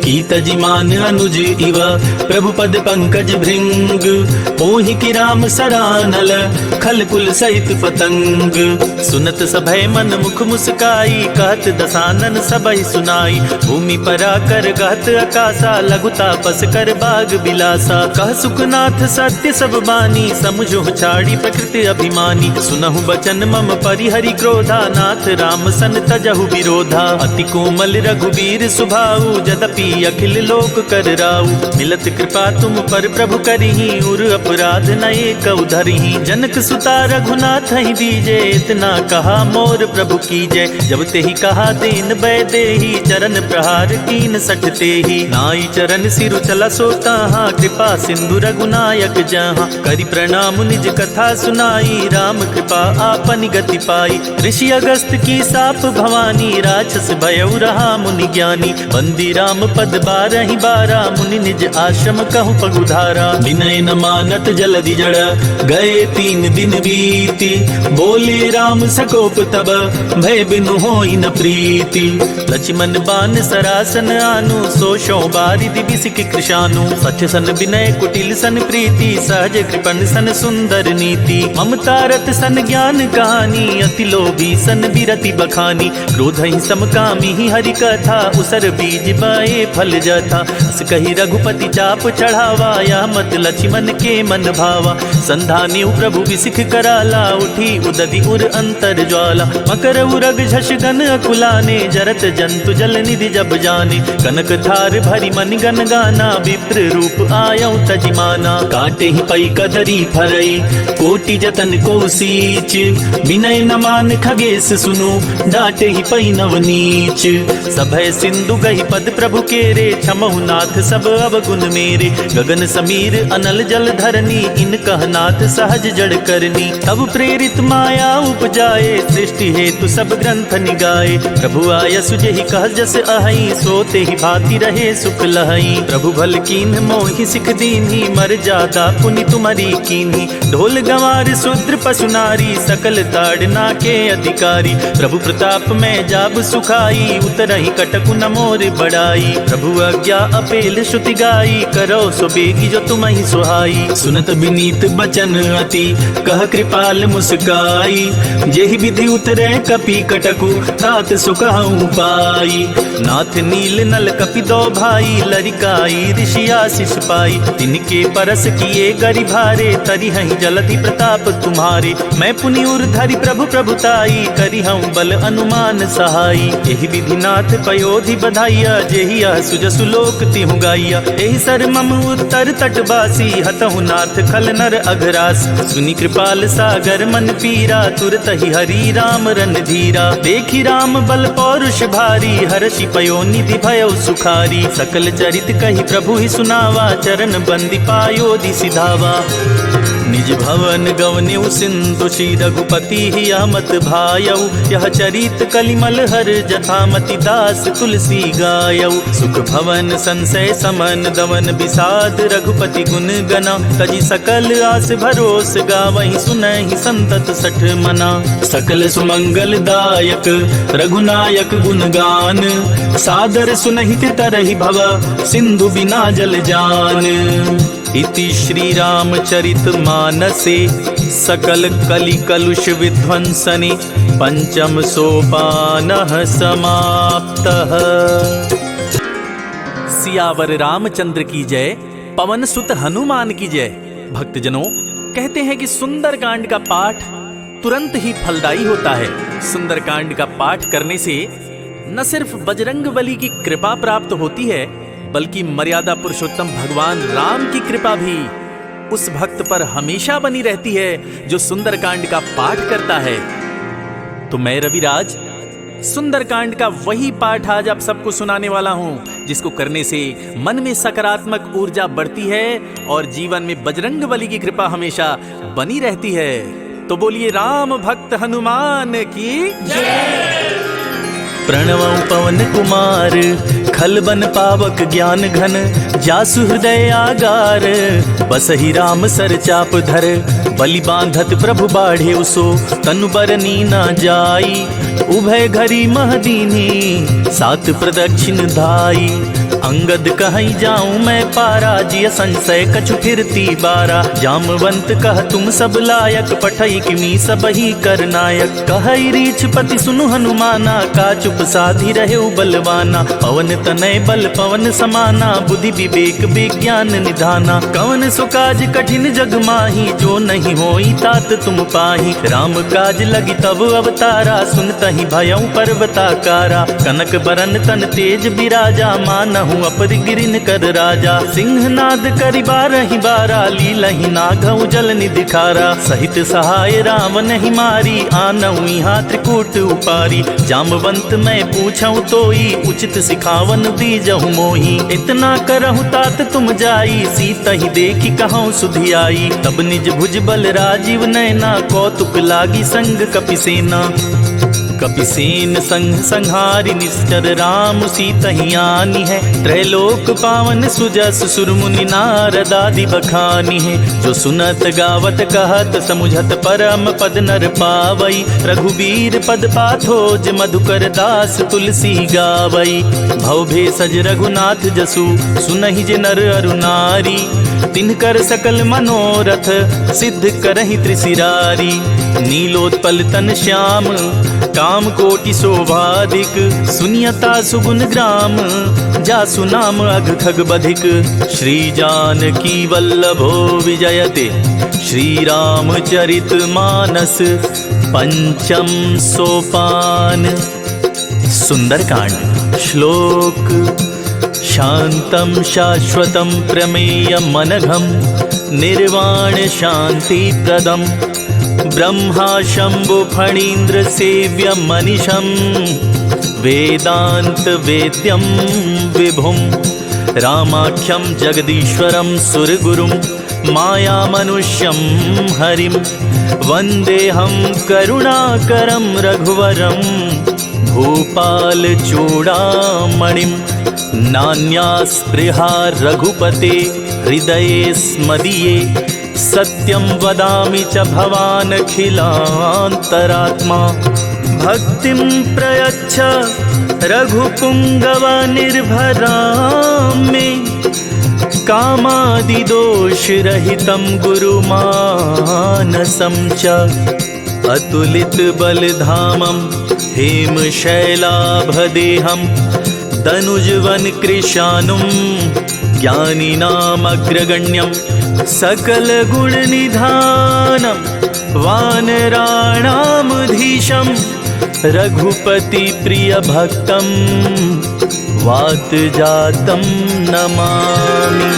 की तजि मान अनुज इव, प्रभु पद पंकज भृंग। ओहि की राम सरानल, खल कुल सहित पतंग। सुनत सभय मन मुख मुस्काई, कहत दसानन सबहि सुनाई। भूमि परा कर गहत आकाशा, लघु तापस कर बाग बिलासा। कह सुखनाथ सत्य सब बानी, समुझो छाड़ी प्रकृति अभिमानी। सुनहु बचन मम परिहरि क्रोधा, नाथ राम सन तजहु विरोधा। अति कोमल रघुबीर सुभाऊ, जदपि अखिल लोक कर राऊ। मिलत कृपा तुम पर प्रभु करिहि, उर अपराध नये कउ धरिहि। जनक सुता रघुनाथ ही दीजे, इतना कहा मोर प्रभु कीजय। जब तेहि कहा दीन बै देहि, चरण प्रहार कीन सठ तेहि। नाई चरण सिरु चला सोता, कृपा सिंधु रघुनाय रघुनायक जहाँ, करि प्रणाम निज कथा सुनाई, राम कृपा आपन गति पाई। ऋषि अगस्त की साप भवानी, राक्षस भयउ रहा मुनि ज्ञानी, बंदी राम पद बारहि बारा, मुनि निज आश्रम कहु पगुधारा। विनय न मानत जलधि जड़, गए 3 दिन बीती, बोले राम सकोप तब, भय बिनु होई न प्रीति। लक्ष्मण बान सरासन आनु, सोशो बारिधि बिसिक कृशानु, सच सन विनय कुटिल सन प्रीति, सहज कृपण सन सुंदर नीति। ममता रत सन ज्ञान कहानी, अति लोभी सन बिरति बखानी, क्रोध ही समकामी ही हरि कथा, उसर बीज बाए फल जथा। अस कही रघुपति चाप चढ़ावा, या मत लक्ष्मण के मन भावा। संधान्यु प्रभु बिसिख कराला, उठी उदधि उर अंतर ज्वाला। मकर उरग झष गन अकुलाने, जरत जंतु जल निधि जब जाने। कनक थार भरी मन गन गाना, विप्र रूप आयौ तजिमाना। काटे ही पई कदरी फरई, कोटि जतन को सींच, विनय न मान खगेश सुनु, डांटे ही पई नवनीच। सभय सिंधु गहि पद प्रभु केरे, क्षमहु नाथ सब अवगुण मेरे। गगन समीर अनल जल धरनी, इन कहनाथ सहज जड़ करनी। तब प्रेरित माया उपजाए, सृष्टि हेतु सब ग्रंथ निगाए। प्रभु आय सुजहि कह जस अहई, सोते ही भांति रहे सुख लहई। प्रभु भल कीन्ह मोहि सिख दीन्ही, मर जादा पुनि तुम्हारी कीन्ही। ढोल गंवार शूद्र पशु नारी, सकल ताड़ना के अधिकारी। प्रभु प्रताप में जाब सुखाई, उतरहि कटकु न मोर बड़ाई। प्रभु आज्ञा अपेल श्रुति गाई, करो सो बेगी जो तुम्हि सुहाई। सुनत विनीत बचन अति, कह कृपाल मुस्काई। जेहि विधि उतरे कपि कटकु, तात सुखहु पाई। नाथ नील नल कपि दो भाई, लरिकाई ऋषि आशीष पाई। तिनके परस किए गरि भारे, तरिहहि जलधि प्रताप तुम्हारे। मैं पुनि उर धरि प्रभु प्रभुताई, करिहउँ बल अनुमान सहाई। एहि विधि नाथ पयोधि बधाइया, जेहि यह सुजसु लोक तिहु गाइया। एहि सर मम उत्तर तटवासी, हतहु नाथ खल नर अघरास। सुनि कृपाल सागर मन पीरा, तुरत ही हरि राम रन धीरा। देखि राम बल पौरुष भारी, हर्षि पयो निधि भयो सुखारी। सकल चरित कहि प्रभु ही सुनावा, चरण बंदी पायोधि सिधावा। निज भवन गवन्यु सिंधु, श्री रघुपति ही अमत भायऊ। यह चरित कलिमल हर जथामति, दास तुलसी गायऊ। सुख भवन संशय समन दवन, विषाद रघुपति गुण गना। तजि सकल आस भरोस, गावहि सुनहि संतत सठ मना। सकल सुमंगल दायक रघुनायक गुणगान, सादर सुनहित तरहि भव, सिंधु बिना जल जान। इति श्री रामचरित मानसे, सकल कलि कलुष विध्वंसने। पंचम सोपानः समाप्तः। सियावर रामचंद्र की जय, पवन सुत हनुमान की जय। भक्तजनों, कहते हैं कि सुंदरकांड का पाठ तुरंत ही फलदायी होता है। सुंदरकांड का पाठ करने से न सिर्फ बजरंगबली की कृपा प्राप्त होती है, बल्कि मर्यादा पुरुषोत्तम भगवान राम की कृपा भी उस भक्त पर हमेशा बनी रहती है जो सुंदरकांड का पाठ करता है। तो मैं रविराज सुंदरकांड का वही पाठ आज आप सबको सुनाने वाला हूं, जिसको करने से मन में सकारात्मक ऊर्जा बढ़ती है और जीवन में बजरंगबली की कृपा हमेशा बनी रहती है। तो बोलिए राम भक्त हनुमान की जय। प्रणवं पवन कुमार, खल बन पावक ज्ञान घन। जासु हृदय आगार, बसहि राम सर चाप धर। बलि बांधत प्रभु बाढ़े उसो, तनु बरनी न जाई। उभय घरी महदीनी, सात प्रदक्षिण धाई। अंगद कहीं जाऊं मैं पारा, जिय संशय कछु फिरती बारा। जामवंत कह तुम सब लायक, पठई किमी सब ही कर नायक। कहई रीछ पति सुनु हनुमाना, का चुप साधी रहे बलवाना। पवन तनय बल पवन समाना, बुद्धि विवेक विज्ञान निधाना। कवन सुकाज कठिन जग माही, जो नहीं होई तात तुम पाही। राम काज लगी तब अवतारा, सुनतहि भयउ पर्वताकारा। कनक बरन तन तेज बिराजा, मानहु हूँ अपर गिरिन कर राजा। सिंहनाद करि बारहि बारा, लीलहि नागहु जल निधिखारा। सहित सहाय राम नहीं मारी, आनऊ यहाँ त्रिकूट उपारी। जामवंत मैं पूछऊँ तोई, उचित सिखावन दीजहु मोही। इतना करहु तात तुम जाई, सीतहि देखी कहूँ सुधियाई। तब निज भुज बल राजीव नैना, कौतुक लागी संग कपिसेना। कपिसेन संग संहारि निश्चर, राम सीतहि आनी है। त्रैलोक पावन सुजस सुर मुनि नारद आदि बखानी है। जो सुनत गावत कहत समुझत परम पद नर पावई। रघुबीर पद पाथोज मधुकर दास तुलसी गावई। भव भेषज रघुनाथ जसु, सुनहि जे नर अरु नारी। तिनकर सकल मनोरथ, सिद्ध करहि त्रिशिरारी। नीलोत्पल तन श्याम, काम कोटि शोभाधिक। सुनियता सुगुन ग्राम, जासु नाम अघ खग बधिक। श्री जानकी वल्लभो विजयते, श्री रामचरित मानस पंचम सोपान। सुंदरकांड। श्लोक। शांतं शाश्वतं प्रमेयम् अनघं, निर्वाण शांति प्रदम्। ब्रह्मा शंभु फणीन्द्र सेव्य मनीषं, वेदांत वेद्यं विभुं। रामाख्यं जगदीश्वरं सुरगुरुं, माया मनुष्यं हरिं। वन्देऽहं करुणाकरं रघुवरं, भूपाल चूड़ामणिं। नान्या स्पृहा रघुपते, हृदये स्मदीये। सत्यं वदामि च भवानखिलान्तरात्मा। भक्तिं प्रयच्छ रघुपुङ्गव निर्भरां मे। कामादिदोषरहितं गुरुमानसं च। अतुलितबलधामं हेमशैलाभदेहं, दनुजवन कृशानुं ज्ञानिनामग्रगण्यं। सकल गुण निधानं, वानराणामधीशं। रघुपति प्रिय भक्तं, वात जातं नमामि।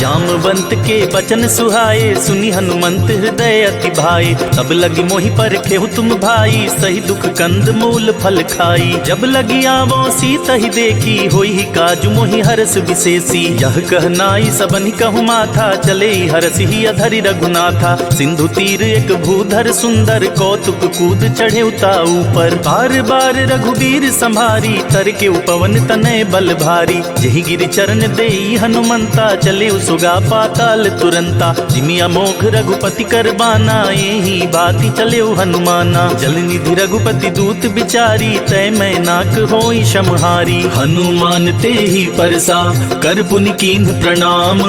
जामवंत के बचन सुहाए, सुनि हनुमंत हृदय अति भाए। तब लगी मोहि परखेहु तुम भाई, सही दुख कंद मूल फल खाई। जब लगी आवो सीतहि देखी, होई काजु मोहि हरस विशेषी। यह कहनाई सबनि कहु माथा, चले हरसि ही अधरि रघुनाथा। सिंधु तीर एक भूधर सुंदर, कौतुक कूद चढ़े उता ऊपर। बार बार रघुबीर संभारी, तर के उपवन तनय बल भारी। जहि गिरि चरण देई हनुमंता, चले सुगा पाताल तुरंता। जिमि अमोघ रघुपति कर बाना, यही बाती चले हनुमाना। जल निधि रघुपति दूत बिचारी, तय मैं नाक होई समहारी। हनुमान ते ही परसा, कर पुनि कीन्ह प्रणाम।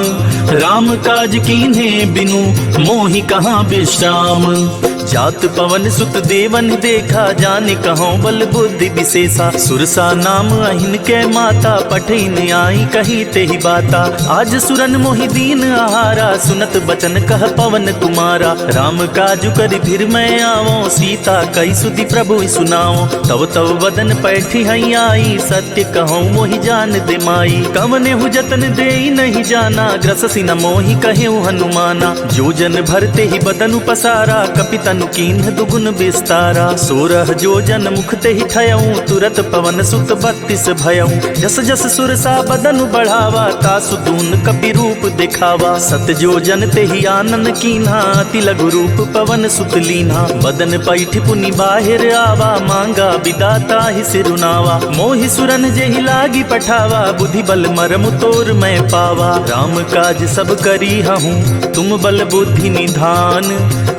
राम काज कीन्हे बिनु, मोहि कहाँ विश्राम। जात पवन सुत देवन देखा, जाने कहाँ बल बुद्धि विशेषा। सुरसा नाम अहिन के माता, पठिन आई कही ते ही बाता। आज सुरन मोहि दीन आहारा, सुनत बचन कह पवन कुमारा। राम काजु करि फिर मैं आवो, सीता कई सुधि प्रभु सुनाओ। तव तव वदन पैठी हई आई, सत्य कहूँ मोहि जान दे माई। कवने हु जतन देई नहीं जाना, ग्रससि न मोहि कहेउ हनुमाना। जो जन भरते ही बदनु पसारा, कपितनु कीन्ह दुगुन विस्तारा। 16 जो जन मुख ते ही ठयऊँ, तुरत पवन सुत 32 भयऊँ। जस जस सुरसा बदनु बढ़ावा, तासु दून कपि रूप दिखावा। सत जो जन ते ही आनन कीन्हा, अति लघु रूप पवन सुत लीन्हा। बदन पैठ पुनि बाहिर आवा, मांगा विदाता ही सिरुनावा। मोहि सुरन जेहि लागी पठावा, बुद्धि बल मरम तोर मैं पावा। राम काज सब करी हूँ, तुम बल बुद्धि निधान।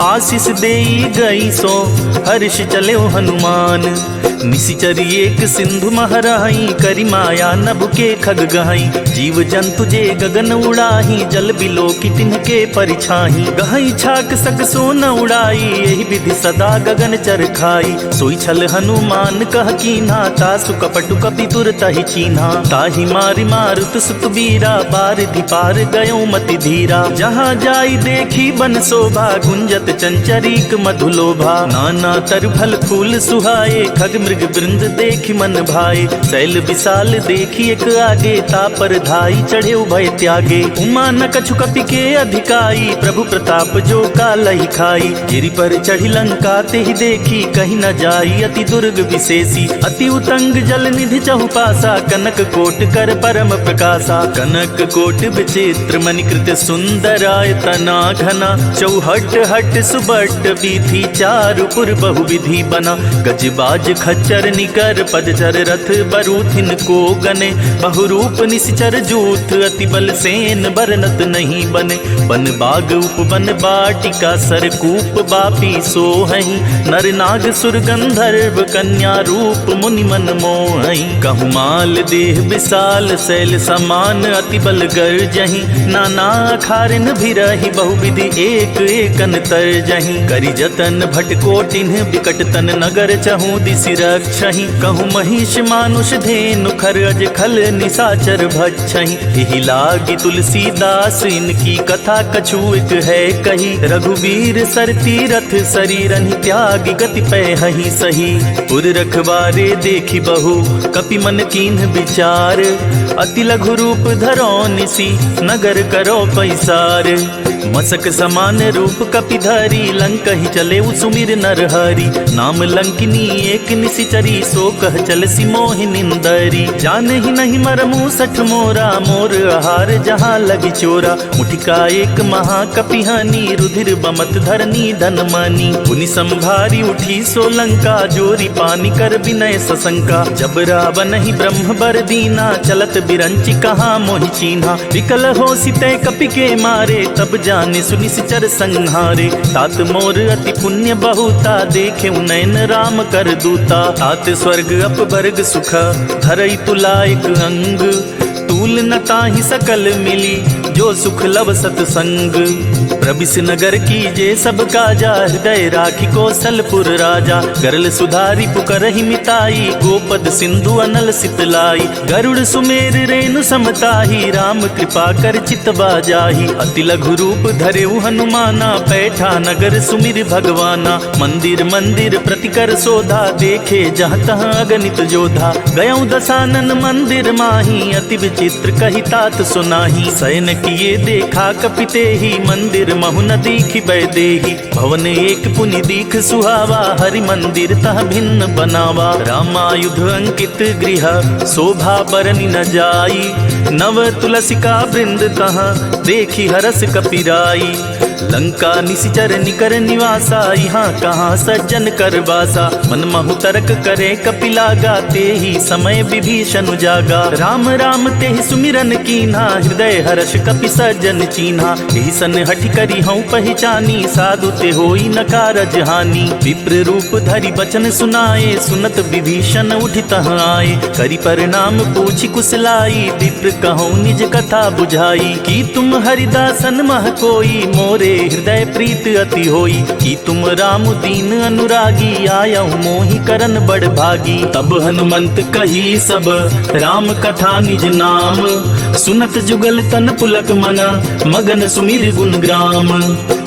आशीष देई गई सो, हर्ष चले हनुमान। निशिचर एक सिंधु महराही, करी माया नभ के खग गहाई। जीव जंतु जे गगन उड़ाही, जल बिलो की तिनके परिछाही। गहाई छाक सक सो न उड़ाई, यही विधि सदा गगन चर खाई। सोई छल हनुमान कह कीन्हा, तासु कपटु कपि तुरत ही चीन्हा। ताहि मारि मारुत सुत बीरा, बारिधि पार गयो मति धीरा। जहाँ जाई देखी बन शोभा, गुंजत चंचरीक मधुलोभा। नाना तरु फल फूल सुहाए, खग स्वर्ग वृंद देखि मन भाए, शैल विशाल देखी एक आगे, तापर धाई चढ़े उभय त्यागे। उमा न कछु कपि के अधिकाई, प्रभु प्रताप जो कालहि खाई। गिरि पर चढ़ी लंका ते ही देखी, कहीं न जाई अति दुर्ग विशेषी। अति उतंग जल निधि चहुपासा, कनक कोट कर परम प्रकाशा। कनक कोट विचित्र मणिकृत सुंदराय तना घना, चौहट हट सुबट विधि चारु पुर बहुविधि बना। गजबाज खच्चर निकर पदचर रथ बरूथिन को गने, बहुरूप निश्चर जूथ अति बल सेन बरनत नहीं बने। बन बाग उपवन बाटिका सरकूप बापी सोहई, नर नाग सुर गंधर्व कन्या रूप मुनि मन मोहई। कहु माल देह विशाल शैल समान, अति बल गर्जहि नाना खारिन भिरहि, बहुविधि एक एकन तरजहि। करि जतन भटकोटिन बिकट तन नगर चहु दिसि रक्षहि। कहु महिष मानुष धेनु खर अज खल निशाचर भक्षहि। एहि लागी तुलसीदास इनकी कथा कछु एक है कही। रघुवीर सर तीरथ शरीरन त्यागी गति पैहि सही। उर रखवारे देखी बहु कपि मन कीन्ह विचार, अति लघु रूप धरो निसी नगर करो पैसार। मसक समान रूप कपि धरी, लंक ही चले सुमिर नर हरि। नाम लंकिनी एक निशिचरी, सो कह चल सी मोहि निंदरी। जान ही नहीं मरमु सठ मोरा, मोर आहार जहाँ लगी चोरा। मुठिका एक महाकपिहानी, रुधिर बमत धरनी धन मानी। पुनि संभारी उठी सो लंका, जोरी पानी कर विनय सशंका। जब रावण ही ब्रह्म बर दीना, चलत बिरंची कहाँ मोहि चीन्हा। विकल हो सिते कपि के मारे, तब जाने सुनिश्चर संहारे। तात मोर अति पुण्य बहुता, देखे नयन राम कर दूता। तात स्वर्ग अपवर्ग सुख, धरई तुलायक अंग। तूल न ताहि सकल मिली, जो सुख लव सतसंग। प्रबिस नगर कीजे सब काजा, हृदय राखी कौशलपुर राजा। गरल सुधारी पुकरहि मिताई, गोपद सिंधु अनल सितलाई। गरुड़ सुमेर रेणु समताही, राम कृपा कर चितवा जाही। अति लघु रूप धरेउ हनुमाना, पैठा नगर सुमिर भगवाना। मंदिर मंदिर प्रतिकर शोधा, देखे जहाँ तहाँ अगणित जोधा। गयौ दसानन मंदिर माही, अति विचित्र कही तात सुनाही। शयन किए देखा कपिते ही, मंदिर महु न दीखि बैदेही। भवन एक पुनि दीख सुहावा, हरि मंदिर तह भिन्न बनावा। रामायुध अंकित गृह, शोभा बरनि न जाई। नव तुलसिका वृंद तहाँ, देखी हरस कपिराई। लंका निशिचर निकर निवासा, यहाँ कहाँ सज्जन कर वासा। मन महु तर्क करे कपिलागा, ते ही समय विभीषण जागा। राम राम ते ही सुमिरन कीन्हा, हृदय हर्ष कपि सज्जन चीन्हा। एहि सन हठि करी हूँ पहचानी, साधु ते होई न कारज हानि। विप्र रूप धरि बचन सुनाए, सुनत विभीषण उठि तहाँ आए। करि परिणाम पूछि कुशलाई, विप्र कहूँ निज कथा बुझाई। कि तुम हरिदासन मह कोई, मोरे हृदय प्रीत अति होई। कि तुम राम दीन अनुरागी, आयऊ मोहि करन बड़ भागी। तब हनुमंत कही सब राम कथा निज नाम, सुनत जुगल तन पुलक मना, मगन सुमिर गुण ग्राम।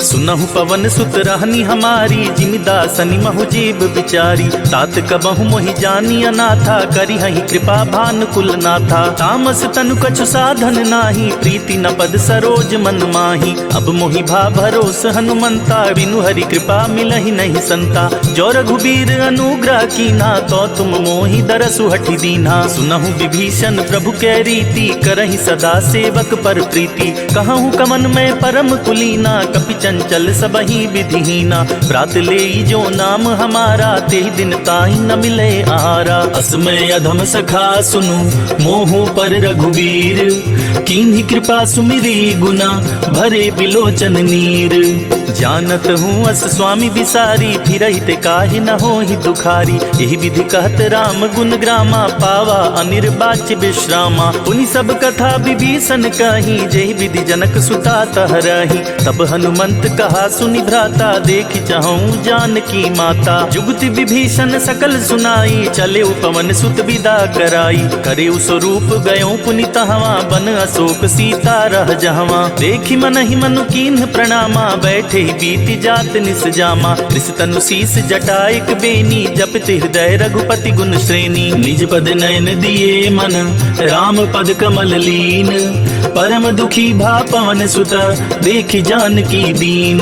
सुनहु पवन सुत रहनी हमारी, जिमिदासनि महु जीव बिचारी। तात कबहु मोहि जानी अनाथा, करी हहि कृपा भान कुल नाथा। तामस तनु कछु साधन नाही, प्रीति न पद सरोज मन माही। अब मोहि भा भरोस हनुमंता, बिनु हरि कृपा मिलहि नहीं संता। जो रघुबीर अनुग्रह कीन्हा, तो तुम मोहि दरसु हठि दीन्हा। सुनहु विभीषण प्रभु कै रीति, करहि सदा सेवक पर प्रीति। कहूँ कमन में परम कुलीना, कपि चंचल सबहि विधिहीना। प्रात लेई जो नाम हमारा, तेहि दिन ताहि न मिले आहारा। असमय अधम सखा सुनु, मोहु पर रघुवीर। कीन्ही कृपा सुमिरी गुना, भरे बिलोचन नीर। जानत हूँ अस स्वामी बिसारी, फिरहि ते काहि न होहि दुखारी। यही विधि कहत राम गुण ग्रामा, पावा अनिर्वाच्य विश्रामा। पुनि सब कथा विभीषण कही, जेहि विधि जनक सुता तह रही। तब हनुमंत हनुमंत कहा सुनि भ्राता, देखि चाहूं जानकी माता। जुगति विभीषण सकल सुनाई, चले पवन सुत विदा कराई। करे स्वरूप गयो पुनि तहवा, बन अशोक सीता रह जहवा। देखि मन ही मनु कीन्ह प्रणामा, बैठे ही बीति जात निस जामा। कृष तनु शीस जटाइक बेनी, जपत हृदय रघुपति गुण श्रेणी। निज पद नयन दिए मन, राम पद कमल लीन। परम दुखी भा पवन सुत, देखि जानकी दीन।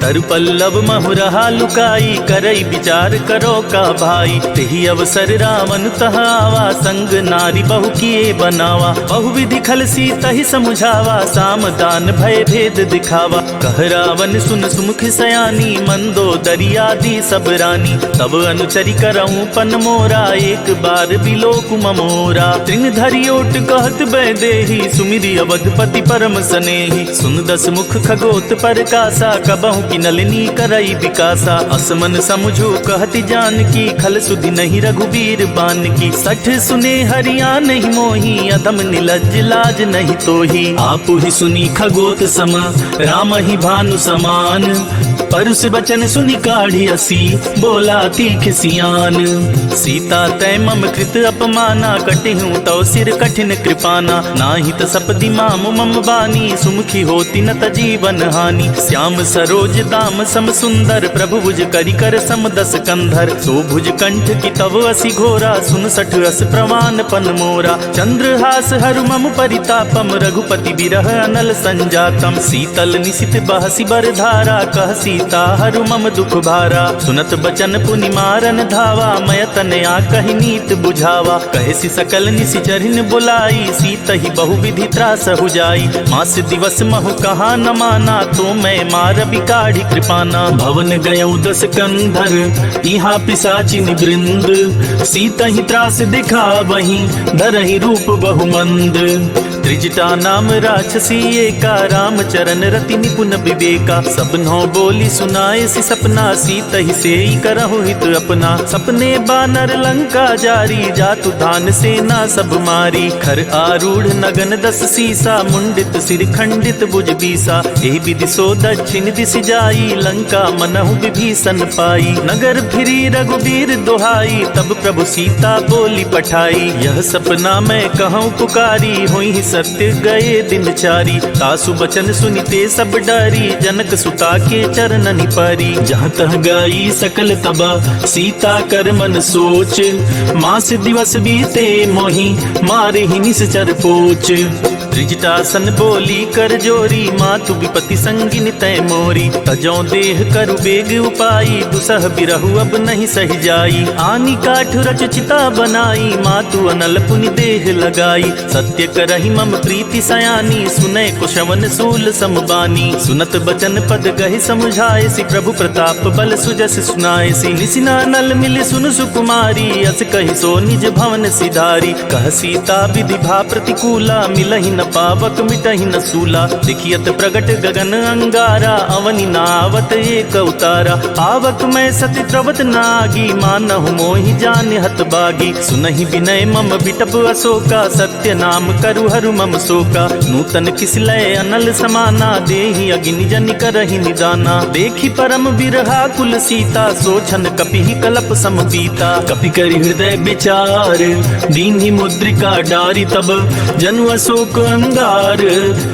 तरु पल्लव महुरहा लुकाई, करई विचार करो का भाई। तेहि अवसर रावण तह आवा, संग नारी बहु किए बनावा। बहुविधि खल सीतहि समुझावा, साम दान भय भेद दिखावा। कह रावण सुन सुमुख सयानी, मंदो दरियादी सब रानी। तब अनुचरि करऊं पन मोरा, एक बार बिलोक ममोरा। तृण धरि ओट कहत बैदेही, सुमिरि अवधपति परम सनेही। सुन दस मुख खगोत परकासा, कबहु की नलिनी करई विकासा। असमन समुझो कहति जानकी, खल सुधि नहीं रघुबीर बान की। सठ सुने हरिया नहीं मोही, अधम निलज्ज लाज नहीं तोही। आपु ही सुनी खगोत सम, राम ही भानु समान। परुष बचन सुनि काढ़ी असी, बोला तीख सियान। सीता तै मम कृत अपमाना, कटिहूँ तव सिर कठिन कृपाना। नाही त सपदि माम मम बानी, सुमुखी होती न त जीवन हानि। श्याम सरोज दाम सम सुंदर, प्रभु भुज करि कर सम दस कंधर। सो भुज कंठ की तव असी घोरा, सुन सठ अस प्रमाण पन मोरा। चंद्रहास हरु मम परितापम, रघुपति बिरह अनल संजातम। शीतल निशित बहसी बर धारा, कह सीता हरु मम दुख भारा। सुनत बचन पुनि मारन धावा, मय तनया कहि नीत बुझावा। कहसी सकल निशिचरिन बुलाई, सीत ही बहुविधि त्रास हो जाई। मास दिवस महु कहा न माना, तो मैं मार बिकाढ़ी कृपाना। भवन गयौ दस कंधर, इहा पिशाचिन वृंद। सीता ही त्रास दिखा वही, धरहि रूप बहुमंद। त्रिजटा नाम राक्षसी एका, राम चरण रति निपुण विवेका। सबनों बोली सुनाए सि सपना, सीत ही से करहु हित अपना। सपने बानर लंका जारी, जातु धान सेना सब मारी। खर आरूढ़ नगन दस सीसा, मुंडित सिर खंडित भुज बीसा। एहि विधि सो दक्षिण दिश जाई, लंका मनहु विभीषण पाई। नगर फिरी रघुबीर दुहाई, तब प्रभु सीता बोली पठाई। यह सपना मैं कहूँ पुकारी, हुई सत्य गए दिन चारी। तासु बचन सुनिते सब डरी, जनक सुता के चरणनि परी। जहाँ तह गई सकल तबा, सीता कर मन सोच। मास दिवस बीते मोही, मारे ही निश्चर पोच। त्रिजटासन बोली कर जोरी, मातु विपति संगिन तय मोरी। तजौ देह करु बेग उपाई, दुसह बिरहु अब नहीं सही जाई। आनी काठ रच चिता बनाई, मातु अनल पुनि देह लगाई। सत्य करहि मम प्रीति सयानी, सुनै कुशवन सूल समबानी। सुनत बचन पद गहि समुझाए सी, प्रभु प्रताप बल सुजस सुनाए सी। निसिना नल मिल सुन सुकुमारी, अस कहि सो निज भवन सिधारी। कह सीता विधि भा प्रतिकूला, मिलहि न पावक मिटहि न सूला। देखियत प्रगट गगन अंगारा, अवनि नावत एक उतारा। पावक मैं सति त्रवत नागी, मानहु मोहि जान हत बागी। सुनहि विनय मम बिटप अशोका, सत्य नाम करु हरु मम शोका। नूतन किस लय अनल समाना, देहि अग्नि जनि करहि निदाना। देखि परम बिरहा कुल सीता, सोचन कपिहि कलप सम पीता। कपि करि हृदय विचार, दीन्हि मुद्रिका डारी। तब जनु अशोक अंगार,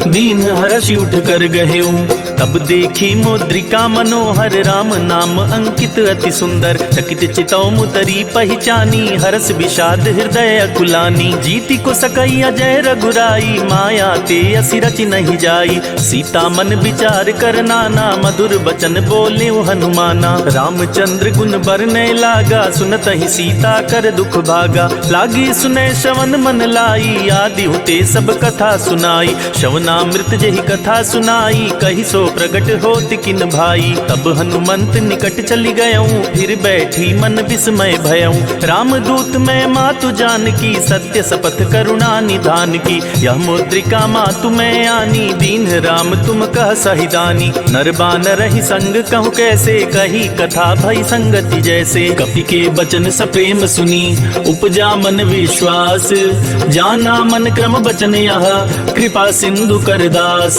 दीन हर्षि उठ कर गहेऊ। तब देखी मुद्रिका मनोहर, राम नाम अंकित अति सुंदर। चकित चितौ मुतरी पहचानी, हरस विषाद हृदय अकुलानी। जीति को सकई अजय रघुराई, माया ते असि रचि नहीं जाई। सीता मन विचार कर नाना, मधुर बचन बोले हनुमाना। रामचंद्र गुण बरनै लागा, सुनत ही सीता कर दुख भागा। लागी सुनै श्रवण मन लाई, आदि हुते सब कथा सुनाई। श्रवणामृत जहि कथा सुनाई, कहि सो प्रगट होत किन भाई। तब हनुमंत निकट चली गयऊं, फिर बैठी मन विस्मय भयऊं। रामदूत मैं मातु जानकी, सत्य शपथ करुणा निधान की। यह मुद्रिका मातु मैं आनी, दीन राम तुम कह सहिदानी। नर बानर ही संग कहूँ कैसे, कही कथा भई संगति जैसे। कपि के बचन सप्रेम सुनी, उपजा मन विश्वास। जाना मन क्रम बचन यह, कृपा सिंधु करदास।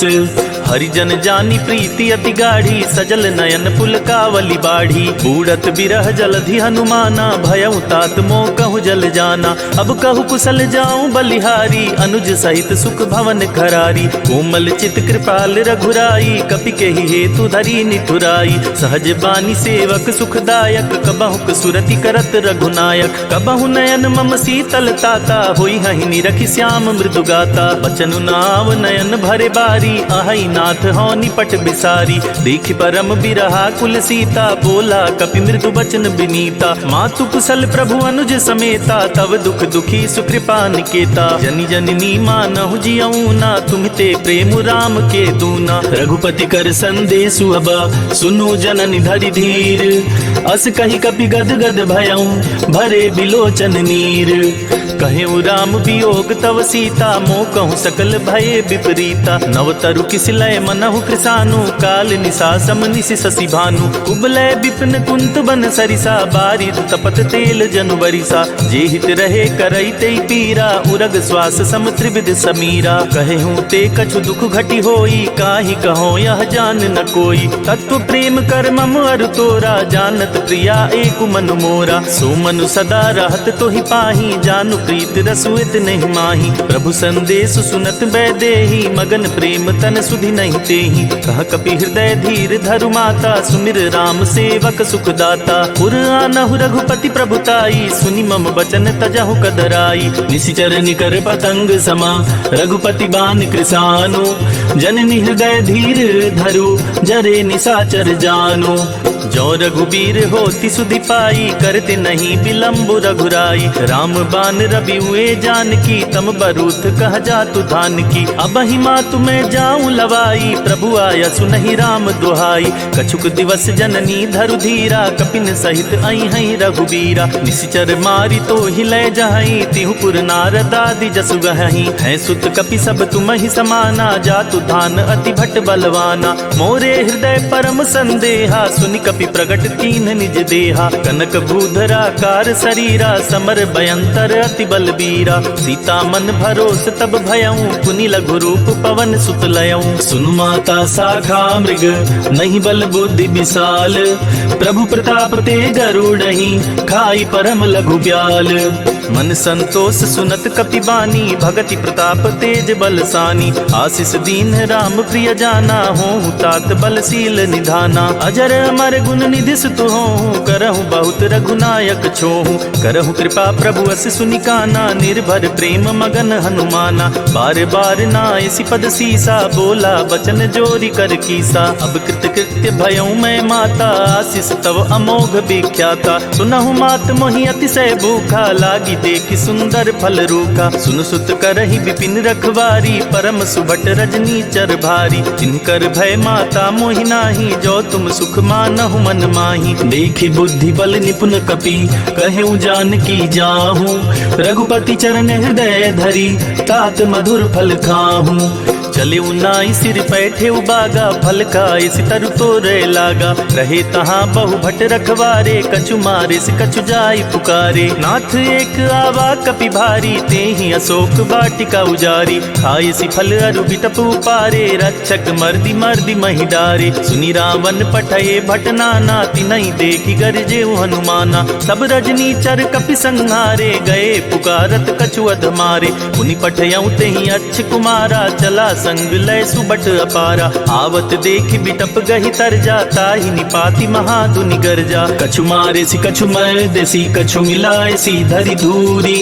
हरिजन जानी प्रीति अति गाढ़ी, सजल नयन पुलकावली बाढ़ी। बूढ़त बिरह जलधि हनुमाना, भयउ तात मोह कहु जल जाना। अब कहु कुशल जाऊं बलिहारी, अनुज सहित सुख भवन खरारी। कोमल चित कृपाल रघुराई, कपि केहि हेतु धरी निठुराई। सहज बानी सेवक सुखदायक, कबहुक सुरति करत रघुनायक। कबहु नयन मम शीतल ताता, होई हहि निरखि श्याम मृदु गाता। बचनु नाव नयन भरे बारी, आहई नाथ हौ निपट बिसारी। देखि परम बिरहा कुल सीता, बोला कपि मृदु बचन बिनीता। मातु कुशल प्रभु अनुज समेता, तव दुख दुखी सुकृपा निकेता। जनि जननी मानहु जियऊना, तुमते प्रेम राम के दूना। रघुपति कर संदेशु अब, सुनु जननि धरि धीर। अस कहि कपि गद गद भयउ, भरे बिलोचन नीर। कहेउ राम वियोग तव सीता, मोह कहूँ सकल भये विपरीता। नव तरु किस लय मनहु कृसानु, काल निशा सम निशि शशि भानु। कुबलय विपिन कुंत बन सरिसा, बारिद तपत तेल जनु बरिसा। जे हित रहे करई तेई पीरा, उरग श्वास सम त्रिविध समीरा। कहेहूँ ते कछु दुख घटी होई, काहि कहो यह जान न कोई। तत्व प्रेम कर मम अरु तोरा, जानत प्रिया एक मन मोरा। सो मनु सदा रहत तोहि पाही, जानु प्रीत रसुइत नहीं माही। प्रभु संदेश सुनत बैदेही, मगन प्रेम तन सुधि नहीं तेही। कह कपि हृदय धीर धरु माता, सुमिर राम सेवक सुखदाता। पुर आनहु रघुपति प्रभुताई, सुनि मम बचन तजहु कदराई। निशिचर निकर पतंग समा, रघुपति बान कृसानु। जननि हृदय धीर धरु, जरे निशाचर जानु। जो रघुबीर होति सुधि पाई, करते नहीं विलम्ब रघुराई। राम बान रवि हुए जानकी, तम बरूथ कह जातु धान की। अब ही मातु मैं जाऊं लवाई, प्रभु आया सुनहि राम दुहाई। कछुक दिवस जननी धरु धीरा, कपिन सहित आई हई रघुबीरा। निशिचर मारी तो हिलय जहई, तिहु पुर नारद आदि जसु गहई। है सुत कपि सब तुम ही समाना, जातु धान अति भट बलवाना। मोरे हृदय परम संदेहा, सुनि कपि प्रगट कीन निज देहा। कनक भूधरा कार शरीरा, समर भयंतर अति बलबीरा। सीता मन भरोस तब भयऊ, पुनि लघु रूप पवन सुत लयऊ। सुनु माता शाखा मृग, नहीं बल बुद्धि विशाल। प्रभु प्रताप ते गरुड़हि, खाई परम लघु ब्याल। मन संतोष सुनत कपि बानी, भगति प्रताप तेज बलसानी। आशीष दीन राम प्रिय जाना, होहु तात बलशील निधाना। अजर अमर गुण निधि सुत होहु, करहु बहुत रघुनायक छोहु। करहु कृपा प्रभु अस सुनिकाना, निर्भर प्रेम मगन हनुमाना। बार बार नायसि पद सीसा, बोला बचन जोरी कर कीसा। अब कृत कृत्य भयऊ मैं माता, आशीष तव अमोघ विख्याता। सुनहु मात मोहि अतिशय भूखा, लागी देखि सुंदर फल रूखा। सुन सुत करहि विपिन रखवारी, परम सुभट रजनी चर भारी। जिनकर भय माता मोहि नाही, जो तुम सुख मानहु मन माही। देखि बुद्धि बल निपुण कपि, कहेउ जानकी जाहू। रघुपति चरण हृदय धरि, तात मधुर फल खाहू। चले उनाई सिर पैठे उबागा, फल खाए सितरु तोरे लागा। रहे तहाँ बहु भट रखवारे, कछु मारे से कछु जाई पुकारे। नाथ एक आवा कपि भारी, ते ही अशोक वाटिका उजारी। खाए सि फल अरु बिटप उपारे, रक्षक मर्दी मर्दी महि डारे। सुनि रावण पठये भट नाना, तिनहि देखि गरजे हनुमाना। सब रजनी चर कपि संहारे, गए पुकारत कछु अध मारे। पुनि पठयऊ तेहि अच्छ कुमारा, चला संग लय सुबट अपारा। आवत देखि बिटप गहि तरजा, ताहि निपाति महाधुनि गरजा। कछु मारे सी कछु मर्द सी, कछु मिलाए सी धरि धूरी।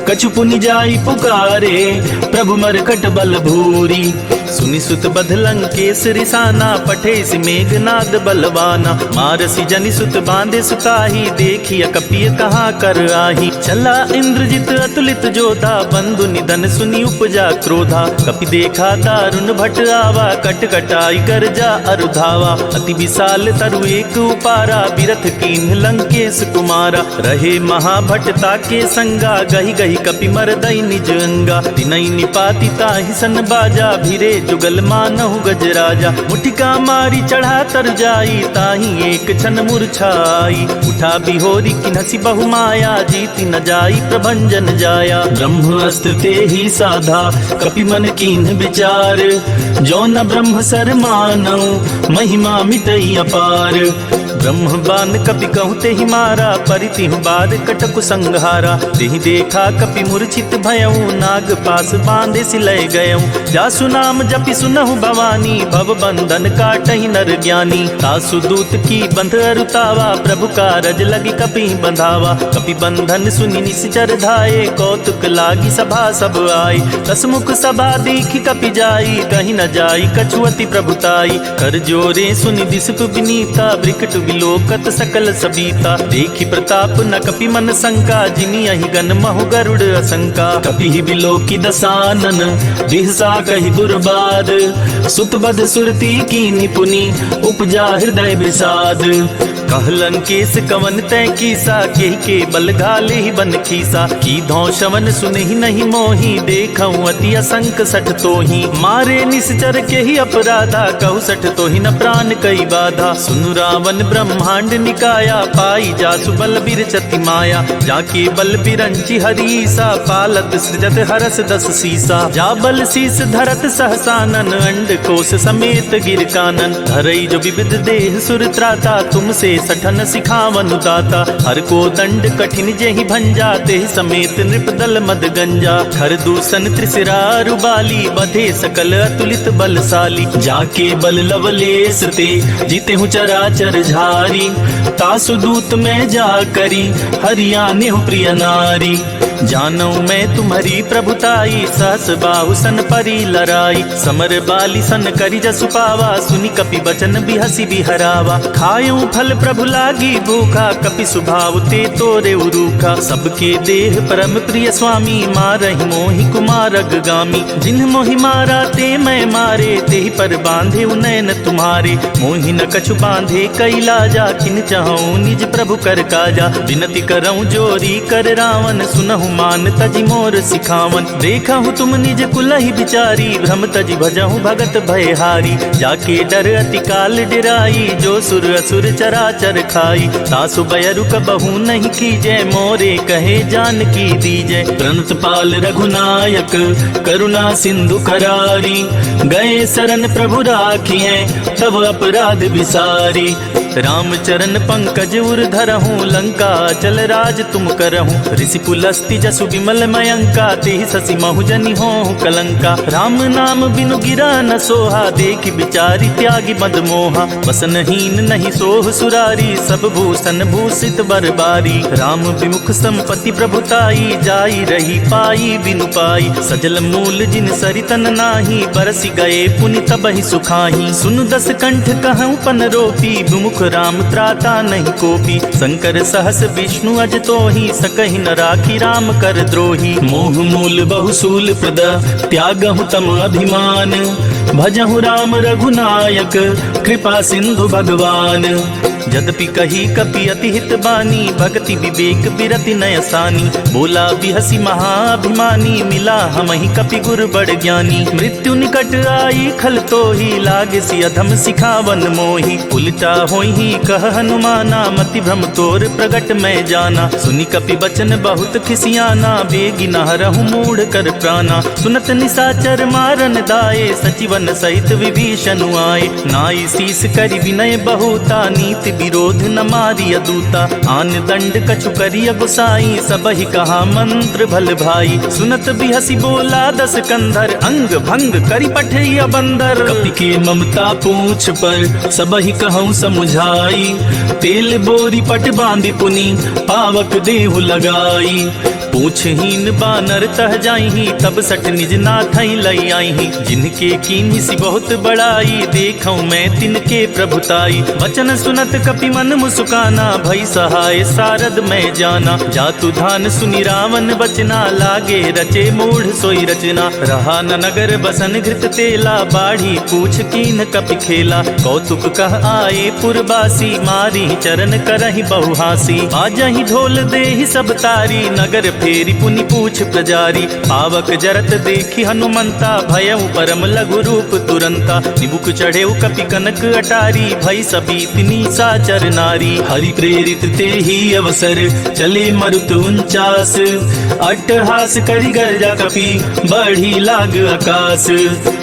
कछु पुनि जाई पुकारे, प्रभु मरकट बल भूरी। सुनि सुत बध लंकेश रिसाना, पठे सि मेघनाद बलवाना। मारसी जनि सुत बांधे सुताही, देखिय कपिय कहाँ कर आही। चला इंद्रजित अतुलित जोधा, बंधु निधन सुनि उपजा क्रोधा। कपि देखा दारुण भट आवा, कट कटाई गर्जा अरुधावा। अति विशाल तरु एक उपारा, बिरथ कीन्ह लंकेश कुमारा। रहे महाभटता के संगा, गहि गहि कपि मरदई निज अंगा। तिनई निपाति ताहि सन बाजा, भिरे जुगल मानहु गजराजा। मुठिका मारी चढ़ा तर जाई, ताही एक छन मूर्छाई। उठा बिहोरी की हसी बहु माया, जीती न जाई प्रभंजन जाया। ब्रह्मास्त्र ते ही साधा, कपि मन कीन विचार। जो न ब्रह्म सर मानौ, महिमा मिटई अपार। ब्रह्म बान कपि कहूँ ते ही मारा, परितिहु बाद कटकु संहारा। तेहि देखा कपि मूर्छित भयऊ, नाग पास बांधे सिलय गयऊ। जासु नाम जपि सुनहु भवानी, भव बंधन काटहि नर ज्ञानी। तासु दूत की बंध अरुतावा, प्रभु कारज लगी कपि बंधावा। कपि बंधन सुनि निश्चर धाये, कौतुक लागी सभा सब आए। दसमुख सभा देखी कपि जाई, कहीं न जाई कछुअति प्रभुताई। कर जोरे सुनि दिसपु विनीता, ब्रिकट विलोकत सकल सबीता। देखी प्रताप न कपि मन शंका, जिनि अहि गन महु गरुड़ असंका। कपि विलोकी दसानन, दिहसा कहि दुर्बाद। सुत बध सुरती की निपुनि, उपजा हृदय विषाद। कहलन केस कवन तय कीसा, केहि के बल घाले ही बन खीसा। की धौ शवन सुनहि नहीं मोही, देखऊं अति असंक सठ तोही। मारे निश्चर के ही अपराधा, कहु सठ तोहि न प्राण कई बाधा। सुनु रावण ब्रह्मांड निकाया, पाई जासु बल बिरचति माया। जाके बल बिरंची हरीसा, पालत सृजत हरस दस सीसा। जा बल शीस धरत सहसानन, अंड कोश समेत गिर कानन। धरई जो विविध देह सुर त्राता, तुमसे सठन सिखावन दाता। हर को दंड कठिन जेहि भंजा, तेहि समेत नृप दल मद गंजा। खर दूषण त्रिशिरारु बाली, बधे सकल अतुलित बलशाली। जाके बल लवलेस ते, जीते हूँ चराचर झारी। तासु दूत में जा करी, हरियाने हूँ प्रिय नारी। जानू मैं तुम्हारी प्रभुताई, सहस बाहु सन परी लराई। समर बाली सन करी जसु पावा, सुनि कपि बचन बिहसी बिहरावा। खायूं फल प्रभु लागी भूखा, कपि सुभाव ते तोरे उरूखा। सबके देह परम प्रिय स्वामी, मारहि मोहि कुमारग गामी। जिन्ह मोहि मारा ते मैं मारे, तेहि पर बांधे नयन तुम्हारे। मोहि न कछु बांधे कैलाजा, किन चाहूं निज प्रभु कर काजा। विनती करऊं जोरी कर रावण, सुनहु मान तजि मोर सिखावन। देखहु तुम निज कुलहि बिचारी, भ्रम तजि भजहु भगत भयहारी। जाके डर अति काल डिराई, जो सुर असुर चराचर खाई। तासु बयरु कबहु नहीं कीजय, मोरे कहे जानकी दीजय। प्रणत पाल रघुनायक, करुणा सिंधु करारी। गए शरण प्रभु राखिए, तब अपराध विसारी। राम चरण पंकज उर धरहूँ, लंका चल राज तुम करहूँ। ऋषि पुलस्ति जसु विमल मयंका, तेहि शशि महु जनि होहु कलंका। राम नाम बिनु गिरा न सोहा, देखि बिचारी त्यागी मद मोहा। वसनहीन नहीं सोह सुरारी, सब भूषण भूषित बरबारी। राम विमुख संपत्ति प्रभुताई, जाई रही पाई बिनु पाई। सजल मूल जिन सरितन नाही, बरसि गए पुनि तबहि सुखाही। सुनु दस कंठ कहूँ पन रोपी, विमुख राम त्राता नहीं कोपी। शंकर सहस विष्णु अज तोहि, सकहि न राखी राम कर द्रोही। मोह मूल बहुसूल प्रद, त्यागहु तम अभिमान। भजहु राम रघुनायक, कृपा सिंधु भगवान। यद्यपि कही कपि अति हित बानी, भक्ति विवेक बिरति नयसानी। बोला बिहसी महाअभिमानी, मिला हमहि कपि गुर बड़ ज्ञानी। मृत्यु निकट आई खल तोहि, लागे सि अधम सिखावन मोहि। उल्टा होहि कह हनुमाना, मति भ्रम तोर प्रगट मैं जाना। सुनि कपि बचन बहुत खिसियाना, बेगी न हरहु मूढ़ कर प्राणा। सुनत निशाचर मारन दाये, सचिवन सहित विभीषण आए। नाई शीस करि विनय बहुता, नीति विरोध न मारिय दूता। आन दंड कछु करिय गुसाई, सबहि कहा मंत्र भल भाई। सुनत बिहसी बोला दस कंधर, अंग भंग करि पठिय बंदर। कपि के ममता पूछ पर, सबहि कहूँ समुझाई। तेल बोरी पट बांधि पुनि, पावक देहु लगाई। पूछहीन बानर तह जाइही, तब सठ निज नाथई लई आइही। जिनके कीन्ही बहुत बड़ाई, देखऊं मैं तिनके प्रभुताई। वचन सुनत कपि मन मुस्काना, भई सहाय सारद मैं जाना। जातु धान सुनि रावण बचना, लागे रचे मूढ़ सोई रचना। रहा न नगर बसन घृत तेला, बाढ़ी पूछ कीन कपि खेला। कौतुक कह आए पुरबासी, मारी चरण करहि बहुहासी। बाजहि ढोल देहि सब तारी, नगर फेरी पुनि पूछ प्रजारी। पावक जरत देखी हनुमंता, भयउ परम लघु रूप तुरंता। निबुक चढ़े कपि कनक अटारी, भई सबीत निशाचर नारी। हरि प्रेरित ते ही अवसर, चले मरुत 49। अट्टहास करि गर्जा कपि, बढ़ी लाग आकाश।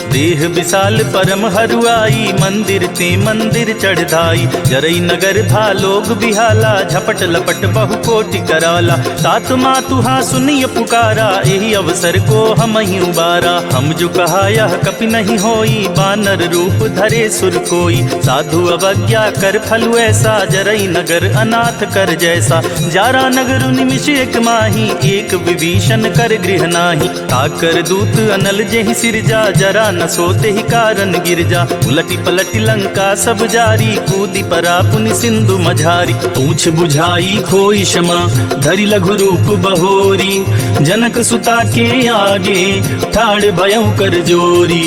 देह विशाल परम हरुआई, मंदिर ते मंदिर चढ़ाई। जरई नगर भालोग बिहाला, झपट लपट बहु कोटि कराला। तात मातुहा सुनिय पुकारा, यही अवसर को हम ही उबारा। हम जो कहा यह कपि नहीं होई, बानर रूप धरे सुर कोई। साधु अवज्ञा कर फलु ऐसा, जरई नगर अनाथ कर जैसा। जारा नगर निमिष एक माही, एक विभीषण कर गृह नाही। ताकर दूत अनल जेहि सिरजा, जरा न सोते ही कारण गिरजा। उलटी पलटी लंका सब जारी, कूदी परा पुनि सिंधु मझारी। पूछ बुझाई खोई क्षमा, धरि लघु रूप बहोरी। जनक सुता के आगे, ठाड़ भयउ कर जोरी।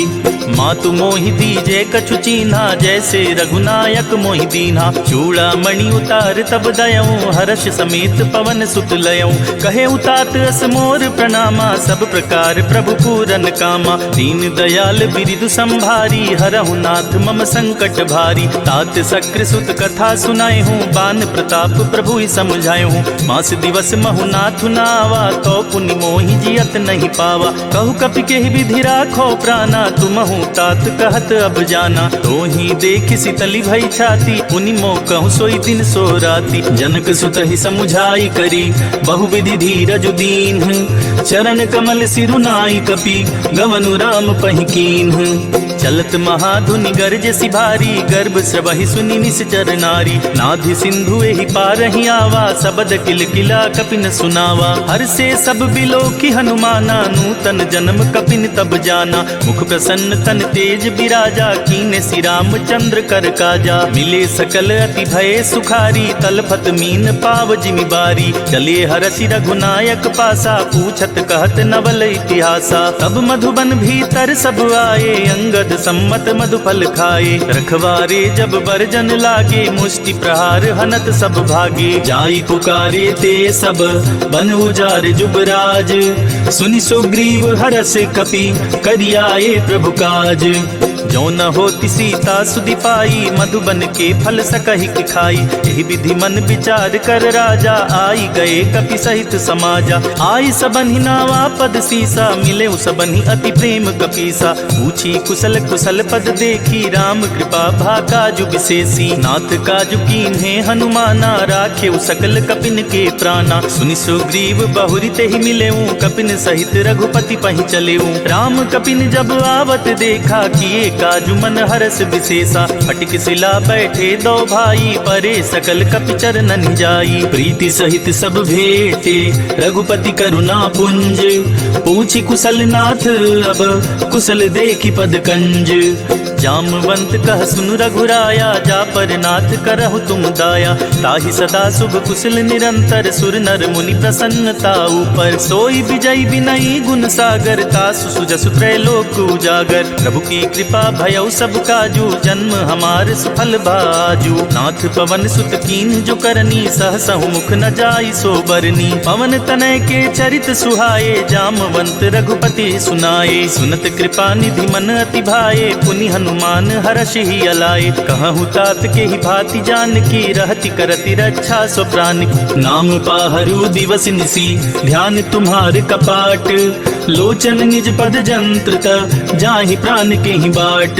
मातु मोहि दीजे कछु चीन्हा, जैसे रघुनायक मोहि दीन्हा। चूड़ा मणि उतार तब दयऊं, हर्ष समेत पवन सुत लयऊं। कहे उतात अस मोर प्रणामा, सब प्रकार प्रभु पूरन कामा। दीन दयाल बिरिदु संभारी, हरहु नाथ मम संकट भारी। तात सक्र सुत कथा सुनाए हूँ, बान प्रताप प्रभु ही समझाए हूँ। मास दिवस महु नाथ नावा, तो पुनि मोहि जियत नहीं पावा। कहु कपि केहि विधि राखो प्राणा, तुमहु तात कहत अब जाना। तो ही देख शीतली भई छाती, पुनि मो कहूँ सोई दिन सो राती। जनक सुत ही समुझाई करी, बहुविधि धीरज दीन। चरण कमल सिरुनाई कपि, गवनु राम पहि कीन्ह। चलत महाधुनि गर्ज सिभारी, गर्भ स्रवहि सुनि निश्चर नारी। नाधि सिंधु एहि पारहि आवा, सबद किल किला कपिन सुनावा। हर से सब बिलोकी हनुमाना, नूतन जन्म कपिन तब जाना। मुख प्रसन्न तन तेज बिराजा, कीने श्री रामचंद्र कर काजा। मिले सकल अति भय सुखारी, तलफत मीन पाव जिमि बारी। चले हरषि रघुनायक पासा, पूछत कहत नवल इतिहासा। तब मधुबन भीतर सब आए, अंगद सम्मत मधुफल खाए। रखवारे जब बरजन लागे, मुष्टि प्रहार हनत सब भागे। जाई पुकारे ते सब, बन उजार जुबराज। सुनि सुग्रीव हरष कपि, करियाए प्रभु काज। जो न होती सीता सुधि पाई, मधुबन के फल सकहि कि खाई। यही विधि मन विचार कर राजा, आई गए कपि सहित समाजा। आई सबन्हि नावा पद सीसा, मिले सबन्हि अति प्रेम कपीसा। पूछी कुशल कुशल पद देखी, राम कृपा भा काजु विशेषी। नाथ काजु कीन्हे हनुमाना, राखे सकल कपिन के प्राणा। सुनि सुग्रीव बहुरि तेहि मिलेऊ, कपिन सहित रघुपति पहि चलेऊ। राम कपिन जब आवत देखा, किए काजु मन हरस विशेषा। फटिक सिला बैठे दो भाई, परे सकल कपि चरणन जाई। प्रीति सहित सब भेटे, रघुपति करुणा पुंज। पूछी कुशल नाथ अब, कुशल देखी पद कंज। जामवंत कह सुन रघुराया, जा पर नाथ करहु तुम दाया। ताहि सदा शुभ कुशल निरंतर, सुर नर मुनि प्रसन्नता ऊपर। सोई विजय विनयी गुण सागर, तासु सुजसु त्रैलोक उजागर। प्रभु की कृपा भयउ सब काजू, जन्म हमार सुफल बाजू। नाथ पवन सुत कीन जो करनी, सहसहु मुख न जाई सो बरनी। पवन तनय के चरित सुहाए, जामवंत रघुपति सुनाए। सुनत कृपा निधि मन अति भाए, पुनि हनुमान हर्ष ही अलाए। कहूँ तात के ही भांति जान की, रहति करति रक्षा सो प्राण की। नाम पाहरु दिवस निसी, ध्यान तुम्हार कपाट। लोचन निज पद जंत्रत, जाहि प्राण के ही बाट।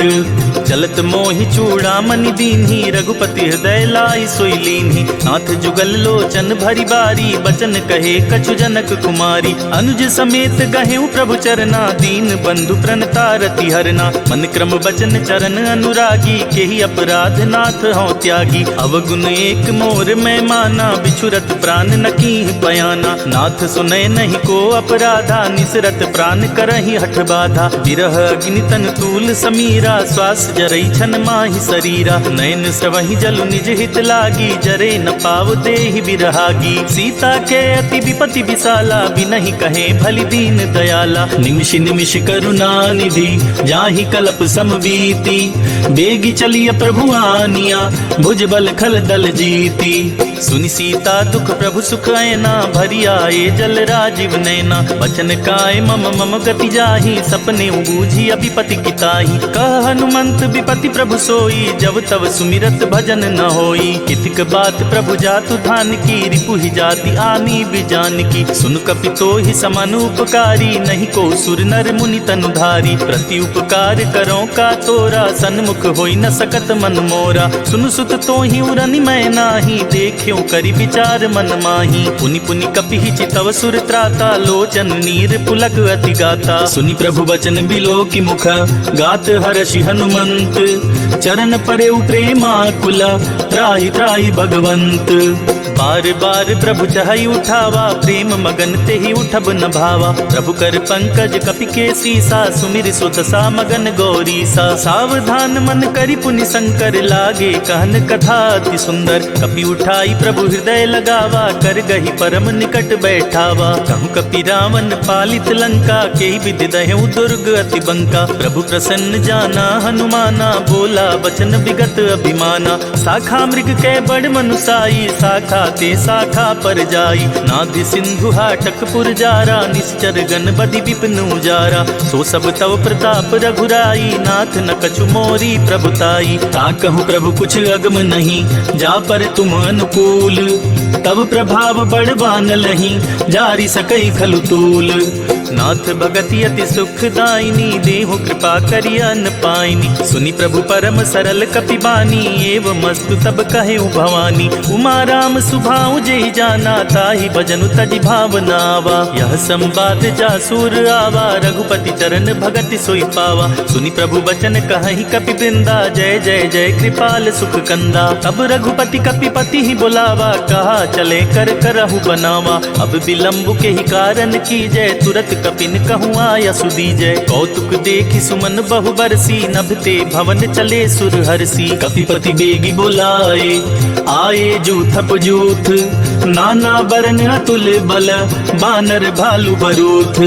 चलत मोहि चूड़ामणि दीन्ही, रघुपति हृदय लाई सोई लीन्ही। नाथ जुगल लोचन भरी बारी, बचन कहे कछु जनक कुमारी। अनुज समेत गहेउ प्रभु चरना, दीन बंधु प्रणतारति हरना। मन क्रम बचन चरण अनुरागी, केहि अपराध नाथ हों त्यागी। अवगुण एक मोर मैं माना, बिछुरत प्राण न कीहि बयाना। नाथ सुनय नहीं को अपराधा, निसरत प्राण करहि हठ बाधा। विरह अग्नि तन तूल समीरा, श्वास जरई छन माहि शरीरा। नयन स्रवहि जलु निज हित लागी, जरे न पाव देहि बिरहागी। सीता के अति विपति विशाला, बिनहि कहे भलि दीन दयाला। निमिष निमिष करुणा निधि, जाहि कल्प समबीति। बेगी चलिय प्रभु आनिया, भुज बल खल दल जीती। सुनि सीता दुख प्रभु सुख ऐना, भरी आए जल राजीव नैना। बचन काय मम मम गति जाहि, सपने बूझी अभिपति किताहि। कह हनुमंत विपति प्रभु सोई, जब तब सुमिरत भजन न होई। कितिक बात प्रभु जातु धान की, रिपु ही जाति आनी बिजान की। सुन कपि तोहि समान उपकारी, नहीं को सुर नर मुनि तनुधारी। प्रति उपकार करो का तोरा, सन्मुख होई न सकत मन मोरा। सुन सुत तोहि उरनि मैं नाही, देख्यो करि विचार मन माही। पुनि पुनि कपि चितव सुर त्राता, लोचन नीर पुलक अति गाता। सुनि प्रभु वचन बिलो की मुख, गात हर्षि हनुमंत। चरण परे प्रेमाकुला, त्राहि त्राहि भगवंत। बार बार प्रभु चहई उठावा, प्रेम मगन ते ही उठब न भावा। प्रभु कर पंकज कपि के सीसा, सुमिर सुत सा मगन गौरी सा। सावधान मन करि पुनि शंकर, लागे कहन कथा अति सुंदर। कपि उठाई प्रभु हृदय लगावा, कर गही परम निकट बैठावा। कहूँ कपि रावण पालित लंका, के विधि दहु दुर्ग अति बंका। प्रभु प्रसन्न जाना हनुमाना, बोला बचन विगत अभिमाना। शाखा मृग के बड़ मनुसाई, शाखा ते शाखा पर जाई। नाभि सिंधु हाटक पुरजारा, निश्चर गण बदि विपिन उजारा। सो सब तव प्रताप रघुराई, नाथ न कछु मोरी प्रभुताई। ताकहु प्रभु कुछ अगम नहीं, जा पर तुम अनुकूल। तब प्रभाव बड़वान लही, जारी सकई खलु तूल। नाथ भगति अति सुखदायिनी, देहु कृपा करि अन पाइनी। सुनि प्रभु परम सरल कपि बानी, एवं मस्तु तब कहे भवानी। उमा राम सुभाऊ जेहि जाना, ताहि भजनु तजि भावनावा। यह संवाद जासुर आवा, रघुपति चरण भगति सोई पावा। सुनि प्रभु बचन कहहि कपि वृंदा, जय जय जय कृपाल सुख कंदा। तब रघुपति कपिपति ही बुलावा, कहा चले कर करहु बनावा। अब विलंब के ही कारण की जय, तुरत कपिन कहूँ आया सुदीजय। कौतुक देखि सुमन बहु बरसी, नभते भवन चले सुर हरसी। कपिपति बेगी बोलाए, आए जूथप जूथ। नाना बरन अतुल बल, बानर भालु बरूथ।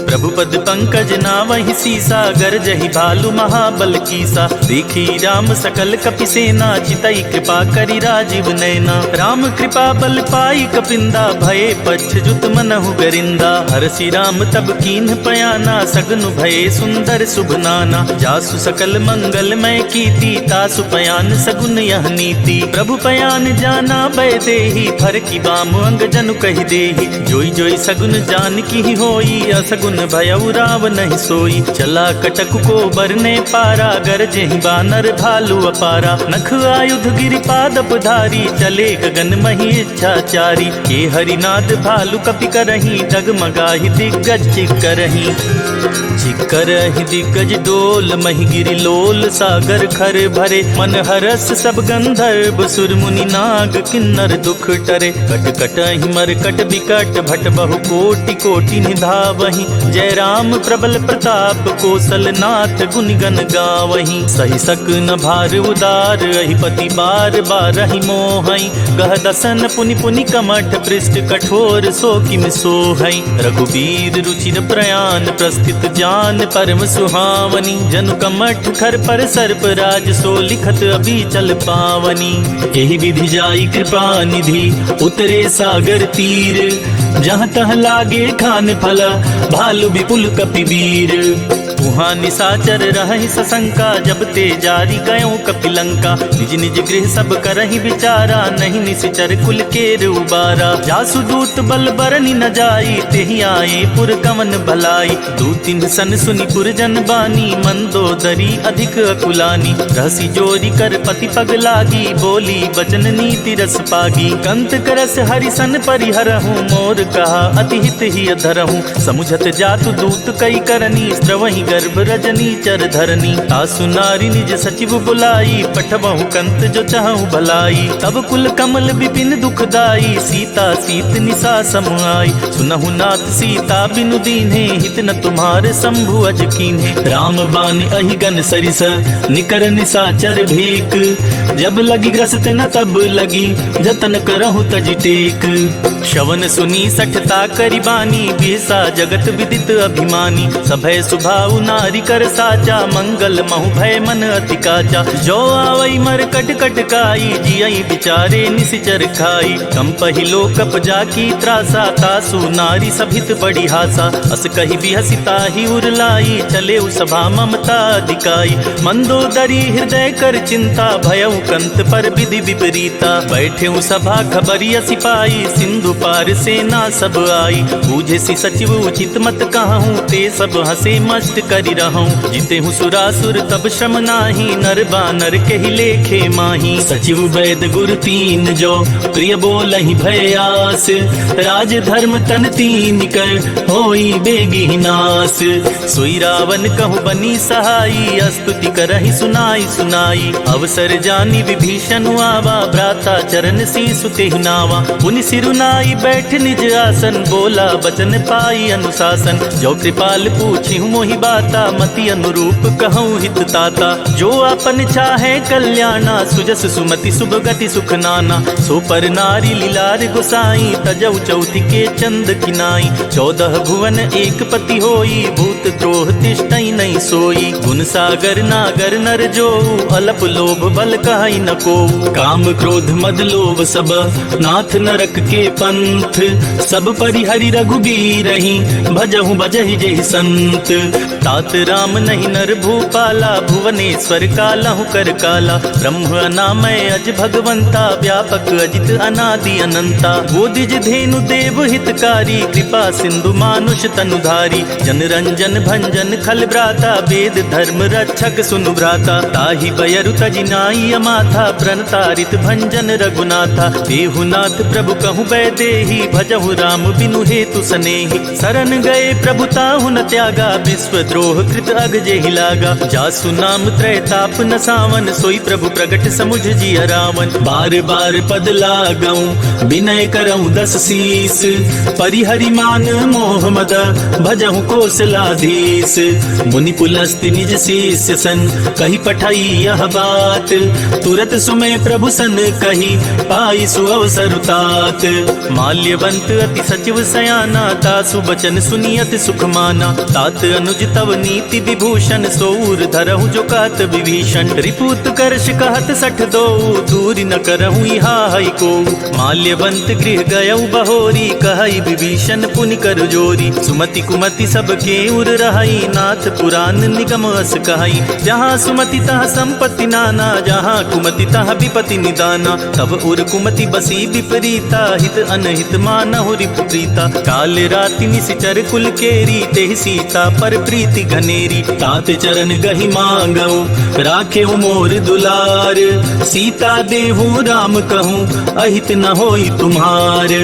प्रभु पद पंकज नावहि सीसा, गरजहि भालु महाबल कीसा। देखी राम सकल कपि सेना, चितई कृपा करि राजीव नैना। राम कृपा बल पाई कपिंदा, भये पच्छ मनहु गरिंदा। हरसि राम तब कीन्ह पयाना, सगनु भये सुंदर शुभ नाना। जासु सकल मंगलमय कीर्ति, तासु पयान सगुन यह नीति। प्रभु पयान जाना भय देहि, फर की बाम अंग जनु कहि देहि। जोई जोई सगुन जान की होई, असगुन भयउ राव नहीं सोई। चला कटक को बरने पारा, गरजेहि बानर भालु अपारा। नख आयुध गिरिपादप धारी, चले गगन मही इच्छाचारी। के हरिनाद भालु कपि करही, डगमगाहि दिग्गज चिक्करही। चिक्करहि दिग्गज डोल, महि गिरि लोल सागर खर भरे। मन हरस सब गंधर्व, सुर मुनि नाग किन्नर दुख टरे। कट कटहि मरकट बिकट, भट बहु कोटि कोटि निधावहि। जय राम प्रबल प्रताप, कौशल नाथ गुण गण गावहि। सही सक न भार उदार, अहिपति बार बारहि मोहई। गह दसन पुनि पुनि कमठ, पृष्ठ कठोर सो किम सोहई। रघुबीर रुचिर प्रयाण, प्रस्थित जान परम सुहावनी। जनु कमठ खर पर सर्प राज, सो लिखत अभी चल पावनी। एहि विधि जाई कृपा निधि, उतरे सागर तीर। जहाँ तह लागे खान फल, भालु विपुल कपिवीर। वहाँ निशाचर रहहि सशंका, जब ते जारी गयो कपिलंका। निज निज गृह सब करहि विचारा, नहीं निश्चर कुल केर उबारा। जासु दूत बल बरनि न जाई, तेहि आए पुर कवन भलाई। दूतिन सन सुनि पुरजन बानी, मंदोदरी अधिक अकुलानी। रहसी जोरी कर पति पग लागी, बोली बचन नीति रस पागी। कंत करस हरिसन परिहरहूँ, मोर कहा अति हित ही अधरहूँ। समुझत जातु दूत कई करनी, स्रवहि गर्भ रजनी चर धरनी। तासु नारी निज सचिव बुलाई, पठबहु कंत जो चाहूँ भलाई। तब कुल कमल विपिन दुखदाई, सीता सीत निशा समुआई। सुनहु नाथ सीता बिनु दीन्हे, हित न तुम्हारे शंभु अज कीन्हे। राम बान अहिगन सरिस, निकर निशाचर भेक। जब लगी ग्रस्त न तब लगी, जतन करहु तज टेक। श्रवण सुनी सठता करिबानी, बिहसा जगत विदित अभिमानी। सभय सुभाउ नारी कर साचा, मंगल महु भय मन अति काचा। जो आवई मर कट कट काई, जियई बिचारे निसिचर खाई। कम पहिलो कप जाकी त्रासा, तासु नारी सभित बड़ी हासा। अस कही बिहसिता ही उरलाई, चले सभा ममता दिकाई। मंदोदरी हृदय कर चिंता, भयउ कंत पर विधि विपरीता। बैठे सभा खबरिया सिपाही, सिंधु पार सेना सब आई। बूझे सी सचिव उचित मत कहूँ, ते सब हंसे मस्त करि रहूं। जीते हूँ सुरासुर तब श्रम नाही, नर बानर के ही लेखे माही। सचिव वैद गुर तीन जो, प्रिय बोलहि भयास। राज धर्म तन तीन कर, होई बेगी नास। सोई रावण कहु बनी सहाई, स्तुति करहि सुनाई सुनाई। अवसर जानी विभीषण आवा, भ्राता चरण शीसु तेहि नावा। पुनि सिरुनाई बैठ निज आसन, बोला बचन पाई अनुशासन। जो कृपाल पूछी मोहि बाता, मति अनुरूप कहूँ हित ताता। जो अपन चाहे कल्याणा, सुजस सुमति शुभ गति सुख नाना। सो पर नारी लीलार गोसाई, तजौ चौथि के चंद किनाई। 14 भुवन एक पति होई, भूत द्रोह तिष्ठई नहीं सोई। गुण सागर नागर नर जो, अलप लोभ बल कहई न को। काम क्रोध मद लोभ सब, नाथ नरक के पंथ। सब परिहरि रघुबीरहि, भजहु बजहि जेहि संत। तात राम नहीं नर भूपाला, भुवनेश्वर कालहु कर काला। ब्रह्म अनामय अज भगवंता, व्यापक अजित अनादि अनंता। गोदिज धेनु देव हितकारी, कृपा सिंधु मानुष तनुधारी। जन रंजन भंजन खल भ्राता, वेद धर्म रक्षक सुनु भ्राता। ताहि बयरु तजिनाई अमाथा, प्रणतारित भंजन रघुनाथा। देहुनाथ प्रभु कहु बैदेही, भजहु राम बिनु हेतु सनेही। शरण गए प्रभु ताहु न त्यागा, विश्वद्रोह कृत अग जेहि लागा। जासु नाम त्रैताप न सावन, सोई प्रभु प्रगट समुझ जिय रावण। बार बार पद लागऊं, विनय करऊं 10 शीस। परिहरि मान मोह मद, भजहु कौशलाधीश। मुनि पुलस्त्य निज शिष्य सन, कही पठाई यह बात। तुरत सुमय प्रभु सन कही, पाई सुअवसर तात। माल्यवंत अति सचिव सयाना, तासु बचन सुनियत सुख माना। तात अनुज तव नीति विभूषण, सोऊर धरहु जो कात विभीषण। रिपुत करश कहत 62, दूरी न करहु इहा हई को। माल्यवंत गृह गयउ बहोरी, कहई विभीषण पुनि कर जोरी। सुमति कुमति सबके उर रहई, नाथ पुराण निगम अस कहई। जहाँ सुमति तहाँ संपत्ति नाना, जहाँ कुमति तहाँ विपति निदाना। तब उर कुमति बसी विपरीता, हित अनहित मानहु रिपु प्रीता। काल राति निशिचर कुल केरी, तेहि सीता पर प्रीति घनेरी। तात चरण गहि मांगऊं, राखे मोर दुलार। सीता देहु राम कहूँ, अहित न होई तुम्हार।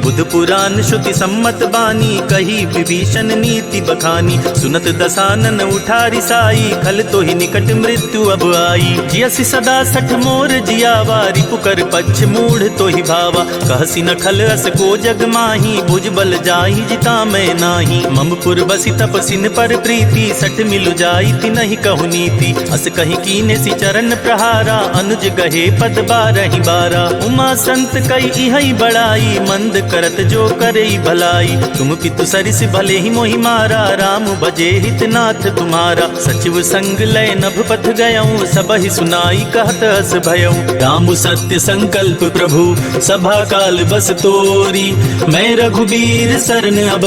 बुध पुराण श्रुति सम्मत बानी, कही विभीषण नीति बखानी। सुनत दसानन उठारी साई, खल तो ही निकट मृत्यु अब आई। जियसि सदा 60 मोर जियावा, रिपुकर पक्ष मूढ़ तो ही भावा। कहसी न खल अस को जग माही, भुज बल जाहि जिता मैं नाही। ममपुर बसी तपसिन पर प्रीति, 60 मिलु जाई ति नहीं कहु नीति। अस कहीं कीने सि चरण प्रहारा, अनुज गहे पद 12 12। उमा संत कई इहई बड़ाई, मंद करत जो करई भलाई। तुम पितु सरिस भले ही मोहि मारा, राम बजे हित नाथ तुम्हारा। सचिव संग लय नभ पथ गयऊं, सबहि सुनाई कहत अस भयऊं। राम सत्य संकल्प प्रभु, सभा काल बस तोरी। मैं रघुबीर शरण अब,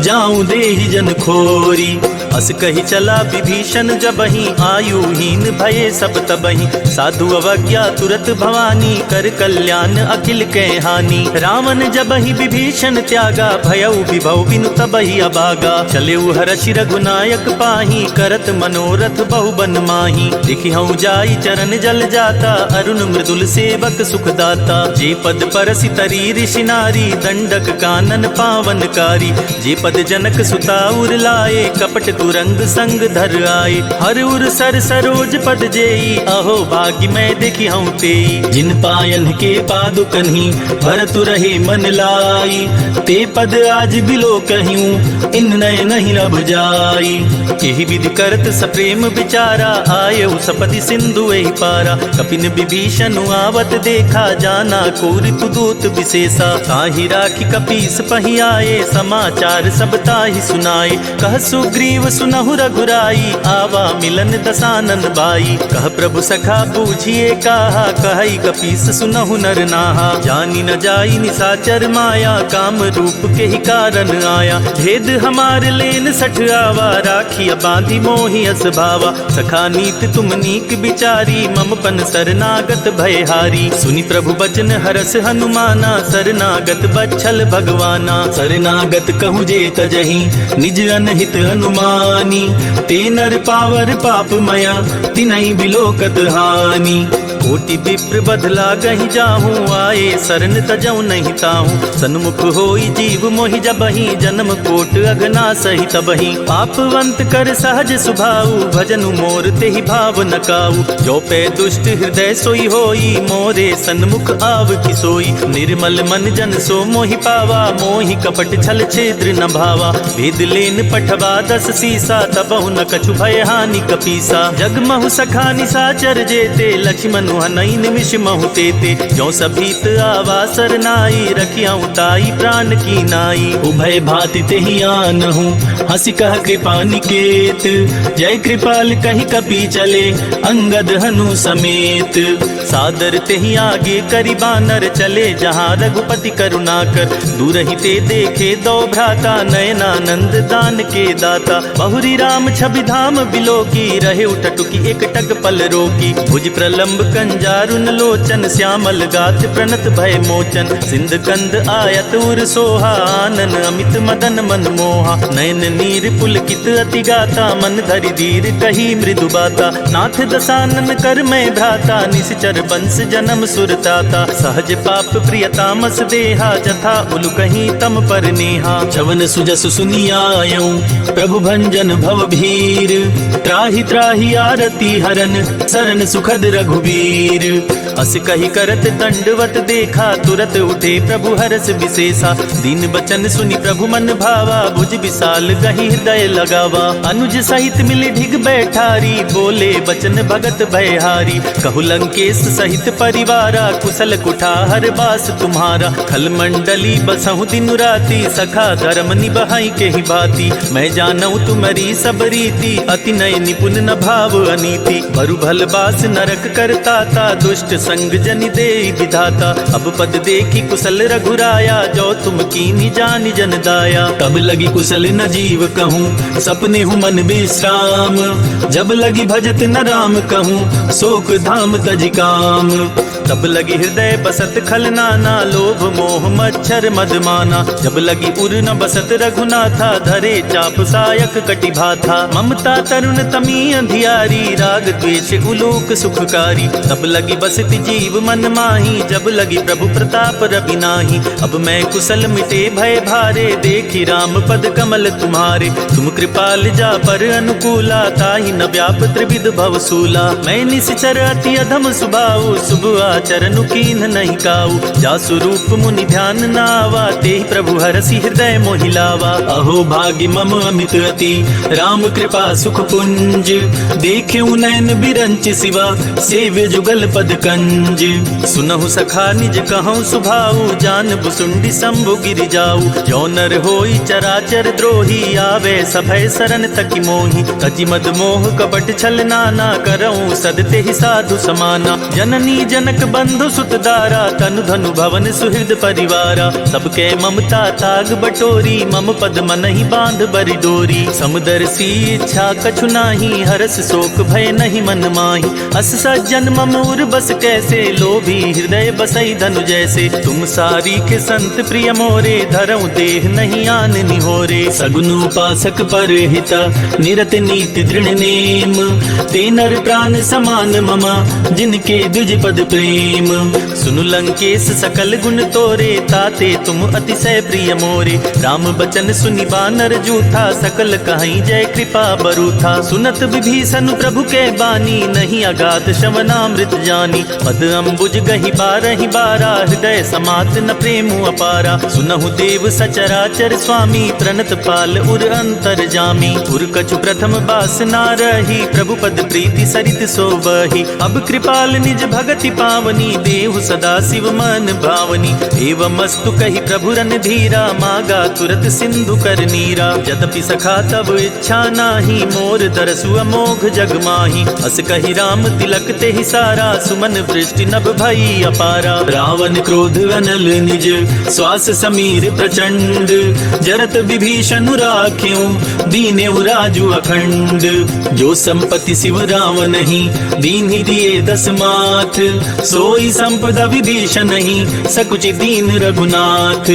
जाऊं देहि जन खोरी। अस कही चला विभीषण जबहि, आयुहीन भये सब तबहि। साधु अवज्ञा तुरत भवानी, कर कल्याण अखिल के हानि। रावण जबहि विभीषण त्यागा, भयउ विभव बिनु तबहि अभागा। चले हर्षि रघुनायक पाही, करत मनोरथ बहुबन माही। देखिहउँ जाई चरण जल जाता, अरुण मृदुल सेवक सुखदाता। जे पद परसि तरी ऋषि नारी, दंडक कानन पावनकारी। जे पद जनक सुता उर लाए, कपट तुरंग संग धर आए। हर उर सर सरोज पद जेई, अहो भाग्य मैं देखिहउँ तेई। जिन पायन के पादुकन्हि, भरत रहे मन लाई। ते पद आज बिलो कहियूं, इन नय नहीं लब जाई। यही विधि करत सप्रेम विचारा, आयउ सपदि सिंधु एहि पारा। कपिन विभीषण आवत देखा, जाना को ऋतु दूत विशेषा। ताहि राखी कपीस पहि आए, समाचार सब ताहि सुनाए। कह सुग्रीव सुनहु रघुराई, आवा मिलन दसानन बाई। कह प्रभु सखा बूझिए काहा, कहई कपीस सुनहु नर नाहा। जानी न जाई निसाचर माया, काम रूप के ही कारण आया। भेद हमार लेन सठ आवा, राखिया बांधी मोहि अस भावा। सखा नीत तुम नीक बिचारी, मम पन शरनागत भयहारी। सुनि प्रभु बचन हरस हनुमाना, शरनागत बच्छल भगवाना। शरनागत कहूँ जे तजहि, निज अनहित अनुमानी। ते नर पावर पाप मया, तिनहि बिलोकत हानि। कोटि विप्र बदला गहि जाहूँ, आए शरण तजऊ नहीं ताहूँ। सन्मुख होई जीव मोहि जबहि, जन्म कोट अगना सही तबहि। पापवंत कर सहज सुभाऊ, भजनु मोर तेहि भाव न काऊ। जो पे दुष्ट हृदय सोई होई, मोरे सन्मुख आव कि सोई। निर्मल मन जन सो मोहि पावा, मोहि कपट छल छेद्र न भावा। भेद लेन पठवा 10 सीसा, तबहु न कछु भय हानि कपीसा। जगमहु सखा निसाचर जेते, लक्ष्मण हनई निमिष महु तेते। जो सभीत आवा सरनाई, रखिया उताई प्राण की नाई। उभय भाति तेहि आनहु, हंसी कह कृपा निकेत। जय कृपाल कहि कपि चले, अंगद हनु समेत। सादर तेहि आगे करि बानर, चले जहाँ रघुपति करुणाकर। दूर ही ते देखे दो भ्राता, नयनानंद दान के दाता। बहुरी राम छवि धाम बिलोकी, रहे उठटुकी एक टक पल रोकी। भुज प्रलंब कंजारुन लोचन, श्यामल गात प्रणत भय मोचन। सिंध कंद आयत उर सोहा, आनन अमित मदन मन मोहा। नयन नीर पुलकित अति गाता, मन धरि धीर कही मृदु बाता। नाथ दसानन कर मैं भ्राता, निश्चर बंस जन्म सुरताता। सहज पाप प्रियतामस देहा, जथा उलु कहीं तम पर नेहा। चवन सुजस सुनियायऊ, प्रभु भंजन भव भीर। त्राहि त्राहि आरती हरन, शरण सुखद रघुबीर। अस कही करत दंडवत देखा, तुरत उठे प्रभु हरस विशेषा। दीन बचन सुनि प्रभु मन भावा, भुज विशाल गहि हृदय लगावा। अनुज सहित मिली ढिग बैठारी, बोले बचन भगत भयहारी। कहु लंकेश सहित परिवारा, कुशल कुठार बास तुम्हारा। खल मंडली बसहु दिन राति, सखा धर्म निबहाई के ही भांति। मैं जानऊ तुम्हारी सब रीति, अति नय निपुण न भाव अनीति। भरु भल बास नरक करताता, दुष्ट संग जनि दे विधाता। अब पद देखी कुशल रघुराया, जो तुम कीनी जानि जन दाया। तब लगी कुशल न जीव कहूँ, सपने हूँ मन विश्राम। जब लगी भजत न राम कहूँ, शोक धाम तज काम। तब लगी हृदय बसत खल नाना, लोभ मोह मच्छर मदमाना। जब लगी उर न बसत रघुनाथा, धरे चाप सायक कटि भाथा। ममता तरुण तमी अंधियारी, राग द्वेष उलोक सुखकारी। तब लगी बसति जीव मन माही, जब लगी प्रभु प्रताप रवि नाही। अब मैं कुशल मिटे भय भारे, देखी राम पद कमल तुम्हारे। तुम कृपाल जा पर अनुकूला, ताहि न व्याप त्रिविध भवसूला। मैं निश्चर अति अधम सुभाऊ, शुभ आचरण कीन नहीं काऊ। जासु रूप मुनि ध्यान नावा, तेहि प्रभु हरसि हृदय मोहि लावा। अहो भाग्य मम अमित अति, राम कृपा सुख पुंज। देखेऊ नयन बिरंच सिवा, सेव्य जुगल पद कंज। सुनहु सखा निज कहूँ सुभाऊ, जान बुसुंडी शंभु गिरि जाऊ। जो नर होई चराचर द्रोही, आवे सभय शरण तकि मोहि। तजि मद मोह कपट छल नाना, करऊँ सदते ही साधु समाना। जननी जनक बंधु सुत दारा, तनु धनु भवन सुहृद परिवारा। सबके ममता ताग बटोरी, मम पद मनहि बांध बरि डोरी। समदर्शी इच्छा कछु नाही, हरस शोक भय नहीं मन माही। अस सज्जन मम उर बस कैसे, लोभी हृदय बसई धनु जैसे। तुम सारी के संत प्रिय मोरे, धरऊं देह नहीं आन निहोरे। सगुन उपासक पर हिता, निरत नीति दृढ़ नेम। ते नर प्राण समान ममा, जिनके द्विज पद प्रेम। सुनु लंकेश सकल गुण तोरे, ताते तुम अतिशय प्रिय मोरे। राम बचन सुनि बानर जूठा, सकल कहीं जय कृपा बरूथा। सुनत विभीषण प्रभु के बानी, नहीं अगाध श्रवणामृत जानी। पद अम्बुज गहि बारहि बारा, हृदय समात न प्रेमु अपारा। सुनहु देव सचराचर स्वामी, प्रणत पाल उर अंतर जामी। उर कछु प्रथम बास ना रही, प्रभु पद प्रीति सरित सोबहि। अब कृपाल निज भगति पाव, सुहावनी, देहु सदा शिव मन भावनी। एवमस्तु कही प्रभु रन धीरा, मागा तुरत सिंधु कर नीरा। यद्यपि सखा तब इच्छा नाही, मोर दरसु अमोघ जग माही। अस कही राम तिलक ते ही सारा, सुमन वृष्टि नभ भई अपारा। रावण क्रोध अनल निज, श्वास समीर प्रचंड। जरत विभीषण राख्यों, दीनेउ राजु अखंड। जो संपत्ति शिव रावण ही, दीन ही दिए दस माथ। सोई संपदा विभीषण ही, सकुचि दीन रघुनाथ।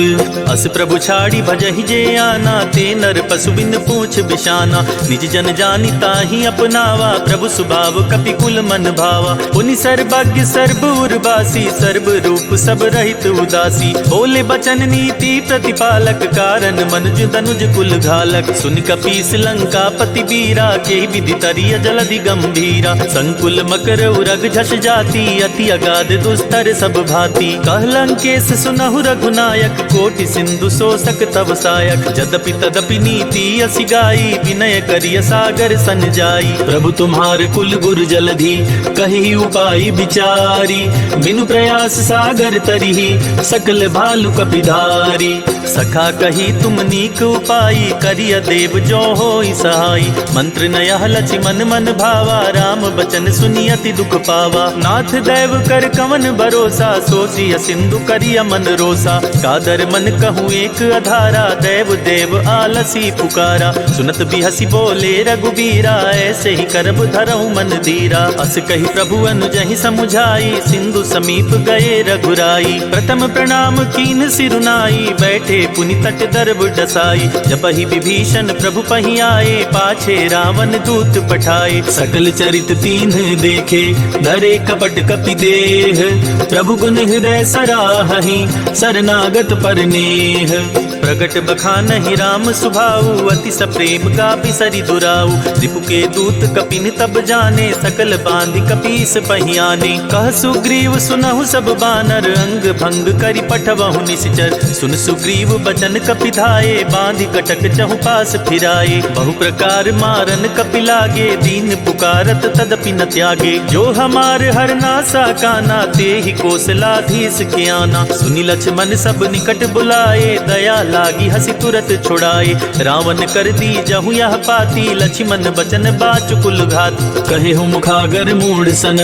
अस प्रभु छाड़ी भजहि जे आना, ते नर पशु बिन पूछ बिशाना। निज जन जानि ताहि अपनावा, प्रभु सुभाव कपि कुल मन भावा। पुनि सर्वज्ञ सर्व उर्वासी, सर्व रूप सब रहित उदासी। बोले बचन नीति प्रतिपालक, कारण मनुज तनुज कुल घालक। सुन कपीस लंका पति बीरा, के विधि तरिय जलधि गंभीरा। संकुल मकर उरग झस जाति, अति अगाध दुस्तर सब भांति। कह लंकेश सुनहु रघुनायक, कोटि सिंधु शोषक तव सायक। यद्यपि तदपि नीति असि गाई, विनय करिय सागर सन जाई। प्रभु तुम्हार कुल गुर जलधि, कही उपाय विचारी। बिनु प्रयास सागर तरिहि, सकल भालु कपिधारी। सखा कही तुम नीक उपाई, करिय देव जो होई सहाई। मंत्र नयह लछि मन मन भावा, राम बचन सुनि अति दुख पावा। नाथ दैव कर कवन भरोसा, सोचिय सिंधु करिय मन रोसा। कादर मन कहूँ एक अधारा, दैव देव आलसी पुकारा। सुनत बिहसी बोले रघुबीरा, ऐसे ही करब धरऊ मन धीरा। अस कही प्रभु अनुजहि समुझाई, सिंधु समीप गए रघुराई। प्रथम प्रणाम कीन सिरुनाई, बैठे पुनि तट दर्भ डसाई। जबहि विभीषण प्रभु पहि आए, पाछे रावण दूत पठाए। सकल चरित तीन देखे, धरे कपट कपि देह। प्रभु गुण हृदय सराहहि, शरणागत पर नेह। प्रगट बखानहि राम सुभाऊ, अति सप्रेम गापि सरि दुराऊ। रिपु के दूत कपिन तब जाने, सकल बांधि कपीस पहियाने। कह सुग्रीव सुनहु सब बानर, अंग भंग करि पठवहु निश्चर। सुन सुग्रीव बचन कपि धाये, बांधि कटक चहु पास फिराए। बहु प्रकार मारन कपि लागे, दीन पुकारत तदपि न त्यागे। जो हमार हर नासा काना, ते ही कौशलाधीश के आना। सुनि लक्ष्मण सब निकट बुलाए, दया लागी हसी तुरत छुड़ाए। रावण कर दी जहु यह पाती, लक्ष्मण बचन बाचुकुल घात। कहे हो मुखागर मूढ़ सन,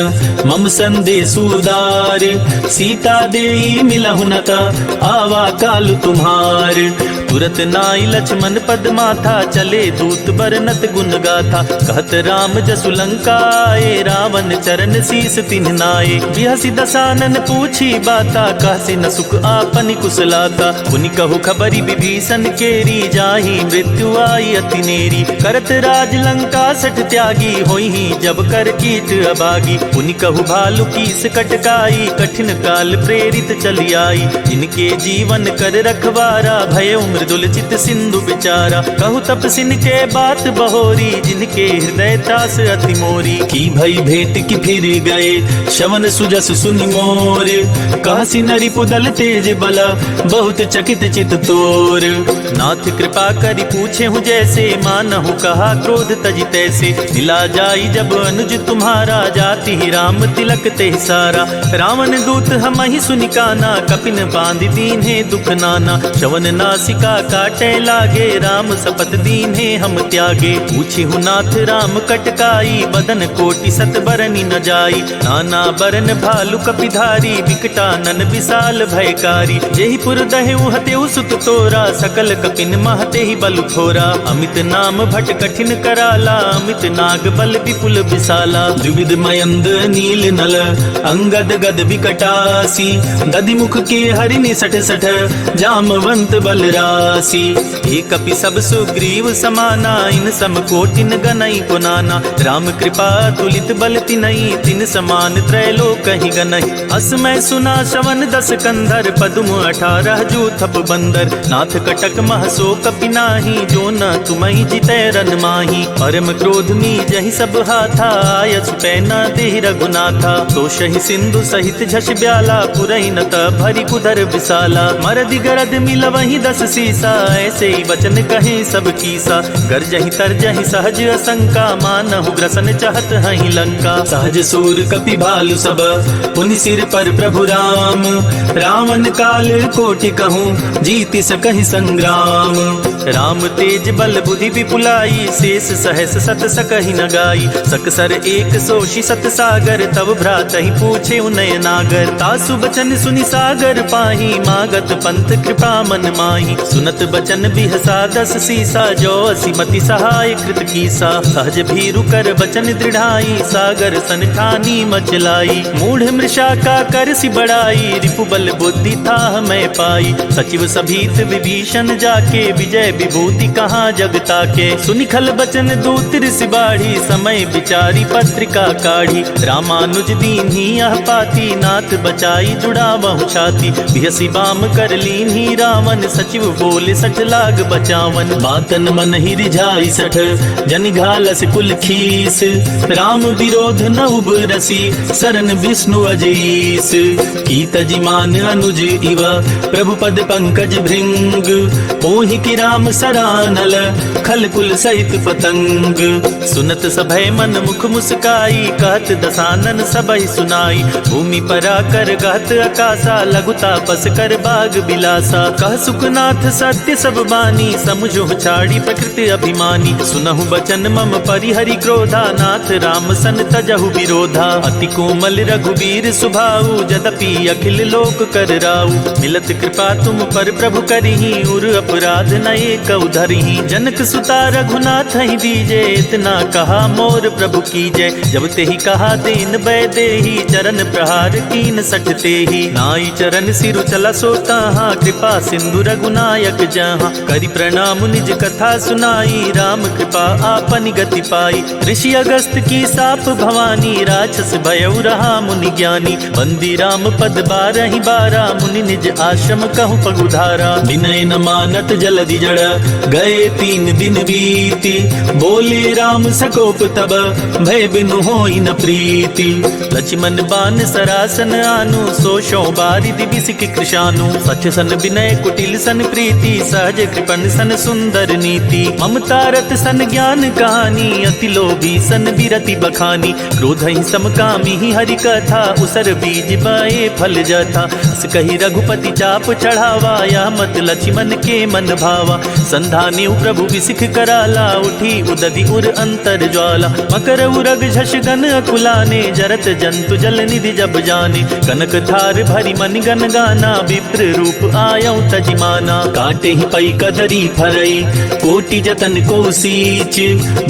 मम संदेश उदार। सीता देई मिलहु नता, आवा काल तुम्हार। तुरत नाई लक्ष्मण पद माथा, चले दूत बरनत गुण गाथा। कहत राम जसु लंका आए, रावण चरण शीस तिन्ह नाए। बिहसी दसानन पूछी बाता, कहसी न सुख आपनि कुशलाता। पुनि कहु खबरी विभीषण केरी, जाहि मृत्यु आई अति नेरी। करत राज लंका सठ त्यागी, होई जब कर कीट अभागी। पुनि कहु भालु कीस कटकाई, कठिन काल प्रेरित चली आई। इनके जीवन कर रखवारा, भय मृदुल चित सिंधु विचारा। कहु तपसिन के बात बहोरी, जिनके हृदय तास अति मोरी। की भई भेंट की फिर गए, शवन सुजस सुनि मोर। कहसी नरि पुदल तेज बला, बहुत चकित चित तोर। नाथ कृपा करि पूछे हूँ जैसे, मानहु कहा क्रोध तजि तैसे। मिला जाई जब अनुज तुम्हारा, जाति ही राम तिलक ते सारा। रावण दूत हमहि सुनि काना, कपिन बांधि दीन्हे दुख नाना। शवन नासिका काटे लागे, राम सपत दीन्हे हम त्यागे। पूछी हूँ नाथ राम कटकाई, बदन कोटि सत बरनि न जाई। नाना बरन भालु कपिधारी, विकटानन विशाल भयकारी। जेहि पुर दहेउ हतेउ सुत तोरा, सकल कपिन महते ही बल थोरा। अमित नाम भट कठिन कराला, अमित नाग बल विपुल विशाला। द्विविध मयंद नील नल, अंगद गद विकटासी। दधिमुख के हरिनि सठ सठ, जामवंत बलरासी। एक कपि सब सुग्रीव समाना, इन सम कोटिन गनई पुनाना। राम कृपा तुलित बल तिनई, तिन समान त्रैलोक ही गनई। अस मैं सुना श्रवण दस कंधर, पदुम 18 जू थप बंदर। नाथ कटक महसो कपि नाही, जो न तुमहि जितै रन माही। परम क्रोध में जहि सब हाथा, आयस पैना देहि रघुनाथा। तो शहि सिंधु सहित झस ब्याला, पुरहि न त भरि कुदर विशाला। मरदि गरद मिलवहि 10 सी सीसा, ऐसे ही वचन कहे सब कीसा। गर्जहि तरजहि सहज असंका, मानहु ग्रसन चाहत हहि लंका। सहज सूर कपि भालु सब, पुनि सिर पर प्रभु राम। रावण काल कोटि कहूँ, जीति सकहि संग्राम। राम तेज बल बुद्धि विपुलाई, शेष सहस सत सकहि न गाई। सकसर एक सोषि सत सागर, तब भ्रातहि पूछे उनय नागर। तासु बचन सुनि सागर पाही, मागत पंथ कृपा मन माही। सुनत बचन बिहसा दस सीसा, जो असिमति सहाय कृत कीसा। सहज भीरु कर बचन दृढ़ाई, सागर सन ठानी मचलाई। मूढ़ मृषा का कर सि बड़ाई, रिपु बल बुद्धि था मैं पाई। सचिव सभीत विभीषण जाके, विजय विभूति कहाँ जगता के। सुनि खल बचन दूत ऋषि बाढ़ी, समय विचारी पत्रिका काढ़ी। रामानुज दीन्ही यह पाती, नाथ बचाई जुड़ावहु छाती। बिहसी बाम कर लीन्ही रावण, सचिव बोले सठ लाग बचावन। बातन मन ही रिझाई सठ, जन घालस कुल खीस। राम विरोध न उबरसी, सरन विष्णु अजीस। कीत जिमान अनुज इव, प्रभु पद पंकज भृंग। ओहि की राम सरानल, खल कुल सहित पतंग। सुनत सभय मन मुख मुस्काई, कहत दसानन सबहि सुनाई। भूमि परा कर गहत आकाशा, लघु तापस कर बाग बिलासा। कह सुखनाथ सत्य सब बानी, समुझो छाड़ी प्रकृति अभिमानी। सुनहु बचन मम परिहरि क्रोधा, नाथ राम सन तजहु विरोधा। अति कोमल रघुबीर सुभाऊ, जदपि अखिल लोक कर राऊ। मिलत कृपा तुम पर प्रभु करिहि, उर अपराध न एक उधरिहि। जनक सुता रघुनाथ ही दीजे, इतना कहा मोर प्रभु कीजय। जब ते ही कहा दीन बै देहि, चरण प्रहार कीन सठते ही। नाई चरण सिरु चला सोताहा, कृपा सिंधु रघुनायक जहाँ। करि प्रणाम निज कथा सुनाई, राम कृपा आपन गति पाई। ऋषि अगस्त की साप भवानी, राक्षस भयउ रहा मुनि ज्ञानी। बंदी राम पद बारहि बारा, मुनि निज आश्रम कहु पगुधारा। विनय न मानत जलधि जड़, गए 3 दिन बीती। बोले राम सकोप तब, भय बिनु होई न प्रीति। लक्ष्मण बान सरासन आनु, सोशो बारिधि बिसिक कृशानु। सच सन विनय कुटिल सन प्रीति, सहज कृपण सन सुंदर नीति। ममता रत सन ज्ञान कहानी, अति लोभी सन विरति बखानी। क्रोध ही समकामी ही हरि कथा, उसर बीज बाए फल जथा। कही रघुपति चाप चढ़ावा, या मत लक्ष्मण के मन भावा। संधाने प्रभु विसिख कराला, उठी उदधि उर अंतर ज्वाला। मकर उरग झष गन अकुलाने, जरत जंतु जल निधि जब जाने। कनक थार भरी मन गन गाना, विप्र रूप आयौ तजिमाना। काटे ही पई कदरी फरई, कोटि जतन को सीच।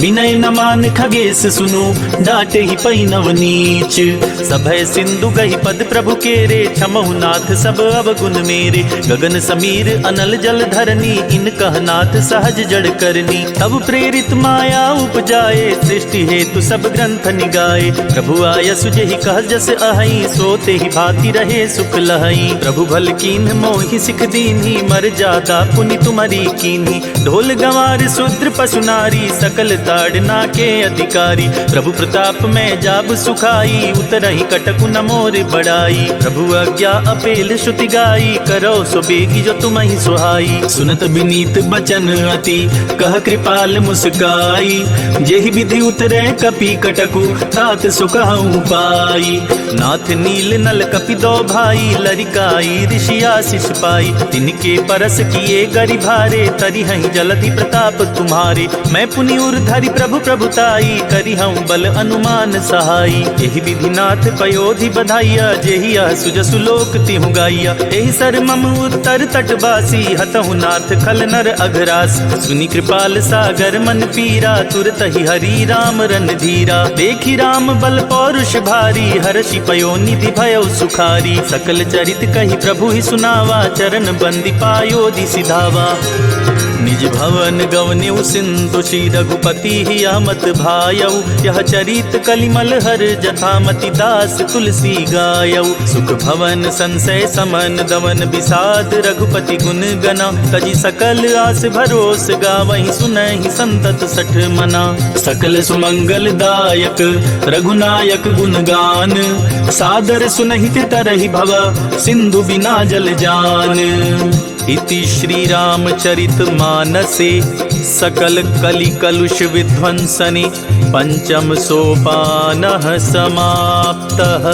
विनय न मान खगेश सुनो, डाटे ही पई नवनीच। सभय सिंधु गही पद प्रभु केरे, क्षमहु नाथ सब अवगुण मेरे। गगन समीर अनल जल धरनी, इन कह नाथ सहज जड़ करनी। तब प्रेरित माया उपजाए, सृष्टि हेतु सब ग्रंथ निगाए। प्रभु आय सुजहि कह जस अहई, सोते ही भांति रहे सुख लहई। प्रभु भल कीन्ह मोहि सिख दीन्ही, मर जादा पुनि तुम्हारी कीन्ही। ढोल गंवार शूद्र पशु नारी, सकल ताड़ना के अधिकारी। प्रभु प्रताप में जाब सुखाई, उतरहि कटकु न मोर बड़ाई। प्रभु आज्ञा अपेल श्रुति गाई, करो सो बेगी जो तुम्हि सुहाई। सुनत विनीत बचन अति, कह कृपाल मुस्काई। जेहि विधि उतरे कपि कटकु, तात सुखहु पाई। नाथ नील नल कपि दो भाई, लरिकाई ऋषि आशीष पाई। तिनके परस किए गरि भारे, तरिहहि जलधि प्रताप तुम्हारे। मैं पुनि उर धरि प्रभु प्रभुताई, करिहउँ बल अनुमान सहाई। एहि विधि नाथ पयोधि बधाइया, जेहि यह सुजसु लोक तिहु गाइया। एहि सर मम उत्तर तटवासी, हतहु नाथ खल नर अघरास। सुनि कृपाल सागर मन पीरा, तुरत ही हरि राम रन धीरा। देखि राम बल पौरुष भारी, हर्षि पयो निधि भयउ सुखारी। सकल चरित कहि प्रभु ही सुनावा, चरण बंदी पायोधि सिधावा। निज भवन गवन्यु सिंधु, श्री रघुपति ही अहमत भायऊ। यह चरित कलिमल हर, जथामति दास तुलसी गायऊ। सुख भवन संशय समन, दमन विषाद रघुपति गुण गना। तजी सकल आस भरोस, गावहि सुनहि संतत सठ मना। सकल सुमंगल दायक, रघुनायक गुणगान। सादर सुनहित तरहि भव, सिंधु बिना जल जान। इति श्री रामचरित मानसे सकल कलि कलुष विध्वंसने पंचम सोपानः समाप्तः।